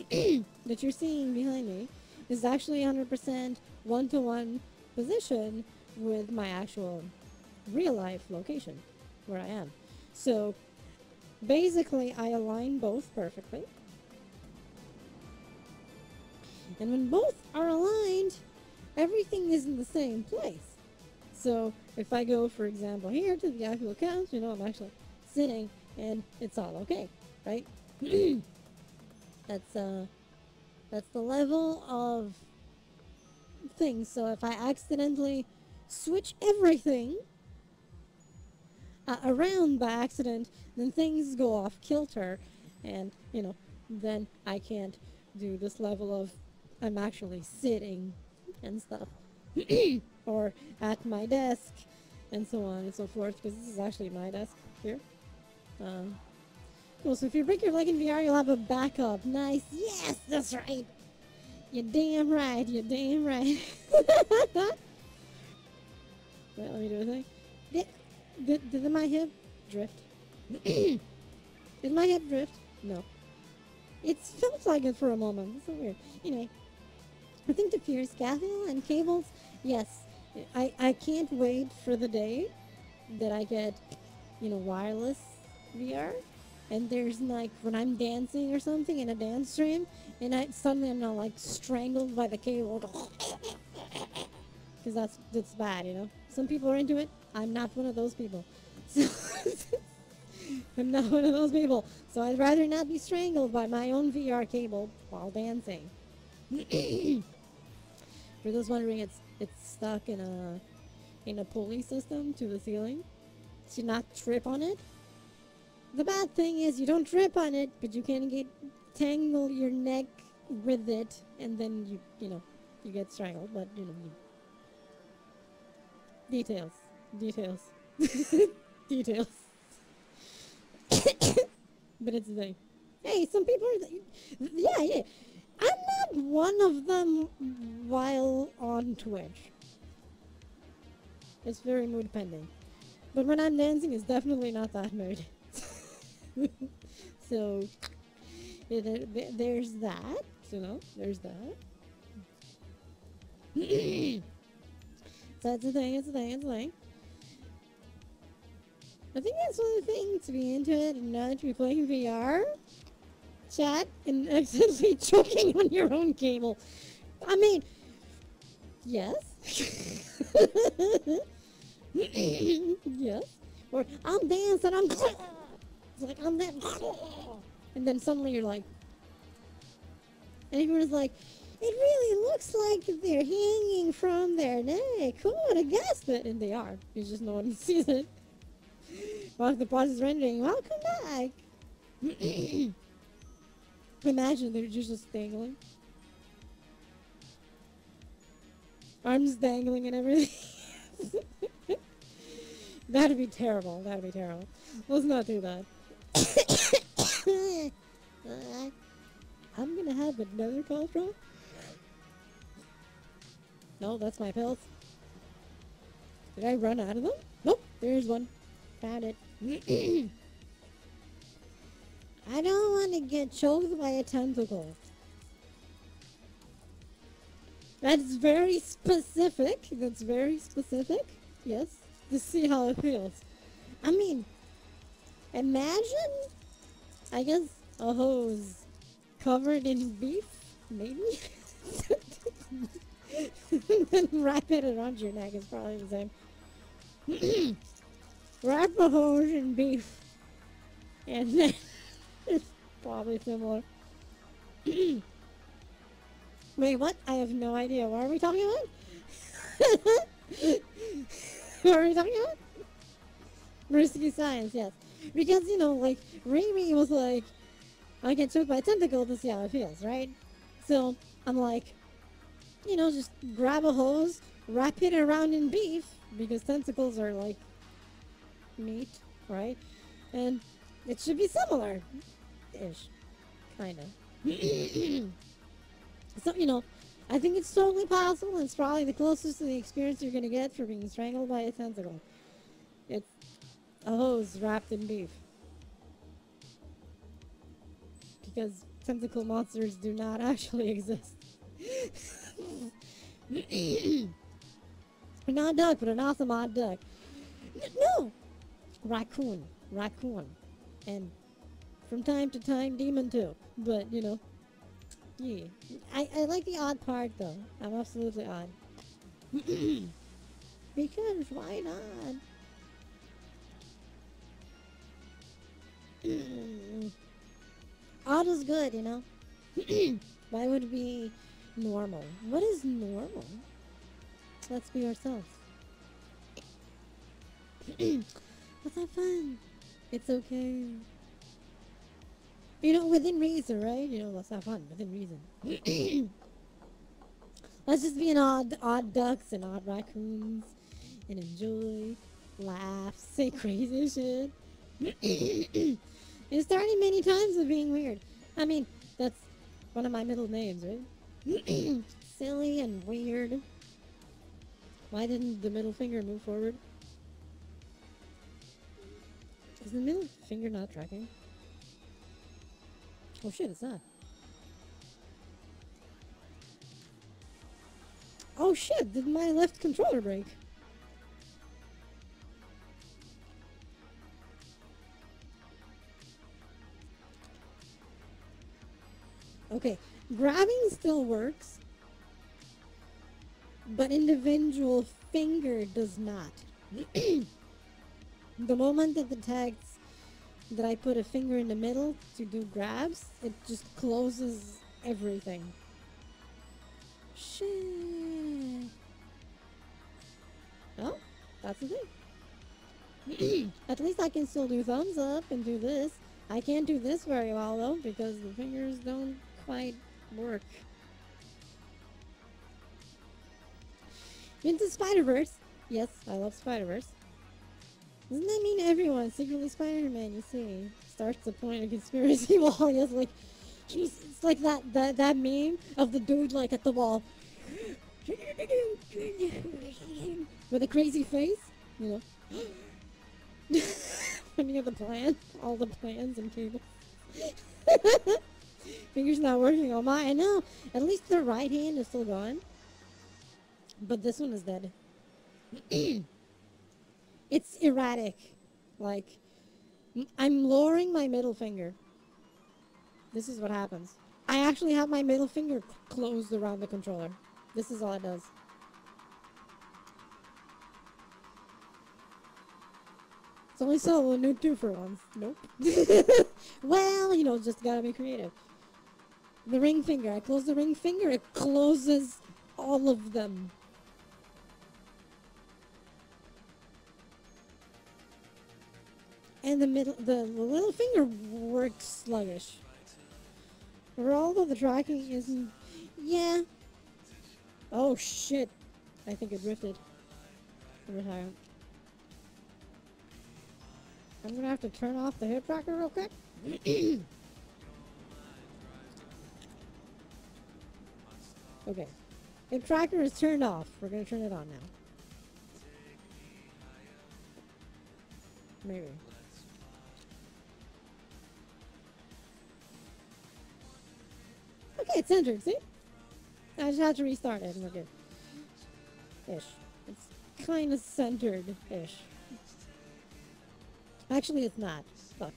that you're seeing behind me is actually 100% one-to-one position with my actual real life location where I am. So basically, I align both perfectly. And when both are aligned, everything is in the same place. So if I go, for example, here to the actual couch, I'm actually sitting and it's all okay, right? that's that's the level of things. So if I accidentally switch everything around by accident, then things go off kilter, and then I can't do this level of I'm actually sitting and stuff, or at my desk, and so on and so forth. Because this is actually my desk here. Cool. So if you break your leg in VR, you'll have a backup. Nice. Yes, that's right. You're damn right. You're damn right. Wait, let me do a thing. Did my hip drift? Did my hip drift? No. It felt like it for a moment. It's so weird. Anyway, I think to fear scaffold and cables, yes. I can't wait for the day that I get, wireless VR. And there's like when I'm dancing or something in a dance stream, and suddenly I'm not like strangled by the cable. Because that's bad. Some people are into it. I'm not one of those people. So I'm not one of those people. So I'd rather not be strangled by my own VR cable while dancing. For those wondering, it's stuck in a pulley system to the ceiling to not trip on it. The bad thing is you don't trip on it, but you can tangle your neck with it, and then you get strangled. But details. Details. But it's the thing. Hey, some people are. Yeah. I'm not one of them while on Twitch. It's very mood dependent. But when I'm dancing, it's definitely not that mood. So, there's that. There's that. So that's the thing. I think that's one of the things to be into it and not to be playing VR. Chat and accidentally choking on your own cable. I mean, yes. Yes. Or I'm dancing, it's like I'm that, and then suddenly you're like, and everyone's like, it really looks like they're hanging from their neck. Who would have guessed it? And they are. It's just no one sees it. While the process is rendering, welcome back. Imagine they're just dangling. Arms dangling and everything. That'd be terrible. Let's not do that. I'm gonna have another cough drop. No, that's my pills. Did I run out of them? Nope, there's one. Found it. I don't want to get choked by a tentacle. That's very specific. Yes, to see how it feels. I mean, imagine, I guess, a hose covered in beef, maybe? And then wrap it around your neck is probably the same. Wrap a hose in beef. And then it's probably similar. Wait, what? I have no idea. What are we talking about? What are we talking about? Risky science, yes. Because, like, Remy was like, I get choked by a tentacle to see how it feels, right? So, I'm like, just grab a hose, wrap it around in beef, because tentacles are like meat, right? And it should be similar. Ish. Kinda. So, I think it's totally possible, and it's probably the closest to the experience you're gonna get for being strangled by a tentacle. It's a hose wrapped in beef. Because tentacle monsters do not actually exist. Not a duck, but an awesome odd duck. No! Raccoon. Raccoon. And from time to time, demon too. But, yeah. I like the odd part, though. I'm absolutely odd. Because, why not? Odd is good, Why would it be normal? What is normal? Let's be ourselves. Let's have fun. It's okay. Within reason, right? Let's have fun within reason. Let's just be an odd ducks and odd raccoons and enjoy, laugh, say crazy shit. It started many times of being weird. I mean, that's one of my middle names, right? Silly and weird. Why didn't the middle finger move forward? Is the middle finger not tracking? Oh shit, it's not. Oh shit, did my left controller break? Okay, grabbing still works, but individual finger does not. The moment that detects that I put a finger in the middle to do grabs, it just closes everything. Shit. Oh, that's the thing. At least I can still do thumbs up and do this. I can't do this very well though because the fingers don't quite work. Into Spider-Verse. Yes, I love Spider-Verse. Doesn't that mean everyone's secretly Spider-Man, you see? Starts to point a conspiracy wall. Yes, like, it's like that meme of the dude, like, at the wall. With a crazy face, Looking at the plan, all the plans and cables. Finger's not working on mine. I know. At least the right hand is still going. But this one is dead. It's erratic. Like, I'm lowering my middle finger. This is what happens. I actually have my middle finger closed around the controller. This is all it does. It's only solo, no two for once. Nope. Well, just gotta be creative. The ring finger. I close the ring finger. It closes all of them. And the little finger works sluggish. Although the tracking isn't... Yeah. Oh, shit. I think it drifted. I'm gonna have to turn off the hip tracker real quick. Okay. Hip tracker is turned off. We're gonna turn it on now. Maybe. Okay, it's centered, see? I just have to restart it and we're good. Ish. It's kind of centered-ish. Actually, it's not. Fuck.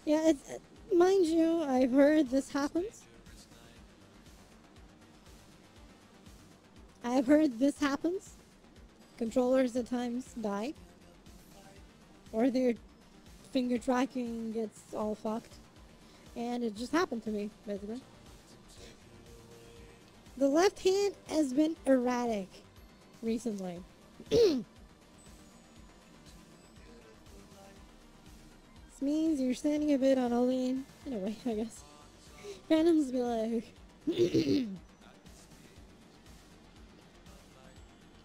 Yeah, it's... mind you, I've heard this happens. I've heard this happens. Controllers at times die. Or their finger tracking gets all fucked. And it just happened to me, basically. The left hand has been erratic recently. This means you're standing a bit on a lean. In a way, I guess. Randoms be like...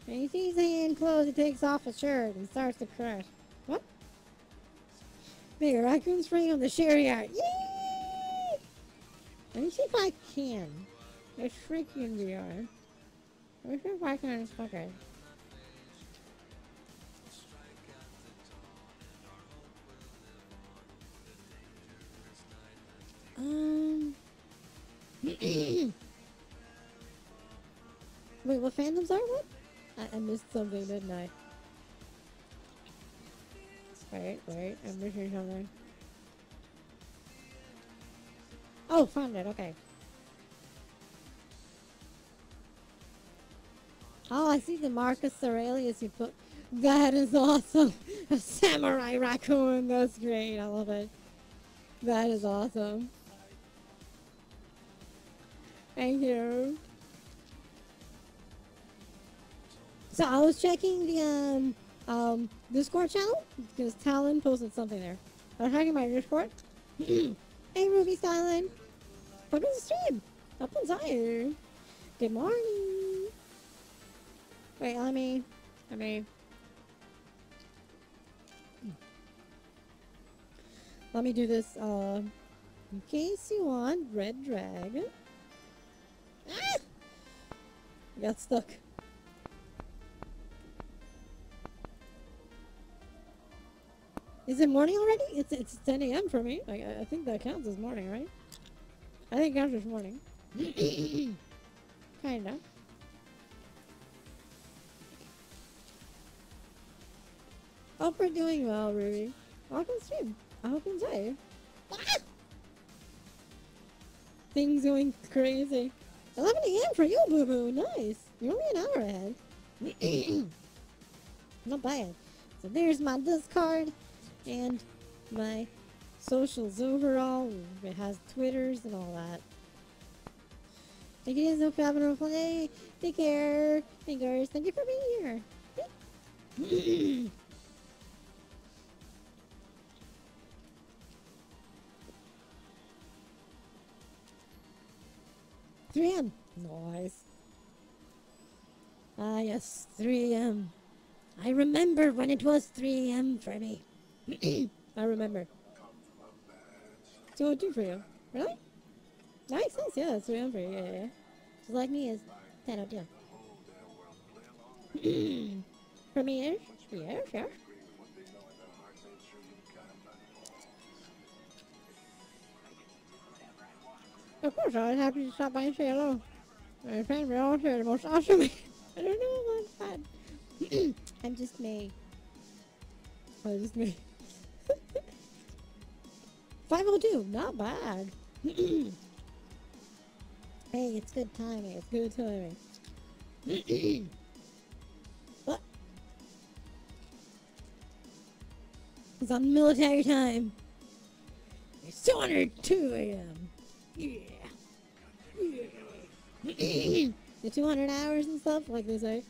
When he sees the hand close, he takes off his shirt and starts to crush. What? Bigger raccoons free on the share yard. Yeah! Let me see if I can. It's freaking VR. Let me see if I can fuck it. Wait, what fandoms are what? I missed something, didn't I? Wait, I'm missing something. Oh, found it, okay. Oh, I see the Marcus Aurelius you put. That is awesome! A samurai raccoon, that's great, I love it. That is awesome. Thank you. So I was checking the Discord channel because Talon posted something there. I was checking my Discord. Hey Ruby Stylen, welcome to the stream. Up on Zion. Good morning. Wait, let me. Let me do this. In case you want, Red Dragon. Ah! I got stuck. Is it morning already? It's 10 a.m. for me. I think that counts as morning, right? I think it counts as morning. Kinda. Hope we're doing well, Ruby. Welcome to stream. I hope you enjoy. Ah! Things going crazy. 11 a.m. for you, Boo Boo. Nice. You're only an hour ahead. Not bad. So there's my Discord and my socials overall. It has Twitters and all that. Thank you guys for having a play. Take care. Fingers. Thank you for being here. 3 a.m. Nice. Ah, yes, 3 a.m. I remember when it was 3 a.m. for me. I remember. 2:02 for you. Really? Nice. Yeah, it's 3 a.m. for you. Yeah. Just like me is 10:02. For me is? Yes. Of course, I was happy to stop by and say hello. My friends were all here, the most awesome. I don't know about that. I'm just me. Oh, just me. 5:02, not bad. Hey, it's good timing. What? It's on military time. It's 202 a.m. Yeah. The 200 hours and stuff, like they say.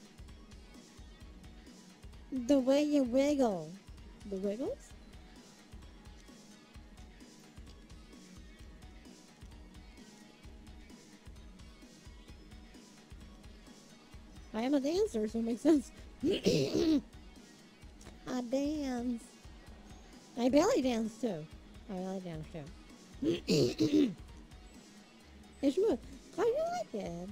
The way you wiggle. The wiggles? I am a dancer, so it makes sense. I dance. I belly dance too. It's smooth. How do you like it?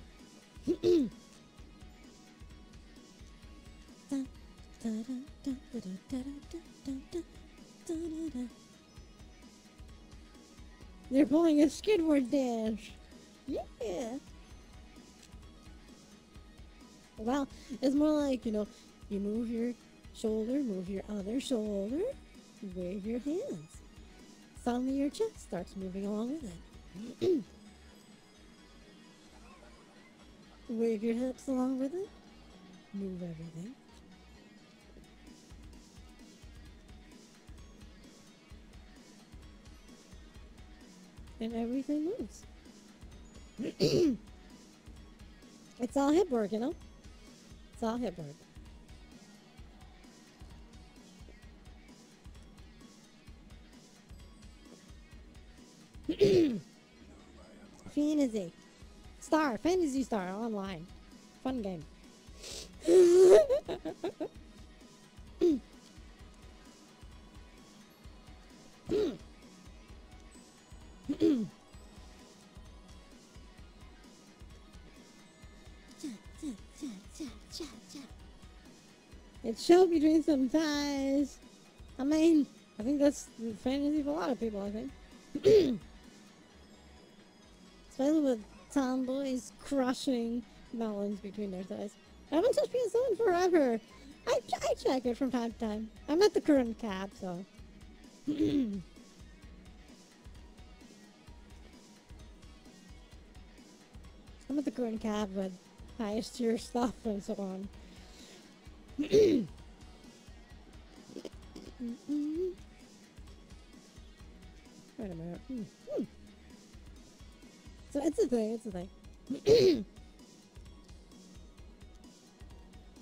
They're pulling a skidward dance. Yeah. Well, it's more like, you move your shoulder, move your other shoulder, wave your hands. Suddenly your chest starts moving along with it. Wave your hips along with it. Move everything. And everything moves. It's all hip work, It's all hip work. Fantasy Star online. Fun game. Cha, cha. It's show between some ties. I mean, I think that's the fantasy for a lot of people, I think. Especially with tomboys crushing melons between their thighs. I haven't touched PS7 forever. I check it from time to time. I'm at the current cap, so. I'm at the current cap with highest tier stuff and so on. Wait a minute. So it's a thing, it's a thing.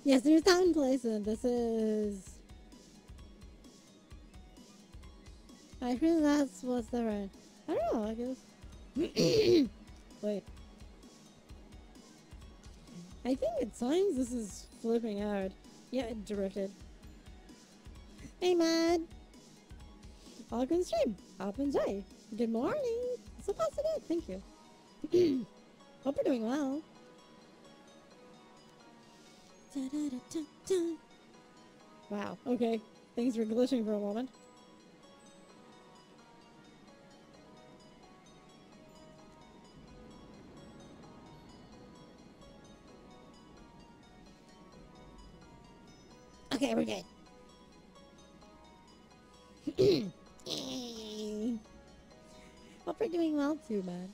Yes, there's time and place, and this is... I think that's what's the right... I don't know, I guess. Wait. I think at times this is flipping out. Yeah, it drifted. Hey, man! Welcome stream. Hope and enjoy. Good morning. So positive. Thank you. Hope you're doing well. Da, da, da, da, da. Wow. Okay. Things were glitching for a moment. Okay, we're good. Hope you're doing well too, man.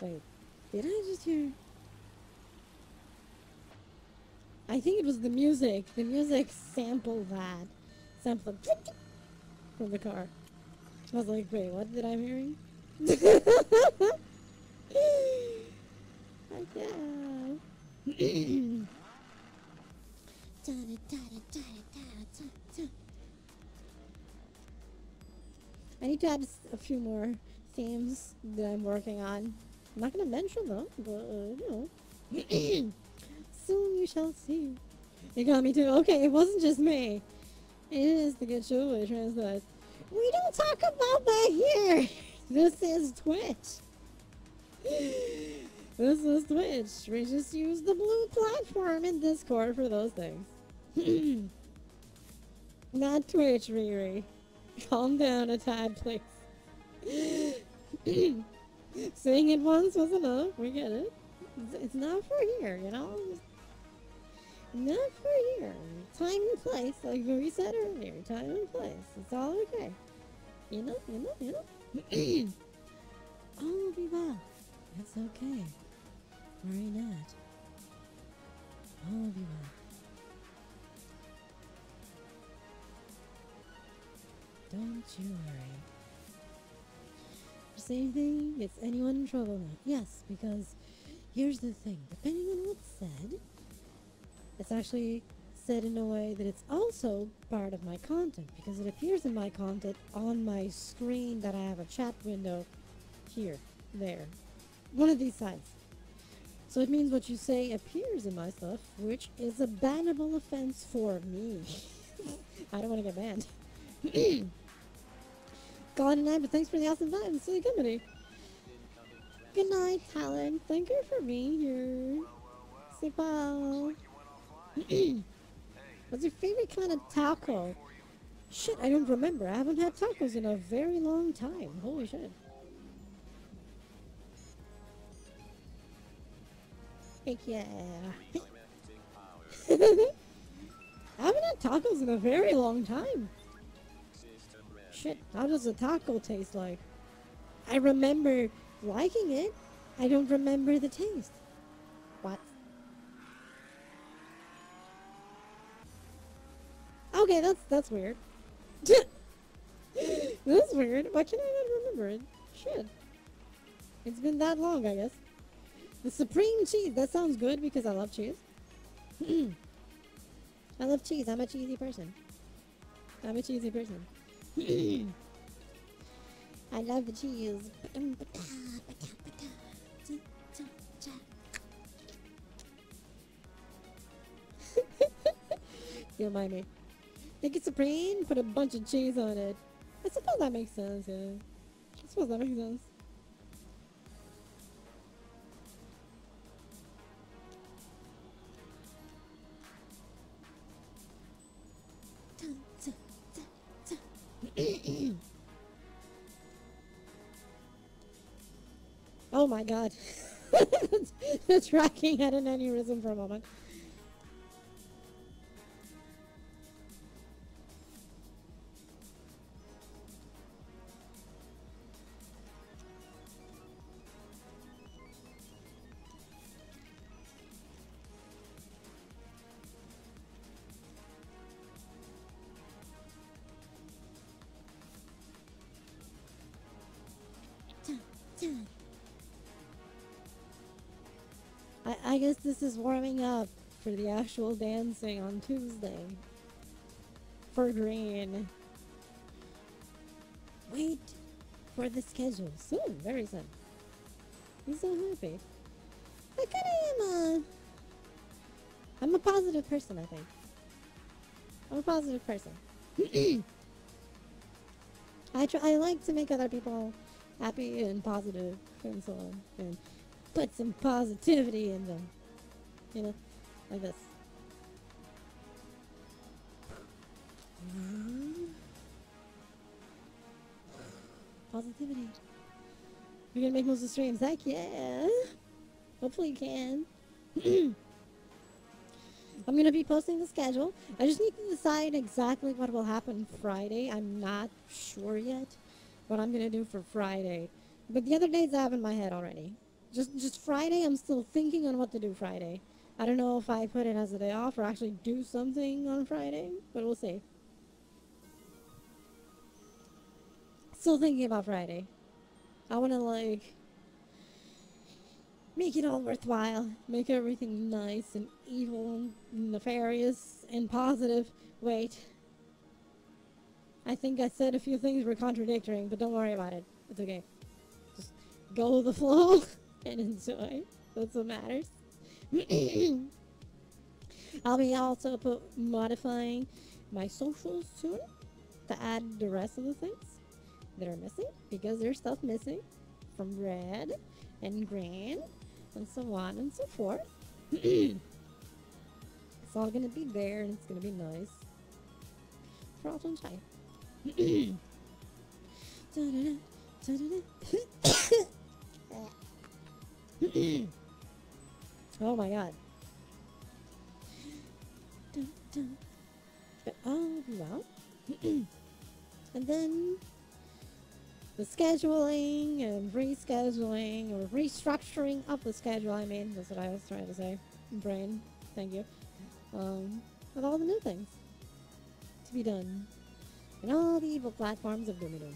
Wait, did I just hear? I think it was the music. The music sampled that. Sampled from the car. I was like, wait, what did I hearing? I need to add a few more themes that I'm working on. I'm not going to mention them, but, you know. Soon you shall see. You got me too. Okay, it wasn't just me. It is the good show I translate. We don't talk about that here. This is Twitch. This is Twitch. We just use the blue platform in Discord for those things. Not Twitch, Riri. Calm down a tad, please. Saying it once was enough. We get it. It's not for here, you know? Not for here. Time and place, like we said earlier. Time and place. It's all okay. You know? All will be well. It's okay. Worry not. All will be well. Don't you worry. Just anything gets anyone in trouble now. Yes, because here's the thing. Depending on what's said, it's actually said in a way that it's also part of my content, because it appears in my content on my screen that I have a chat window here, there, one of these sides. So it means what you say appears in my stuff, which is a bannable offense for me. I don't want to get banned. God and I, but thanks for the awesome vibe and silly company. Good night, Talon. Thank you for being here. Say bye. What's your favorite kind of taco? Shit, I don't remember. I haven't had tacos in a very long time. Holy shit. Heck yeah. I haven't had tacos in a very long time. Shit, how does a taco taste like? I remember liking it. I don't remember the taste. What? Okay, that's weird. That's weird. Why can I not remember it? Shit. It's been that long, I guess. The supreme cheese. That sounds good because I love cheese. I love cheese. I'm a cheesy person. I'm a cheesy person. I love the cheese. You remind me. Make it supreme, put a bunch of cheese on it. I suppose that makes sense, yeah. I suppose that makes sense. Oh my god. The tracking had an aneurysm for a moment. I guess this is warming up for the actual dancing on Tuesday. For green. Wait for the schedule. Soon, very soon. I'm so happy. I kinda I'm a positive person, I think. I'm a positive person. I like to make other people happy and positive and so on. And put some positivity in them. You know? Like this. Positivity. You're gonna make most of the streams. Heck yeah. Hopefully you can. I'm gonna be posting the schedule. I just need to decide exactly what will happen Friday. I'm not sure yet what I'm gonna do for Friday. But the other days I have in my head already. Just Friday, I'm still thinking on what to do Friday. I don't know if I put it as a day off or actually do something on Friday, but we'll see. Still thinking about Friday. I wanna like make it all worthwhile. Make everything nice and evil and nefarious and positive. Wait. I think I said a few things were contradictory, but don't worry about it. It's okay. Just go with the flow and enjoy. That's what matters. I'll be also modifying my socials soon to add the rest of the things that are missing because there's stuff missing from red and green and so on and so forth. It's all gonna be there and it's gonna be nice for all to enjoy. Oh my god. Oh well. And then the scheduling and rescheduling or restructuring of the schedule, I mean, that's what I was trying to say. Brain, thank you. With all the new things to be done. And all the evil platforms of Doomedom.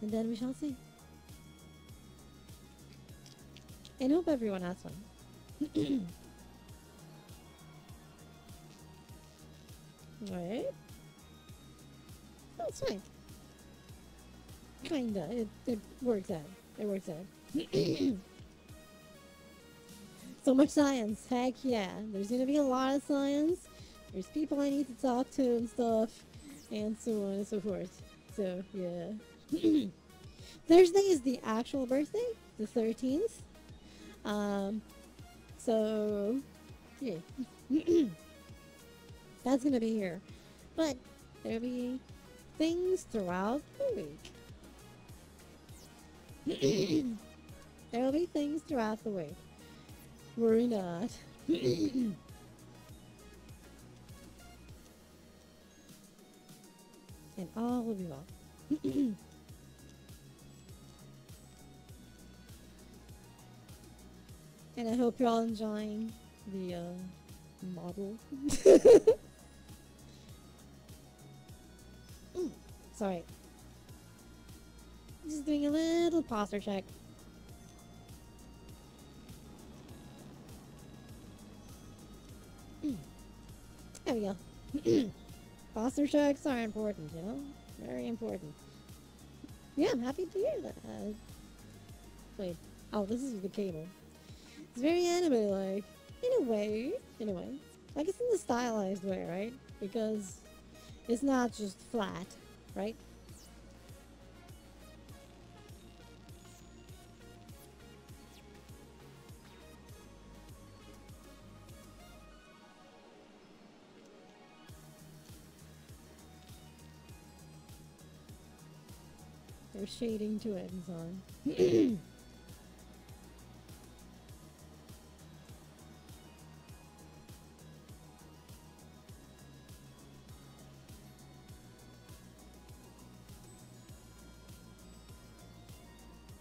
And then we shall see. And hope everyone has fun. Right? Oh, it's fine. Kinda. It works out. It works out. So much science. Heck yeah. There's gonna be a lot of science. There's people I need to talk to and stuff. And so on and so forth. So, yeah. Thursday is the actual birthday. The 13th. So, yeah. That's gonna be here. But, there'll be things throughout the week. There'll be things throughout the week. Worry not. And all will be well. And I hope you're all enjoying the model. Sorry. Just doing a little posture check. There we go. Posture checks are important, you know? Very important. Yeah, I'm happy to hear that. Wait. Oh, this is the cable. It's very anime-like. In a way. In a way. I guess in the stylized way, right? Because it's not just flat, right? There's shading to it and so on.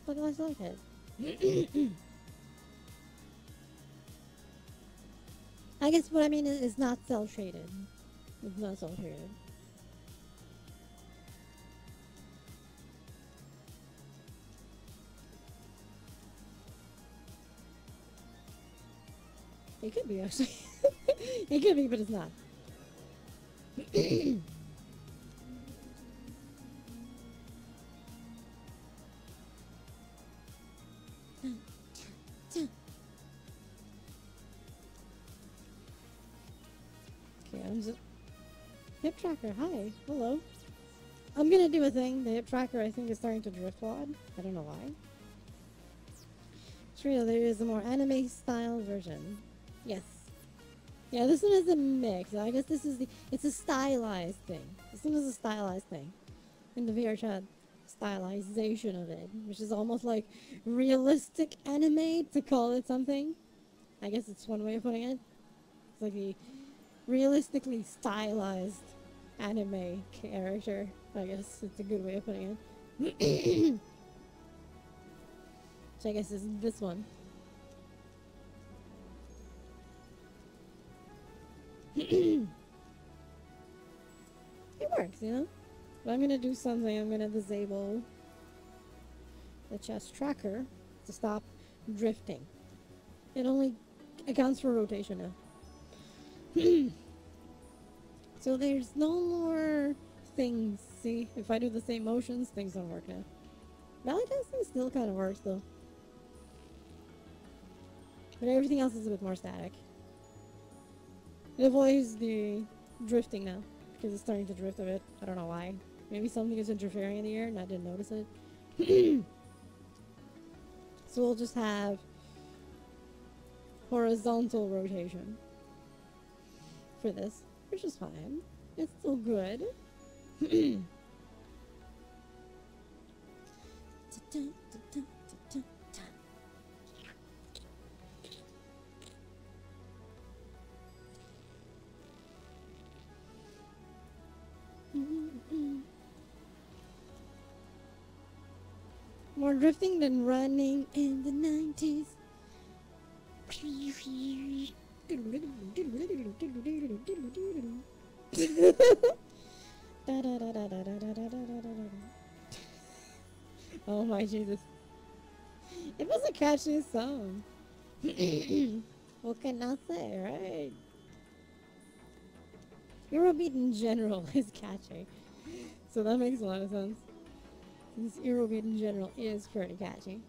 But I like it. I guess what I mean is it's not cell shaded. It's not cell shaded. It could be actually. It could be, but it's not. Okay, I'm just hip tracker. Hi, hello. I'm gonna do a thing. The hip tracker I think is starting to drift a lot. I don't know why. True, there is a more anime style version. Yes. Yeah, this one is a mix. I guess this is it's a stylized thing. This one is a stylized thing. In the VR chat, stylization of it, which is almost like realistic anime to call it something. I guess it's one way of putting it. It's like the realistically stylized anime character. I guess it's a good way of putting it. So I guess is this one. It works, you know? But I'm gonna do something. I'm gonna disable the chest tracker to stop drifting. It only accounts for rotation now. So there's no more things. See, if I do the same motions, things don't work now. Ballet dancing still kind of works though. But everything else is a bit more static. It avoids the drifting now, because it's starting to drift a bit. I don't know why. Maybe something is interfering in the air and I didn't notice it. So we'll just have horizontal rotation for this, which is fine. It's still good. More drifting than running in the 90s. Oh my Jesus. It was a catchy song. What can I say, right? Eurobeat in general is catchy. So that makes a lot of sense. This Eurobeat in general is pretty catchy.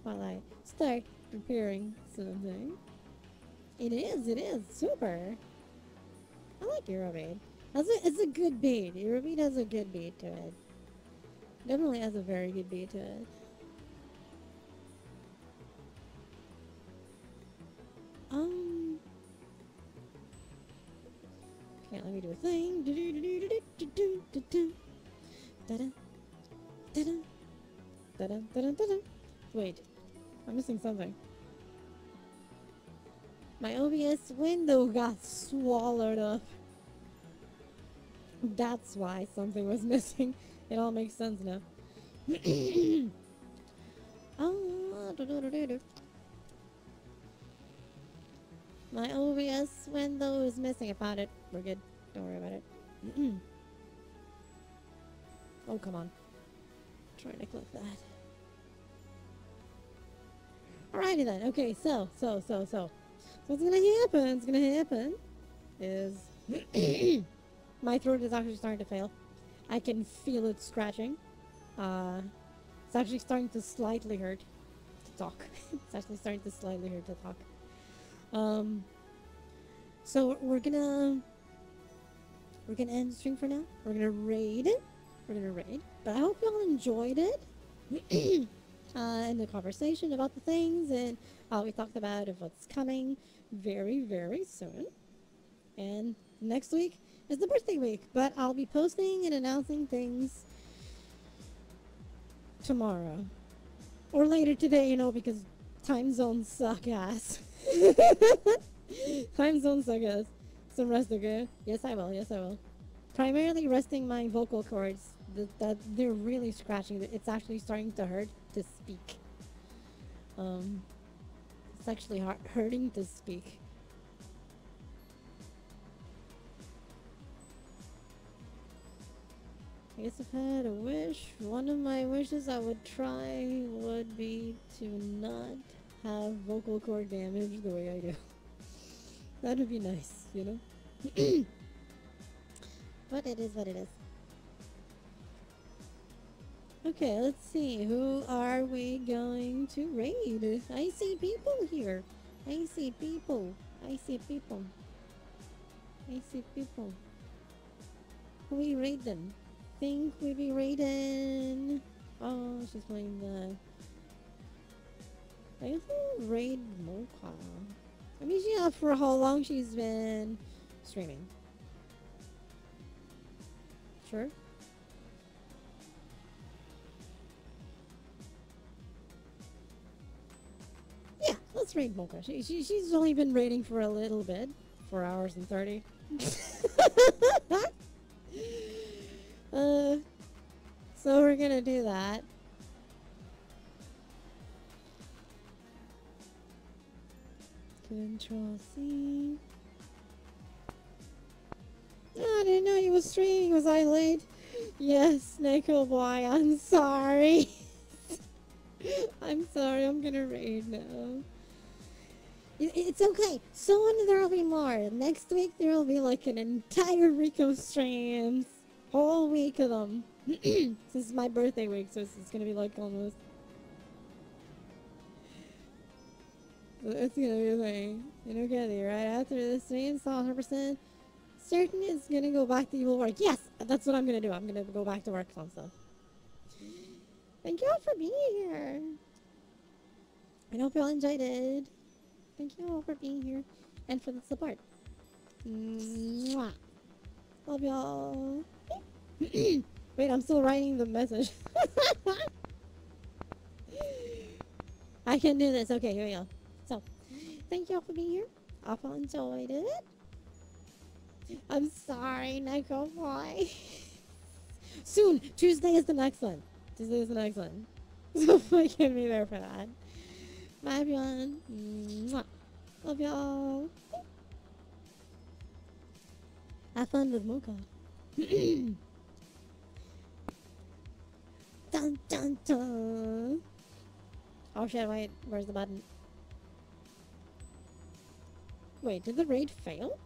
While I start preparing something. It is super. I like Eurobeat. It's a good beat. Eurobeat has a good beat to it. Definitely has a very good beat to it. Okay, let me do a thing. Wait, I'm missing something. My OBS window got swallowed up. That's why something was missing. It all makes sense now. My OBS window is missing. I found it. We're good. Don't worry about it. Oh, come on. I'm trying to click that. Alrighty then. Okay, so. What's gonna happen is my throat is actually starting to fail. I can feel it scratching. Uh, it's actually starting to slightly hurt to talk. It's actually starting to slightly hurt to talk. Um, so we're gonna end the stream for now. We're gonna raid. We're gonna raid. But I hope y'all enjoyed it. And the conversation about the things and how we talked about of what's coming very, very soon. And next week is the birthday week, but I'll be posting and announcing things tomorrow. Or later today, because time zones suck ass. Time zones suck ass. Some rest, okay? Yes, I will. Yes, I will. Primarily resting my vocal cords. That they're really scratching. It's actually starting to hurt to speak. It's actually hurting to speak. I guess if I had a wish, one of my wishes I would try would be to not have vocal cord damage the way I do. That would be nice, But it is what it is. Okay, let's see. Who are we going to raid? I see people here. I see people. I see people. I see people. Who we raiding? Think we be raiding. Oh, she's playing the. I guess we'll raid Mocha. I mean, for how long she's been streaming. Sure. Yeah, let's raid Mocha. She's only been raiding for a little bit. 4 hours and 30. So we're gonna do that. Control C. Oh, I didn't know you was streaming. Was I late? Yes, Neko boy, I'm sorry. I'm sorry, I'm gonna raid now. It's okay. Soon there'll be more. Next week there'll be like an entire Rico streams. Whole week of them. This is my birthday week, so it's gonna be like almost. So it's gonna be like, Kenny, right after this stream, it's 100% certain it's gonna go back to evil work. Yes! That's what I'm gonna do. I'm gonna go back to work on stuff. Thank you all for being here. I hope you all enjoyed it. Thank you all for being here and for the support. Mwah. Love y'all. Wait, I'm still writing the message. I can do this. Okay, here we go. So, thank you all for being here. I hope you all enjoyed it. I'm sorry, Neko boy. Soon, Tuesday is the next one. Tuesday is the next one. So fucking be there for that. Bye everyone. Mwah. Love y'all. Have fun with Mocha. Dun dun dun. Oh shit, wait, where's the button? Wait, did the raid fail?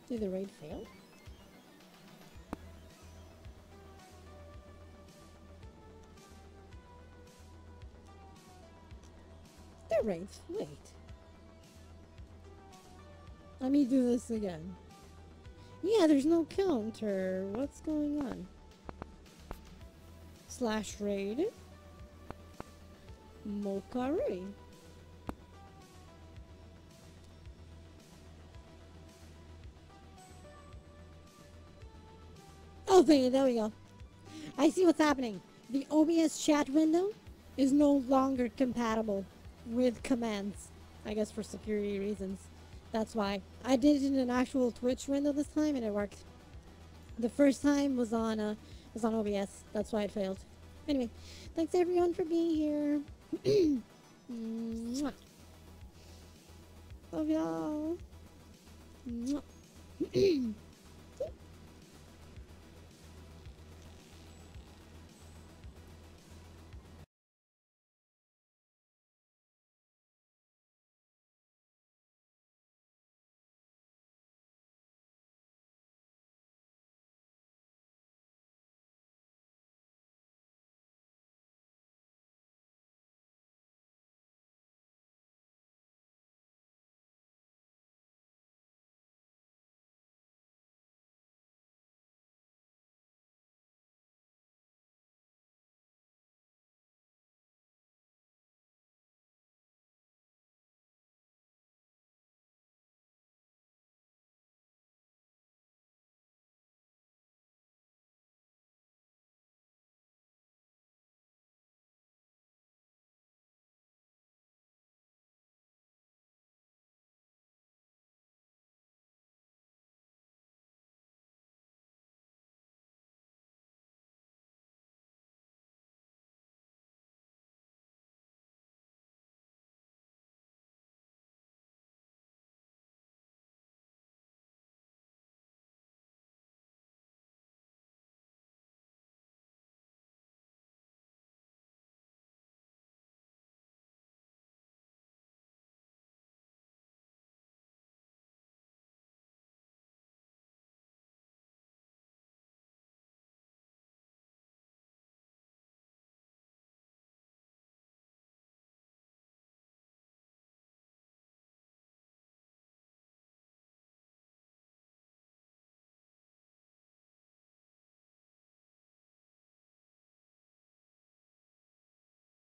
Did the raid fail? The raid, wait. Let me do this again. Yeah, there's no counter. What's going on? Slash raid. Mokari. Oh, there we go. I see what's happening. The OBS chat window is no longer compatible with commands. I guess for security reasons. That's why. I did it in an actual Twitch window this time and it worked. The first time was on OBS. That's why it failed. Anyway, thanks everyone for being here. Mwah. Love y'all. Mwah.